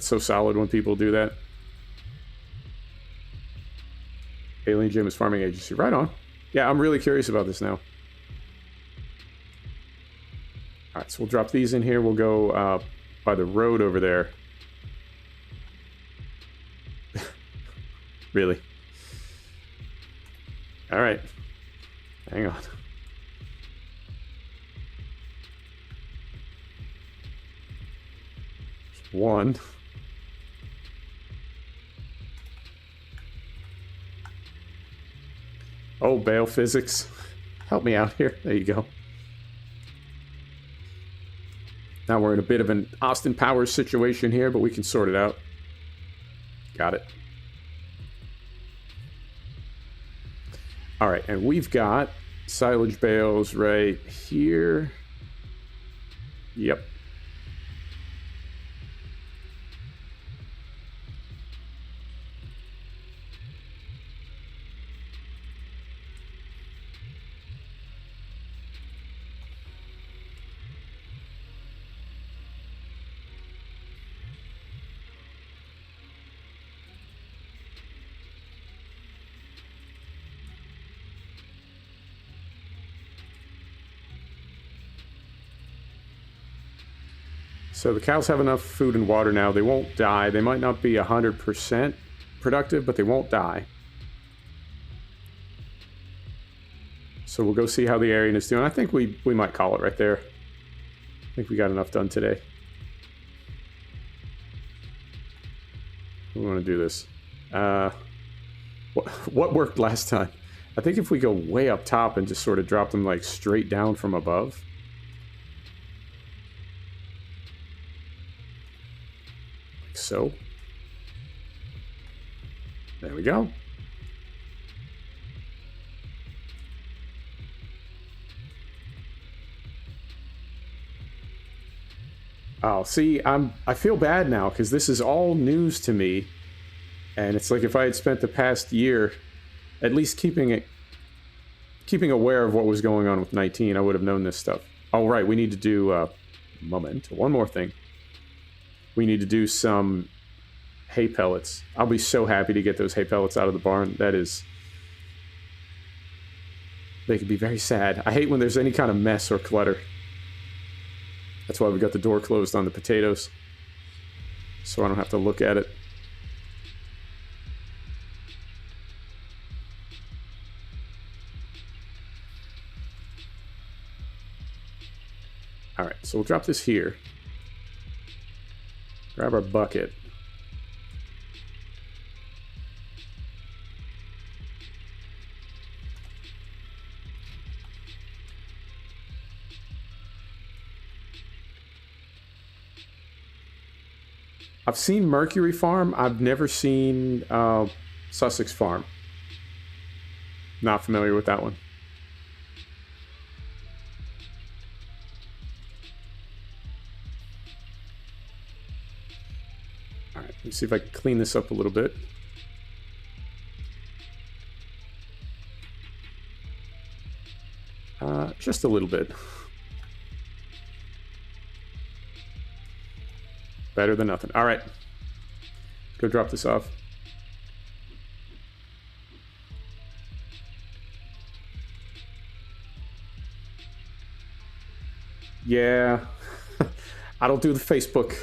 Speaker 1: so solid when people do that. Alien Gym is farming agency. Right on. Yeah, I'm really curious about this now. All right, so we'll drop these in here. We'll go by the road over there. Really? All right. Hang on. There's one. Oh, Bale Physics. Help me out here. There you go. Now we're in a bit of an Austin Powers situation here, but we can sort it out. Got it. All right, and we've got silage bales right here. Yep. So the cows have enough food and water now. They won't die. They might not be 100% productive, but they won't die. So we'll go see how the Aryan is doing. I think we might call it right there. I think we got enough done today. We want to do this. What worked last time? I think if we go way up top and just sort of drop them like straight down from above. So, there we go. Oh, see, I feel bad now because this is all news to me, and it's like if I had spent the past year at least keeping aware of what was going on with 19, I would have known this stuff. Oh, right, we need to do one more thing. We need to do some hay pellets. I'll be so happy to get those hay pellets out of the barn. They could be very sad. I hate when there's any kind of mess or clutter. That's why we got the door closed on the potatoes, so I don't have to look at it. All right, so we'll drop this here. Grab our bucket. I've seen Mercury Farm. I've never seen Sussex Farm. Not familiar with that one. All right, let's see if I can clean this up a little bit. Just a little bit. Better than nothing. All right. Let's go drop this off. Yeah. I don't do the Facebook.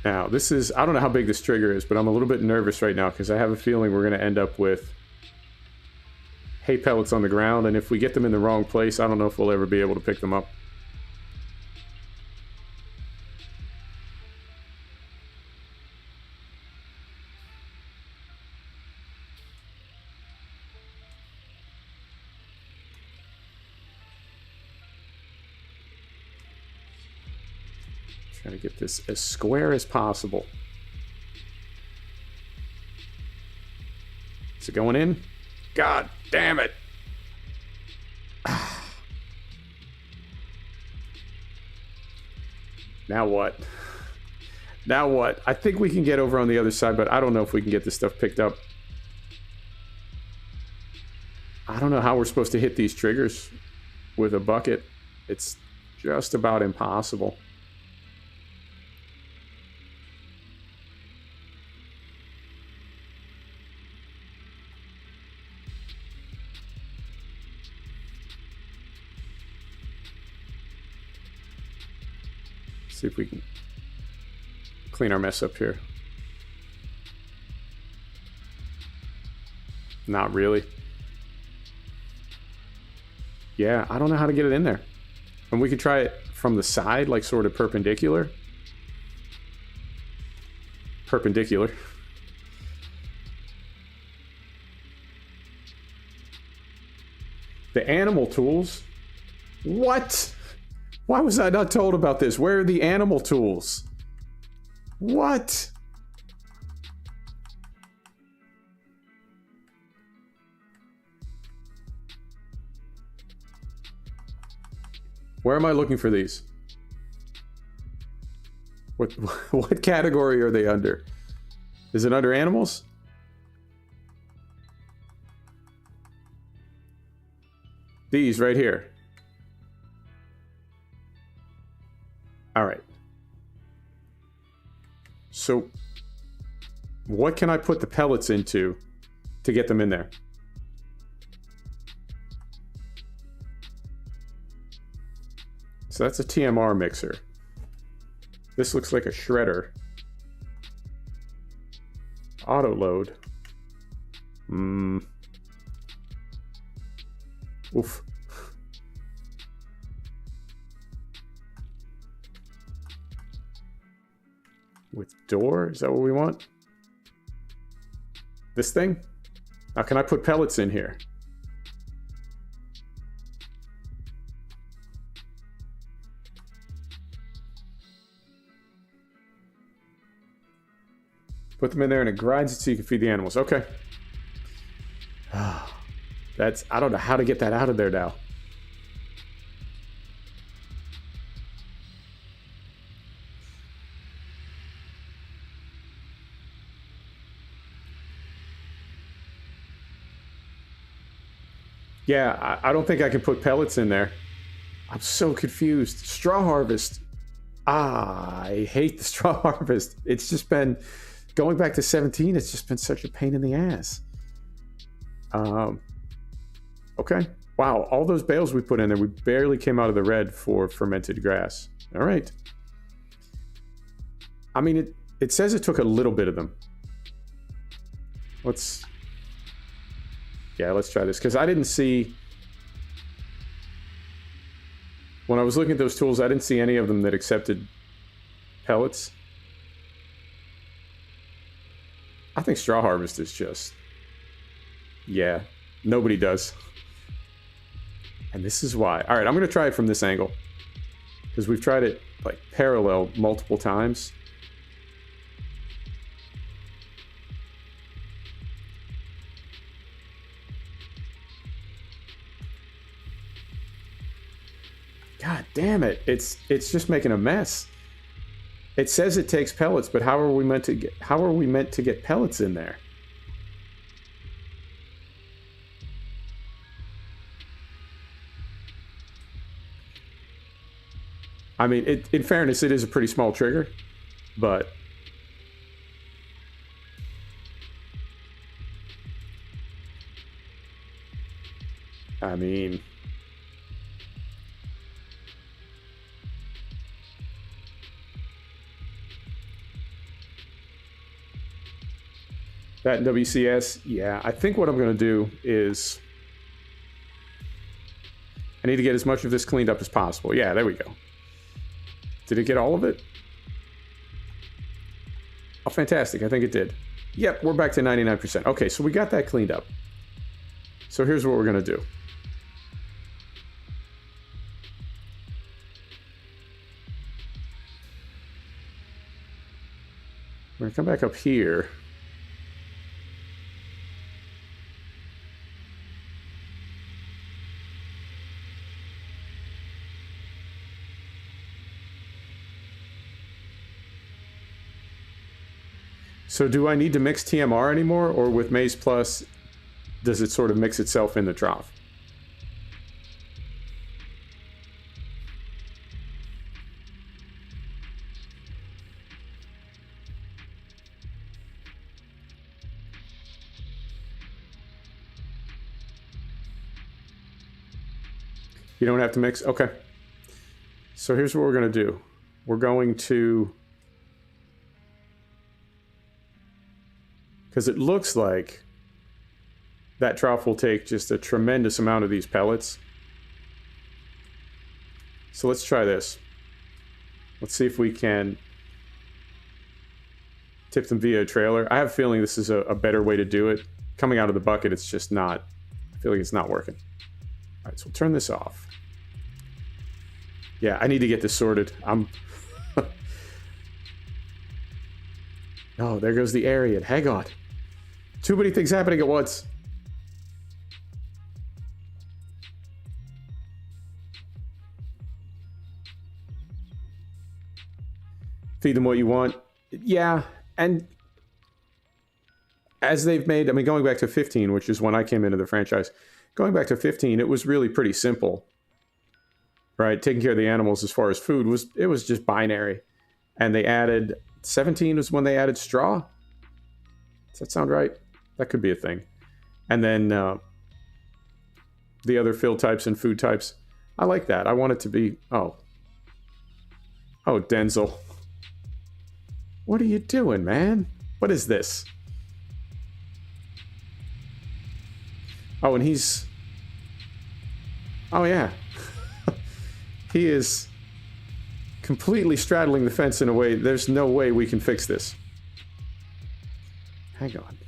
Speaker 1: Now, this is... I don't know how big this trigger is, but I'm a little bit nervous right now because I have a feeling we're going to end up with hay pellets on the ground, and if we get them in the wrong place, I don't know if we'll ever be able to pick them up. Try to get this as square as possible. Is it going in? God damn it. Now what? Now what? I think we can get over on the other side, but I don't know if we can get this stuff picked up. I don't know how we're supposed to hit these triggers with a bucket. It's just about impossible. See if we can clean our mess up here. Not really. Yeah, I don't know how to get it in there. And we could try it from the side, like sort of perpendicular. Perpendicular. The animal tools? What? Why was I not told about this? Where are the animal tools? What? Where am I looking for these? What category are they under? Is it under animals? These right here. All right. So what can I put the pellets into to get them in there? So that's a TMR mixer. This looks like a shredder. Auto load. Oof. With door, is that what we want? This thing? Now can I put pellets in here? Put them in there and it grinds it so you can feed the animals. Okay. That's, I don't know how to get that out of there now. Yeah, I don't think I can put pellets in there. I'm so confused. Straw harvest. I hate the straw harvest. It's just been, going back to 17, it's just been such a pain in the ass. Okay. Wow, all those bales we put in there, we barely came out of the red for fermented grass. All right. I mean, it says it took a little bit of them. Let's try this, because I didn't see, when I was looking at those tools, I didn't see any of them that accepted pellets. I think straw harvest is just, yeah, nobody does. And this is why. All right, I'm going to try it from this angle, because we've tried it like parallel multiple times. God damn it. It's just making a mess. It says it takes pellets, but how are we meant to get pellets in there? I mean, in fairness, it is a pretty small trigger, but I mean, that WCS, yeah, I think what I'm going to do is I need to get as much of this cleaned up as possible. Yeah, there we go. Did it get all of it? Oh, fantastic. I think it did. Yep, we're back to 99%. Okay, so we got that cleaned up. So here's what we're going to do. We're going to come back up here. So do I need to mix TMR anymore, or with Maze Plus, does it sort of mix itself in the trough? You don't have to mix? Okay. So here's what we're going to do. We're going to... Because it looks like that trough will take just a tremendous amount of these pellets. So let's try this. Let's see if we can tip them via a trailer. I have a feeling this is a better way to do it. Coming out of the bucket, it's just not... I feel like it's not working. All right, so we'll turn this off. Yeah, I need to get this sorted. Oh, there goes the Arian. Hang on. Too many things happening at once. Feed them what you want. Yeah, and as they've made, I mean, going back to 15, which is when I came into the franchise, going back to 15, it was really pretty simple. Right, taking care of the animals as far as food was just binary, and they added 17 was when they added straw. Does that sound right? That could be a thing. And then the other fill types and food types. I like that. I want it to be oh Denzel. What are you doing, man? What is this? Oh, and he's yeah. He is completely straddling the fence in a way, there's no way we can fix this. Hang on.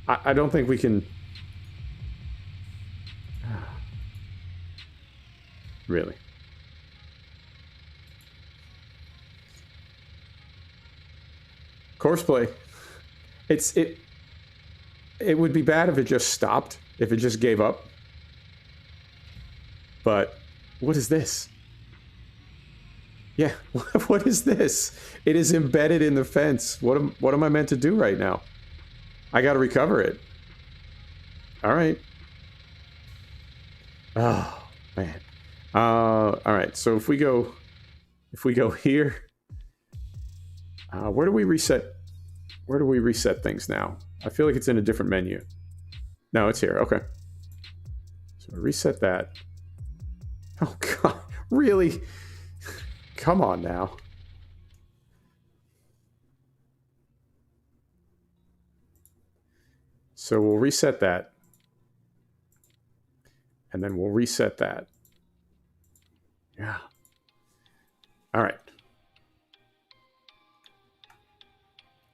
Speaker 1: I don't think we can... Really? Courseplay. It would be bad if it just stopped, if it just gave up. But... What is this? Yeah, what is this? It is embedded in the fence. What am I meant to do right now? I got to recover it. All right. Oh, man. All right, so if we go here, where do we reset? Where do we reset things now? I feel like it's in a different menu. No, it's here. Okay. So reset that. Oh, God. Really? Come on now. So we'll reset that. And then we'll reset that. Yeah. All right.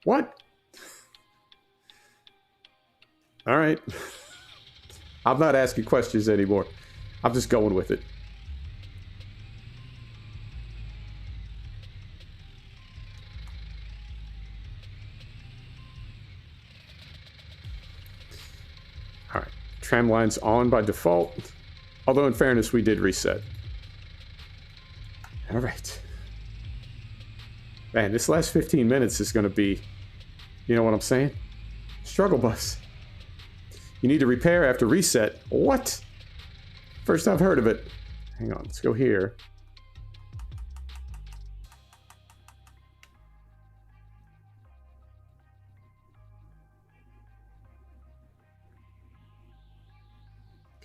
Speaker 1: What? All right. I'm not asking questions anymore. I'm just going with it. Tram line's on by default. Although in fairness, we did reset. All right. Man, this last 15 minutes is going to be, you know what I'm saying? Struggle bus. You need to repair after reset. What? First I've heard of it. Hang on, let's go here.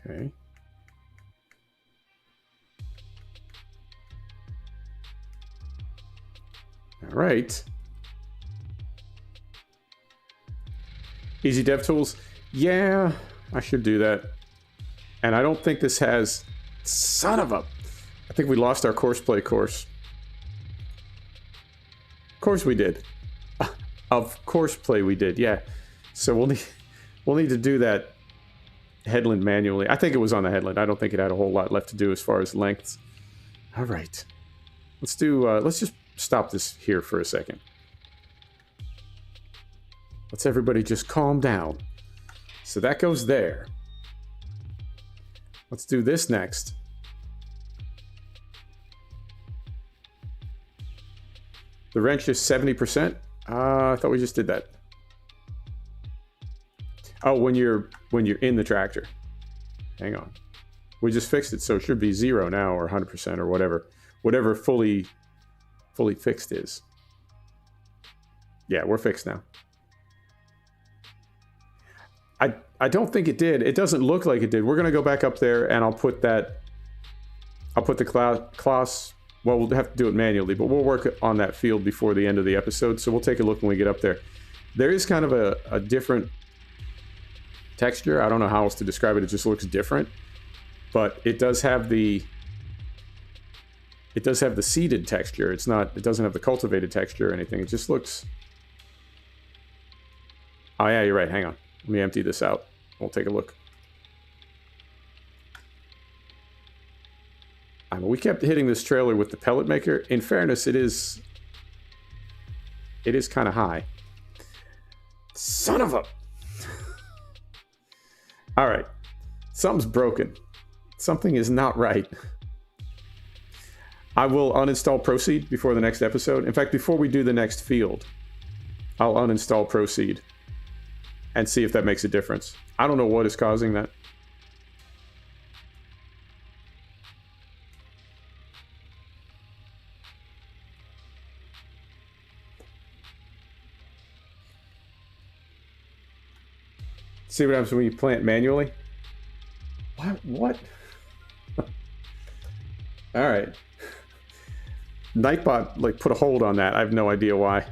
Speaker 1: Okay. All right. Easy dev tools. Yeah, I should do that. And I don't think this has... Son of a... I think we lost our Courseplay course. Of course we did. Of Courseplay we did, yeah. So we'll need to do that headland manually. I think it was on the headland. I don't think it had a whole lot left to do as far as lengths. All right. Let's do... let's just stop this here for a second. Let's everybody just calm down. So that goes there. Let's do this next. The wrench is 70%. I thought we just did that. Oh, when you're in the tractor. Hang on. We just fixed it, so it should be 0 now, or 100%, or whatever. Whatever fully fixed is. Yeah, we're fixed now. I don't think it did. It doesn't look like it did. We're gonna go back up there, and I'll put the class. Well, we'll have to do it manually, but we'll work on that field before the end of the episode. So we'll take a look when we get up there. There is kind of a different texture. I don't know how else to describe it. It just looks different, but it does have the seeded texture. It doesn't have the cultivated texture or anything. It just looks. Oh yeah, you're right. Hang on. Let me empty this out. We'll take a look. I mean, we kept hitting this trailer with the pellet maker. In fairness, it is kind of high. Son of a... All right. Something's broken. Something is not right. I will uninstall Proceed before the next episode. In fact, before we do the next field, I'll uninstall Proceed and see if that makes a difference. I don't know what is causing that. See what happens when you plant manually? What? All right. Nightbot like put a hold on that. I have no idea why.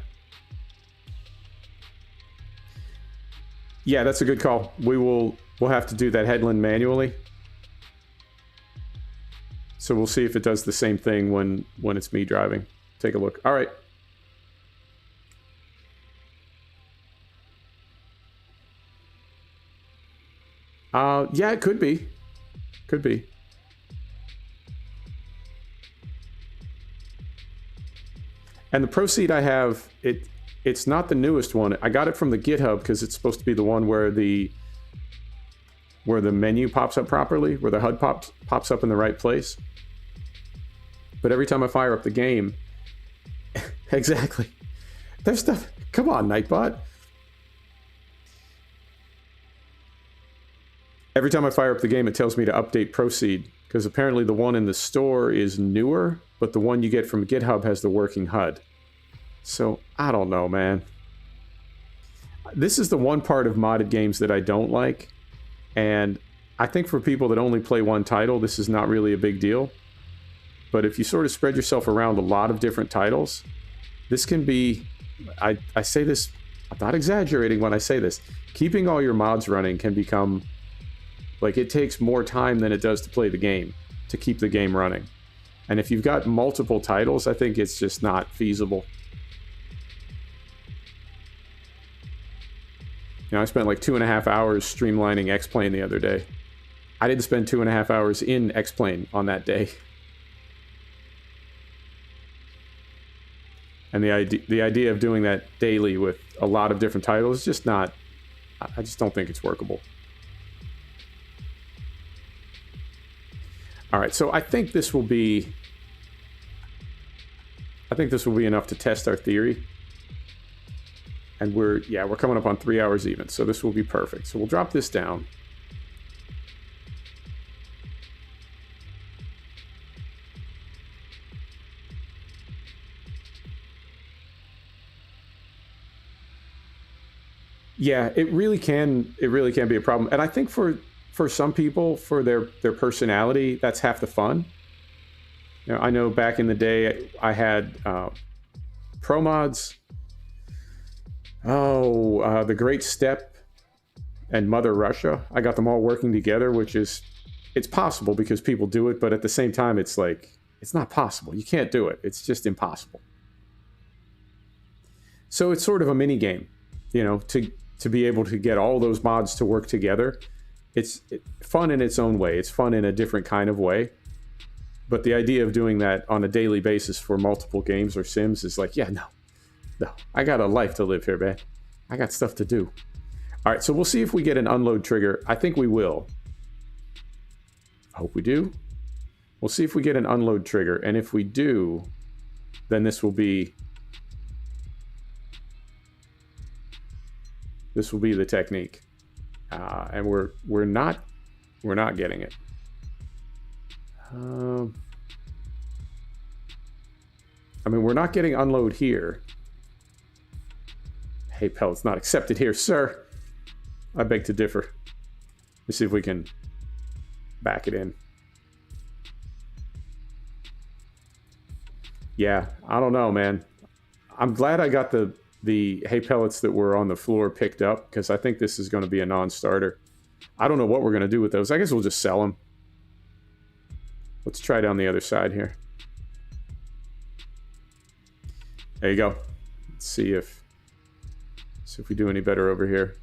Speaker 1: Yeah, that's a good call. We'll have to do that headland manually. So we'll see if it does the same thing when it's me driving. Take a look. All right. Yeah, it could be. Could be. And the Proceed I have, it's not the newest one. I got it from the GitHub because it's supposed to be the one where the menu pops up properly, where the HUD pops up in the right place. But every time I fire up the game, exactly. There's stuff. Come on, Nightbot. Every time I fire up the game, it tells me to update Proceed, because apparently the one in the store is newer, but the one you get from GitHub has the working HUD. So, I don't know, man. This is the one part of modded games that I don't like, and I think for people that only play one title, this is not really a big deal. But if you sort of spread yourself around a lot of different titles, this can be... I say this, I'm not exaggerating when I say this, keeping all your mods running can become... Like, it takes more time than it does to play the game, to keep the game running. And if you've got multiple titles, I think it's just not feasible. You know, I spent like 2.5 hours streamlining X-Plane the other day. I didn't spend 2.5 hours in X-Plane on that day. And the idea of doing that daily with a lot of different titles is just not... I just don't think it's workable. All right, so I think this will be enough to test our theory. And we're coming up on 3 hours even, so this will be perfect. So we'll drop this down. Yeah, it really can be a problem. And I think for some people, for their personality, that's half the fun. You know, I know back in the day, I had Pro Mods, The Great Step, and Mother Russia. I got them all working together, which is, it's possible because people do it, but at the same time, it's like, it's not possible. You can't do it. It's just impossible. So it's sort of a mini game, you know, to be able to get all those mods to work together. It's fun in its own way. It's fun in a different kind of way. But the idea of doing that on a daily basis for multiple games or sims is like, yeah, no. I got a life to live here, man. I got stuff to do. All right, so we'll see if we get an unload trigger. I think we will. I hope we do. We'll see if we get an unload trigger, and if we do, then this will be the technique. And we're not getting it. I mean, we're not getting unload here. Hey, Pellets not accepted here, sir. I beg to differ. Let's see if we can back it in. Yeah, I don't know, man. I'm glad I got the hay pellets that were on the floor picked up, because I think this is going to be a non-starter. I don't know what we're going to do with those. I guess we'll just sell them. Let's try down the other side here. There you go. Let's see if we do any better over here.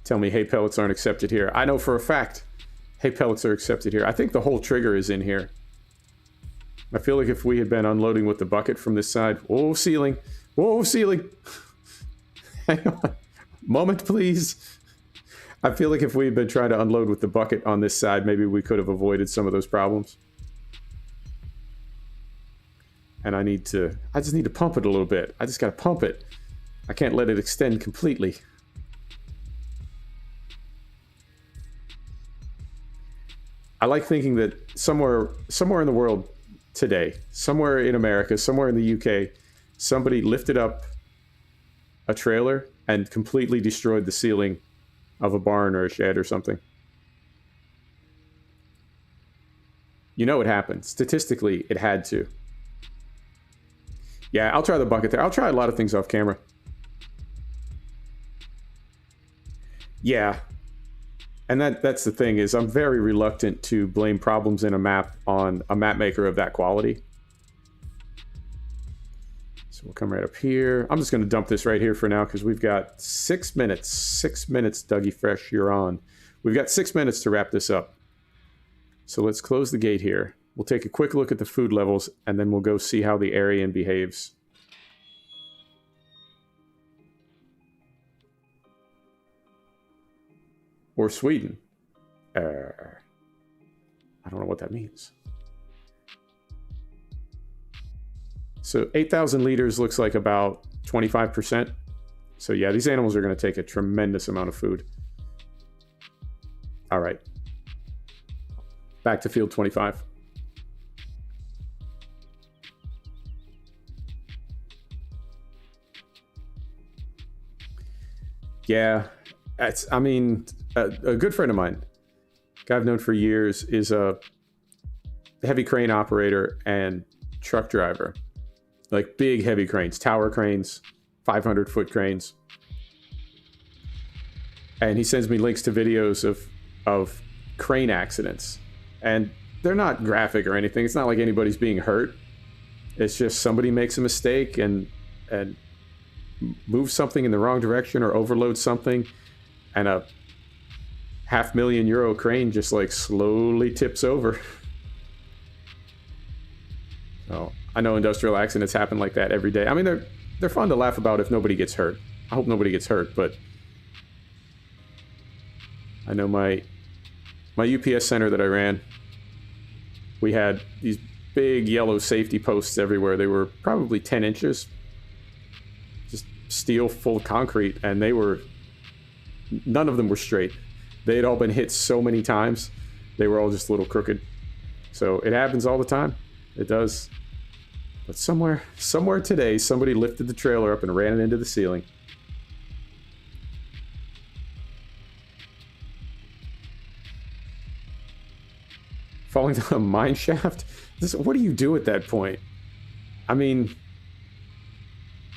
Speaker 1: Tell me hay pellets aren't accepted here. I know for a fact hay pellets are accepted here. I think the whole trigger is in here. I feel like if we had been unloading with the bucket from this side... Whoa, ceiling! Whoa, ceiling! Hang on. Moment, please. I feel like if we had been trying to unload with the bucket on this side, maybe we could have avoided some of those problems. And I just need to pump it a little bit. I just got to pump it. I can't let it extend completely. I like thinking that somewhere in the world today, somewhere in America, somewhere in the UK, somebody lifted up a trailer and completely destroyed the ceiling of a barn or a shed or something. You know it happened. Statistically, it had to. Yeah, I'll try the bucket there. I'll try a lot of things off camera. Yeah. And that's the thing, is I'm very reluctant to blame problems in a map on a map maker of that quality. So we'll come right up here. I'm just going to dump this right here for now, because we've got 6 minutes. 6 minutes, Dougie Fresh, you're on. We've got 6 minutes to wrap this up. So let's close the gate here. We'll take a quick look at the food levels, and then we'll go see how the Aryan behaves. Or Sweden. I don't know what that means. So 8,000 liters looks like about 25%. So yeah, these animals are going to take a tremendous amount of food. All right. Back to field 25. Yeah, I mean, a good friend of mine, guy I've known for years, is a heavy crane operator and truck driver. Like big heavy cranes, tower cranes, 500-foot cranes. And he sends me links to videos of crane accidents. And they're not graphic or anything. It's not like anybody's being hurt. It's just somebody makes a mistake and moves something in the wrong direction or overloads something, and a €500,000 crane just like slowly tips over. So I know industrial accidents happen like that every day. I mean, they're fun to laugh about if nobody gets hurt. I hope nobody gets hurt, but I know my UPS center that I ran, we had these big yellow safety posts everywhere. They were probably 10 inches, just steel full of concrete, and none of them were straight. They had all been hit so many times. They were all just a little crooked. So it happens all the time. It does. But somewhere today, somebody lifted the trailer up and ran it into the ceiling. Falling down a mine shaft? What do you do at that point? I mean,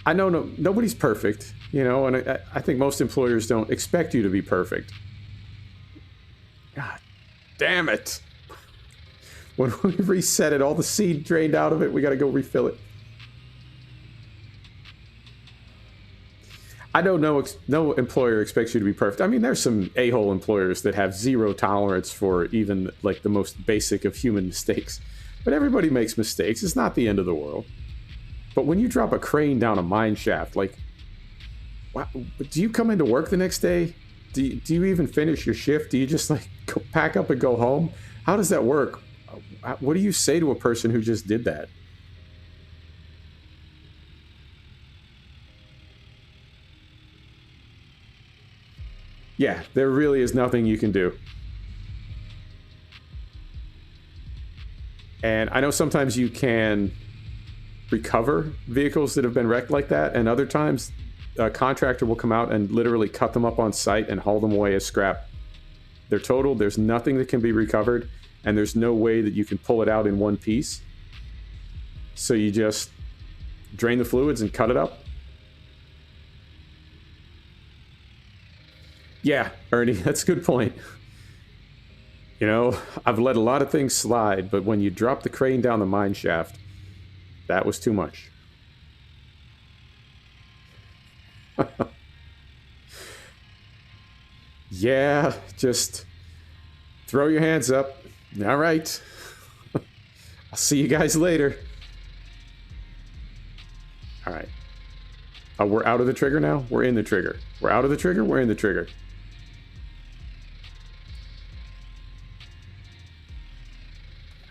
Speaker 1: I know nobody's perfect, you know, and I think most employers don't expect you to be perfect. God damn it. When we reset it, all the seed drained out of it, we got to go refill it. I know no employer expects you to be perfect. I mean, there's some a-hole employers that have zero tolerance for even like the most basic of human mistakes. But everybody makes mistakes. It's not the end of the world. But when you drop a crane down a mine shaft, like, wow, do you come into work the next day? Do you even finish your shift? Do you just like go pack up and go home? How does that work? What do you say to a person who just did that? Yeah, there really is nothing you can do. And I know sometimes you can recover vehicles that have been wrecked like that, and other times a contractor will come out and literally cut them up on site and haul them away as scrap. They're totaled, there's nothing that can be recovered, and there's no way that you can pull it out in one piece. So you just drain the fluids and cut it up. Yeah, Ernie, that's a good point. You know, I've let a lot of things slide, but when you drop the crane down the mine shaft, that was too much. Yeah, just throw your hands up. All right. I'll see you guys later. All right. We're out of the trigger now? We're in the trigger. We're out of the trigger? We're in the trigger.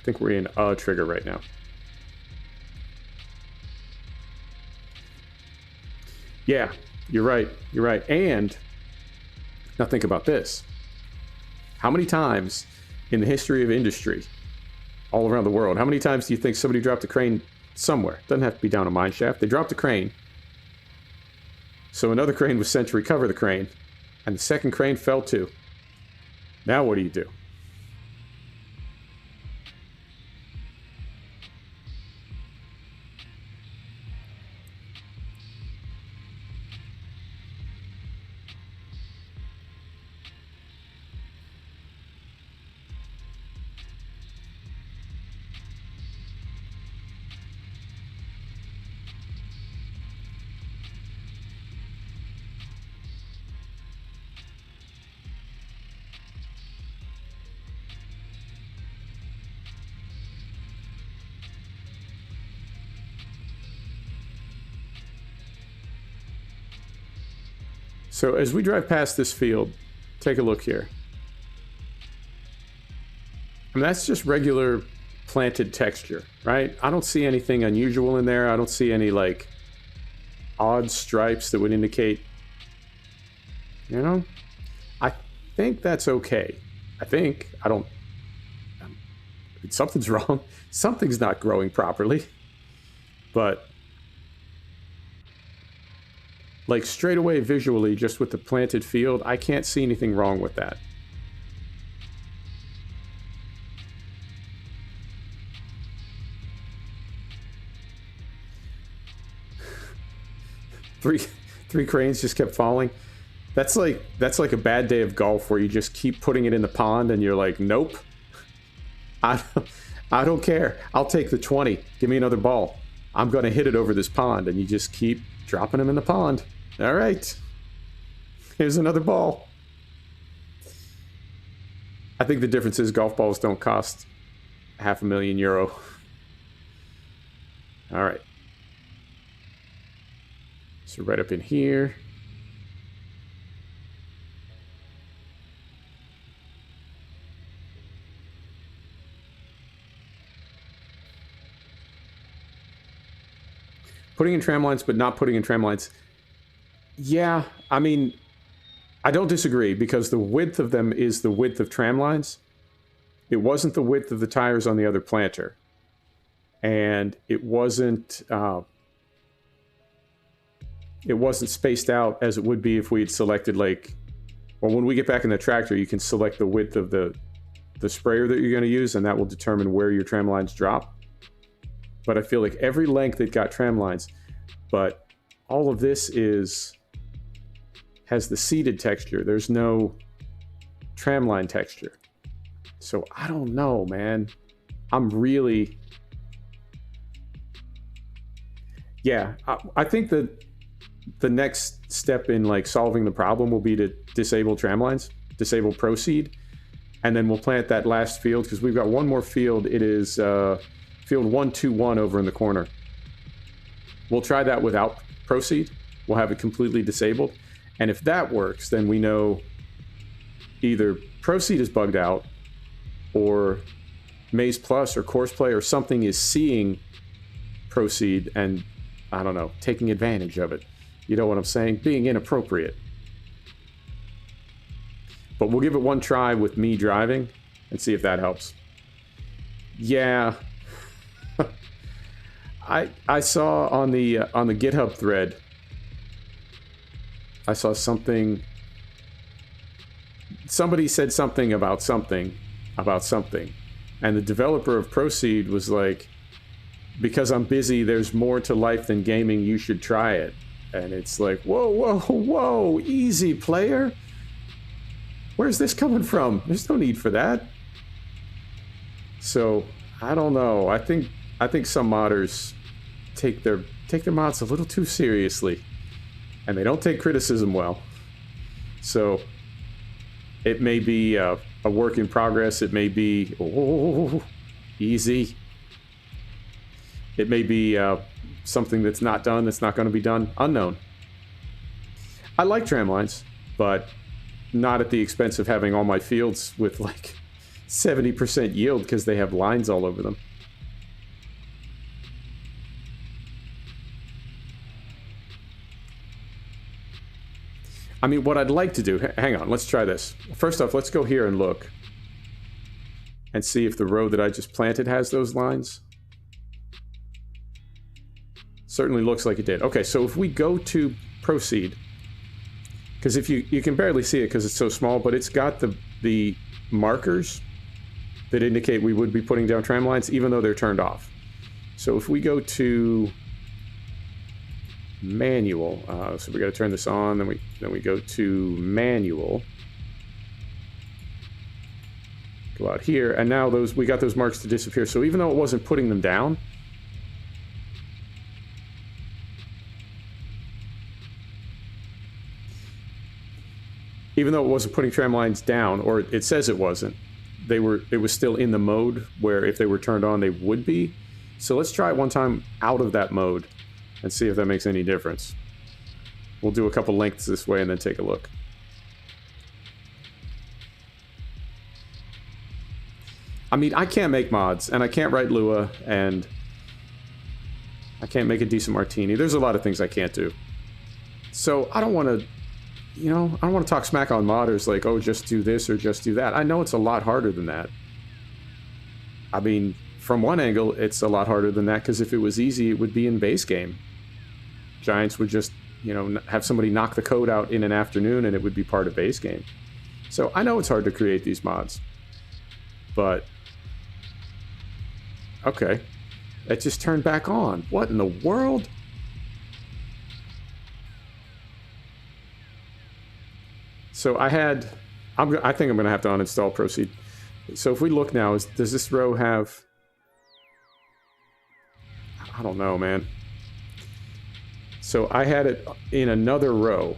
Speaker 1: I think we're in a trigger right now. Yeah, you're right. You're right. And now think about this. How many times in the history of industry, all around the world, how many times do you think somebody dropped a crane somewhere? Doesn't have to be down a mine shaft. They dropped a crane. So another crane was sent to recover the crane, and the second crane fell too. Now what do you do? So as we drive past this field, take a look here. I mean, that's just regular planted texture, right? I don't see anything unusual in there. I don't see any like odd stripes that would indicate, you know, I think that's okay. I don't, something's wrong. Something's not growing properly, but like straight away visually, just with the planted field, I can't see anything wrong with that. Three cranes just kept falling. That's like a bad day of golf where you just keep putting it in the pond and you're like, nope. I don't care. I'll take the 20. Give me another ball. I'm going to hit it over this pond, and you just keep dropping them in the pond. All right. Here's another ball. I think the difference is golf balls don't cost €500,000. All right. So right up in here. Putting in tram lines, but not putting in tram lines. Yeah, I mean, I don't disagree, because the width of them is the width of tram lines. It wasn't the width of the tires on the other planter. And it wasn't spaced out as it would be if we had selected, like, well, when we get back in the tractor, you can select the width of the sprayer that you're going to use, and that will determine where your tram lines drop. But I feel like every length it got tram lines, but all of this has the seated texture. There's no tram line texture. So I don't know, man. I'm really... Yeah, I think that the next step in like solving the problem will be to disable tram lines, disable proceed, and then we'll plant that last field, because we've got one more field. It is field 121 over in the corner. We'll try that without Proceed. We'll have it completely disabled. And if that works, then we know either Proceed is bugged out, or Maze Plus or Courseplay or something is seeing Proceed and, I don't know, taking advantage of it. You know what I'm saying? Being inappropriate. But we'll give it one try with me driving and see if that helps. Yeah. I saw on the GitHub thread, I saw something. Somebody said something, and the developer of Proceed was like, because I'm busy, there's more to life than gaming, you should try it. And it's like, whoa, whoa, whoa, easy, player. Where's this coming from? There's no need for that. So, I don't know. I think some modders take their mods a little too seriously, and they don't take criticism well. So, it may be a work in progress. It may be easy. It may be something that's not done, that's not going to be done. Unknown. I like tramlines, but not at the expense of having all my fields with like 70% yield because they have lines all over them. I mean, what I'd like to do... Hang on, let's try this. First off, let's go here and look. And see if the row that I just planted has those lines. Certainly looks like it did. Okay, so if we go to Proceed... Because if you can barely see it because it's so small, but it's got the markers that indicate we would be putting down tram lines, even though they're turned off. So if we go to manual, so we got to turn this on, then we go to manual, go out here, and now we got those marks to disappear. So even though it wasn't putting them down, even though it wasn't putting tram lines down, or it says it wasn't, it was still in the mode where if they were turned on, they would be. So let's try it one time out of that mode and see if that makes any difference. We'll do a couple lengths this way and then take a look. I mean, I can't make mods, and I can't write Lua, and I can't make a decent martini. There's a lot of things I can't do. So I don't want to... You know, I don't want to talk smack on modders like, oh, just do this or just do that. I know it's a lot harder than that. I mean, from one angle, it's a lot harder than that, because if it was easy, it would be in base game. Giants would just, you know, have somebody knock the code out in an afternoon and it would be part of base game. So I know it's hard to create these mods. But... Okay. It just turned back on. What in the world? So I think I'm going to have to uninstall Proceed. So if we look now, does this row have... I don't know, man. So I had it in another row.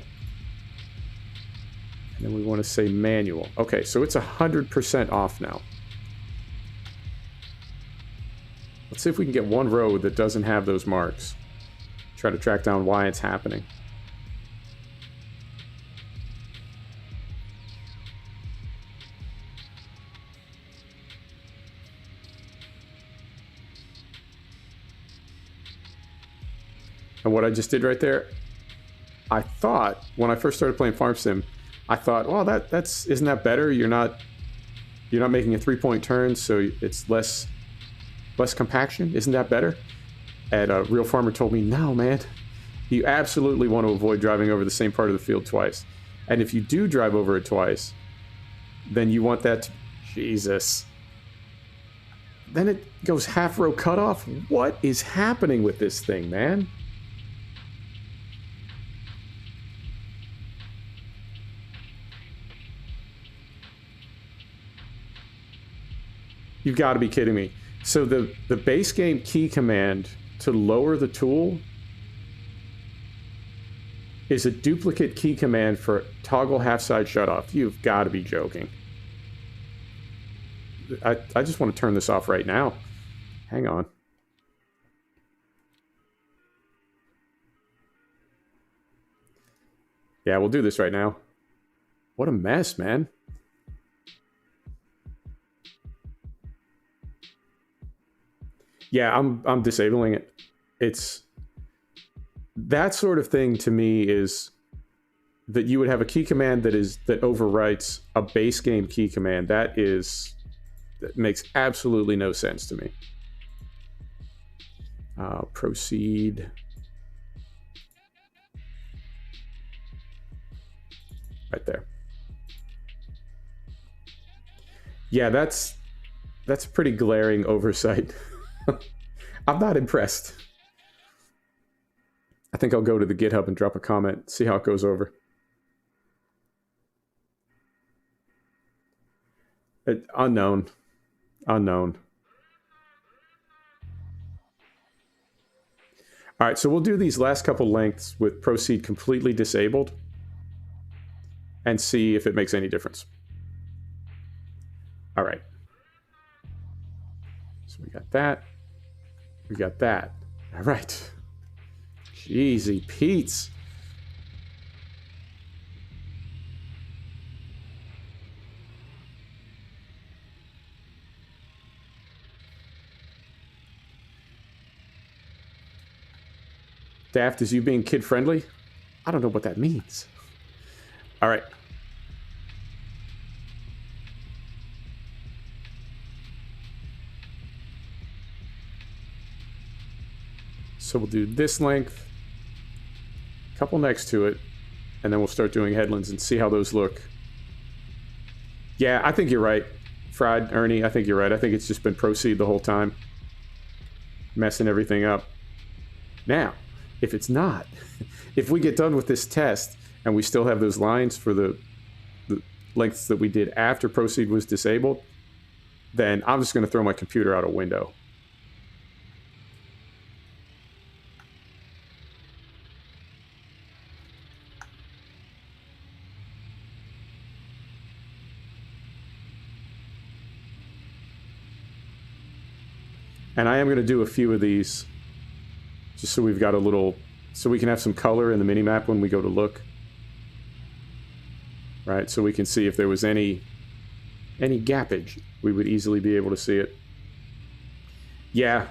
Speaker 1: And then we want to say manual. Okay, so it's 100% off now. Let's see if we can get one row that doesn't have those marks. Try to track down why it's happening. And what I just did right there, I thought, when I first started playing Farm Sim, I thought, well, isn't that better? You're not making a 3-point turn, so it's less compaction. Isn't that better? And a real farmer told me, no, man, you absolutely want to avoid driving over the same part of the field twice. And if you do drive over it twice, then you want that to... Jesus. Then it goes half row cutoff? What is happening with this thing, man? You've got to be kidding me. So the base game key command to lower the tool is a duplicate key command for toggle half side shutoff. You've got to be joking. I just want to turn this off right now. Hang on. Yeah, we'll do this right now. What a mess, man. Yeah, I'm disabling it. It's that sort of thing to me is that you would have a key command that overwrites a base game key command. That makes absolutely no sense to me. Proceed. Right there. Yeah, that's a pretty glaring oversight. I'm not impressed. I think I'll go to the GitHub and drop a comment, see how it goes over. Unknown. All right, so we'll do these last couple lengths with proceed completely disabled and see if it makes any difference. All right. So we got that. We got that. All right. Jeezy Pete's. Daft, is you being kid-friendly? I don't know what that means. All right. So we'll do this length, a couple next to it, and then we'll start doing headlands and see how those look. Yeah, I think you're right. Fried, Ernie, I think you're right. I think it's just been proceed the whole time, messing everything up. Now, if it's not, if we get done with this test and we still have those lines for the lengths that we did after proceed was disabled, then I'm just going to throw my computer out a window. And I am going to do a few of these just so we've got a little, so we can have some color in the minimap when we go to look. Right, so we can see if there was any gappage. We would easily be able to see it. Yeah,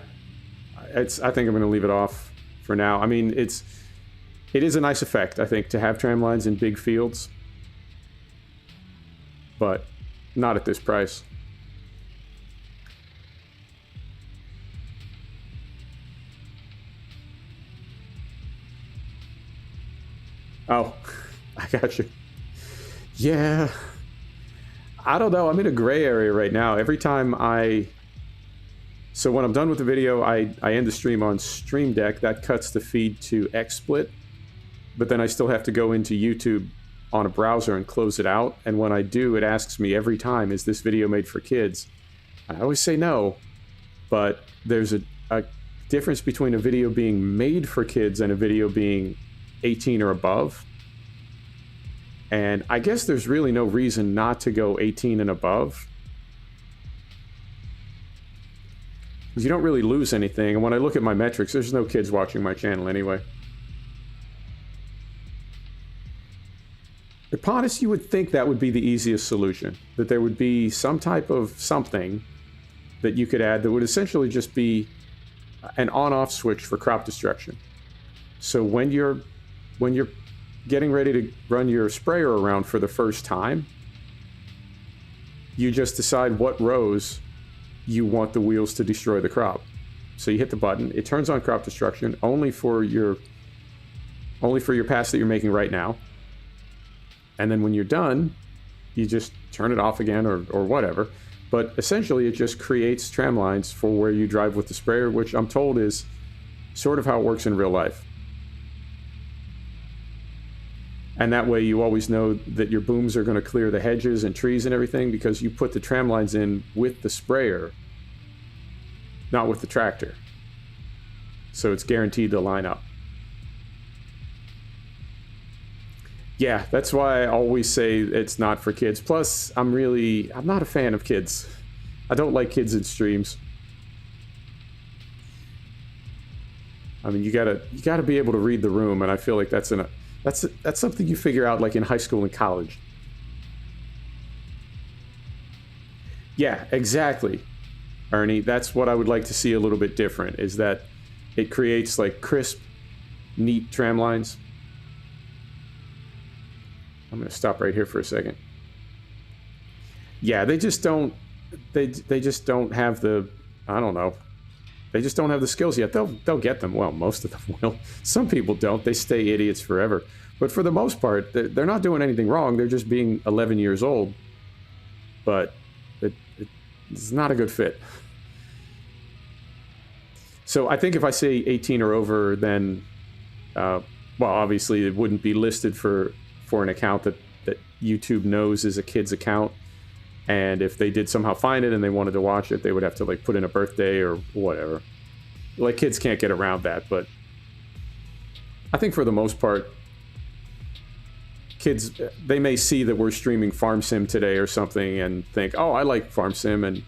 Speaker 1: I think I'm going to leave it off for now. I mean, it is a nice effect, I think, to have tram lines in big fields. But not at this price. Oh, I got you. Yeah. I don't know. I'm in a gray area right now. Every time so when I'm done with the video, I end the stream on Stream Deck. That cuts the feed to XSplit. But then I still have to go into YouTube on a browser and close it out. And when I do, it asks me every time, is this video made for kids? I always say no. But there's a difference between a video being made for kids and a video being 18 or above. And I guess there's really no reason not to go 18 and above. Because you don't really lose anything. And when I look at my metrics, there's no kids watching my channel anyway. Eponymous, you would think that would be the easiest solution. That there would be some type of something that you could add that would essentially just be an on-off switch for crop destruction. So when you're getting ready to run your sprayer around for the first time, you just decide what rows you want the wheels to destroy the crop. So you hit the button, it turns on crop destruction only for your pass that you're making right now. And then when you're done, you just turn it off again or whatever. But essentially it just creates tram lines for where you drive with the sprayer, which I'm told is sort of how it works in real life. And that way you always know that your booms are going to clear the hedges and trees and everything because you put the tram lines in with the sprayer, not with the tractor. So it's guaranteed to line up. Yeah, that's why I always say it's not for kids. Plus, I'm not a fan of kids. I don't like kids in streams. I mean, you gotta be able to read the room, and I feel like that's That's something you figure out like in high school and college. Yeah, exactly, Ernie. That's what I would like to see a little bit different, is that it creates like crisp, neat tram lines. I'm going to stop right here for a second. Yeah, they just don't, they just don't have the, I don't know. They just don't have the skills yet. They'll get them. Well, most of them will. Some people don't. They stay idiots forever. But for the most part, they're not doing anything wrong. They're just being 11 years old. But it's not a good fit. So I think if I say 18 or over, then, well, obviously it wouldn't be listed for an account that YouTube knows is a kid's account. And if they did somehow find it and they wanted to watch it, they would have to like put in a birthday or whatever. Like, kids can't get around that. But I think for the most part, kids, they may see that we're streaming Farm Sim today or something and think, oh, I like Farm Sim. And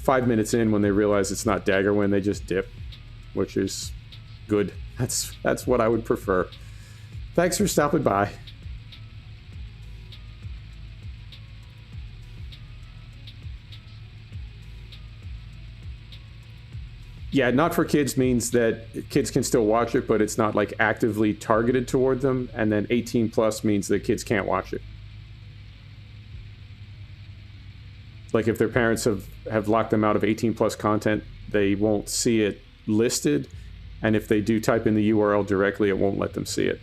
Speaker 1: 5 minutes in, when they realize it's not Daggerwin, they just dip, which is good. That's what I would prefer. Thanks for stopping by. Yeah, not for kids means that kids can still watch it, but it's not like actively targeted toward them. And then 18 plus means that kids can't watch it. Like if their parents have locked them out of 18 plus content, they won't see it listed. And if they do type in the URL directly, it won't let them see it.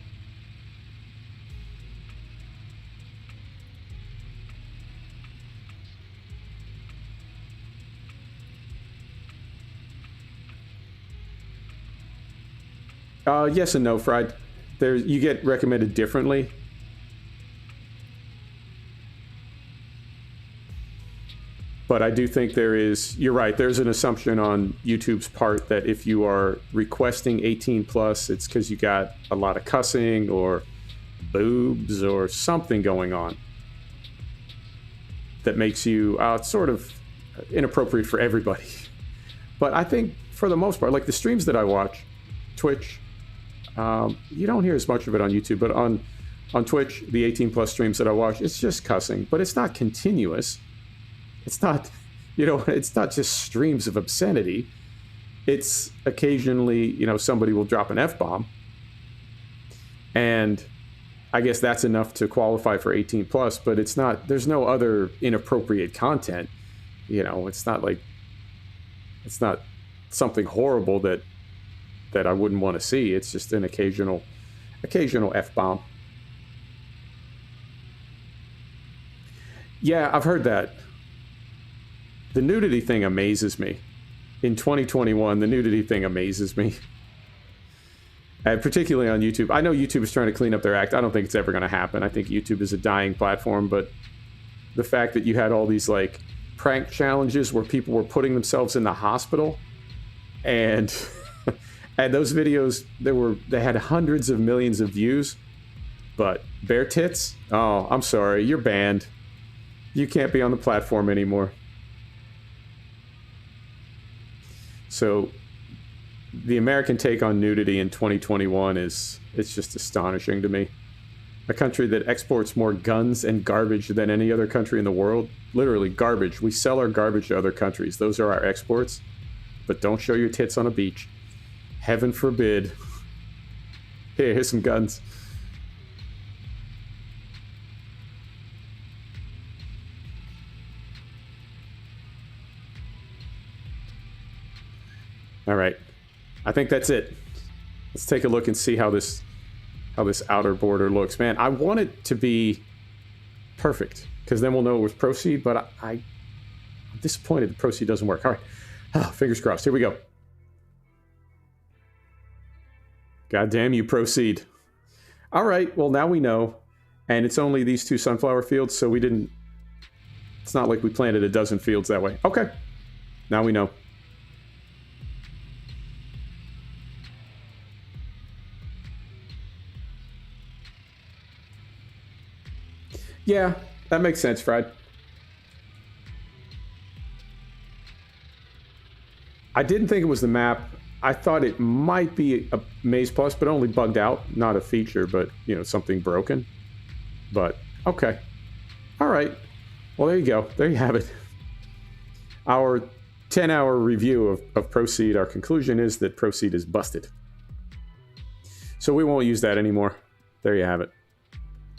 Speaker 1: Yes and no, Fried. You get recommended differently. But I do think you're right, there's an assumption on YouTube's part that if you are requesting 18 plus, it's because you got a lot of cussing or boobs or something going on that makes you sort of inappropriate for everybody. But I think for the most part, like the streams that I watch, Twitch, you don't hear as much of it on YouTube, but on Twitch, the 18 plus streams that I watch, it's just cussing, but it's not continuous. It's not, it's not just streams of obscenity. It's occasionally, somebody will drop an F-bomb. And I guess that's enough to qualify for 18 plus, but it's not, there's no other inappropriate content. It's not like, it's not something horrible that I wouldn't want to see. It's just an occasional F-bomb. Yeah, I've heard that. The nudity thing amazes me. In 2021, the nudity thing amazes me. And particularly on YouTube. I know YouTube is trying to clean up their act. I don't think it's ever going to happen. I think YouTube is a dying platform, but the fact that you had all these like prank challenges where people were putting themselves in the hospital, and and those videos, they had hundreds of millions of views, but bare tits? Oh, I'm sorry, you're banned. You can't be on the platform anymore. So the American take on nudity in 2021 it's just astonishing to me. A country that exports more guns and garbage than any other country in the world. Literally garbage. We sell our garbage to other countries. Those are our exports. But don't show your tits on a beach. Heaven forbid. Here's some guns. All right, I think that's it. Let's take a look and see how this outer border looks. Man, I want it to be perfect, because then we'll know it was proceed, but I'm disappointed the proceed doesn't work. All right, fingers crossed. Here we go. God damn you, proceed. All right, well, now we know. And it's only these 2 sunflower fields, so it's not like we planted a dozen fields that way. Okay, now we know. Yeah, that makes sense, Fred. I didn't think it was the map. I thought it might be a Maze Plus, but only bugged out, not a feature, but, you know, something broken. But, okay. All right. Well, there you go. There you have it. Our 10-hour review of Proceed, our conclusion is that Proceed is busted. So we won't use that anymore. There you have it.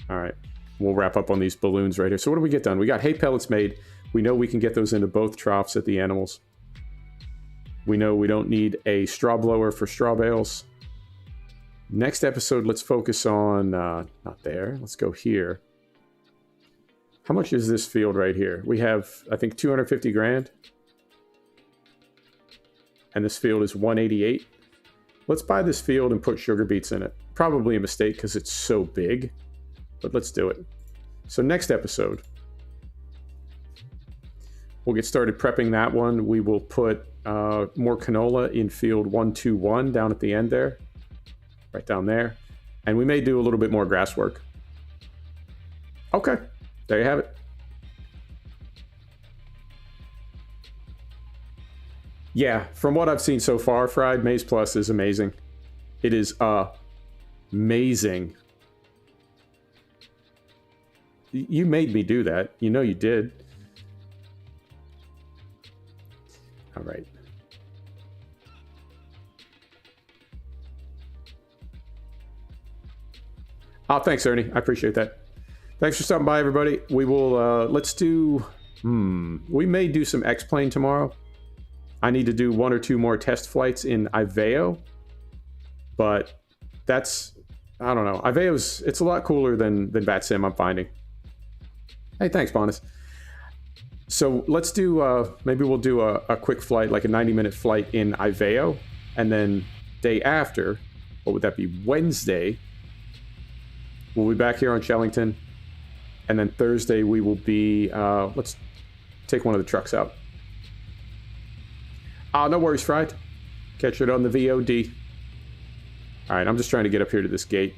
Speaker 1: All right. We'll wrap up on these balloons right here. So what do we get done? We got hay pellets made. We know we can get those into both troughs at the animals. We know we don't need a straw blower for straw bales. Next episode, let's focus on, not there, let's go here. How much is this field right here? We have, I think, 250 grand. And this field is 188. Let's buy this field and put sugar beets in it. Probably a mistake because it's so big, but let's do it. So next episode, we'll get started prepping that one. We will put more canola in field 121 down at the end there, right down there. And we may do a little bit more grass work. Okay, there you have it. Yeah, from what I've seen so far, Fried, Maze Plus is amazing. It is amazing. You made me do that. You know you did. All right. Oh, thanks, Ernie. I appreciate that. Thanks for stopping by, everybody. We will, let's do, we may do some X-Plane tomorrow. I need to do 1 or 2 more test flights in Iveo, but that's, I don't know. Iveo's, it's a lot cooler than VATSIM, I'm finding. Hey, thanks, Bonus. So let's do, maybe we'll do a quick flight, like a 90-minute flight in Iveo, and then day after, what would that be, Wednesday, we'll be back here on Chellington, and then Thursday we will be, let's take one of the trucks out. No worries, Fried. Catch it on the VOD. All right, I'm just trying to get up here to this gate.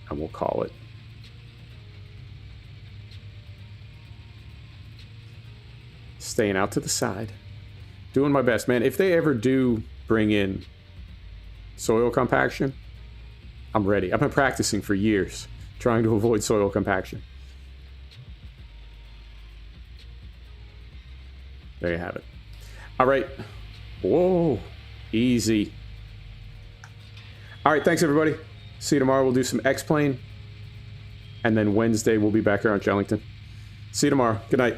Speaker 1: And we'll call it. Staying out to the side. Doing my best, man. If they ever do bring in soil compaction, I'm ready. I've been practicing for years, trying to avoid soil compaction. There you have it. All right. Whoa. Easy. All right. Thanks, everybody. See you tomorrow. We'll do some X-Plane. And then Wednesday, we'll be back here on Chellington. See you tomorrow. Good night.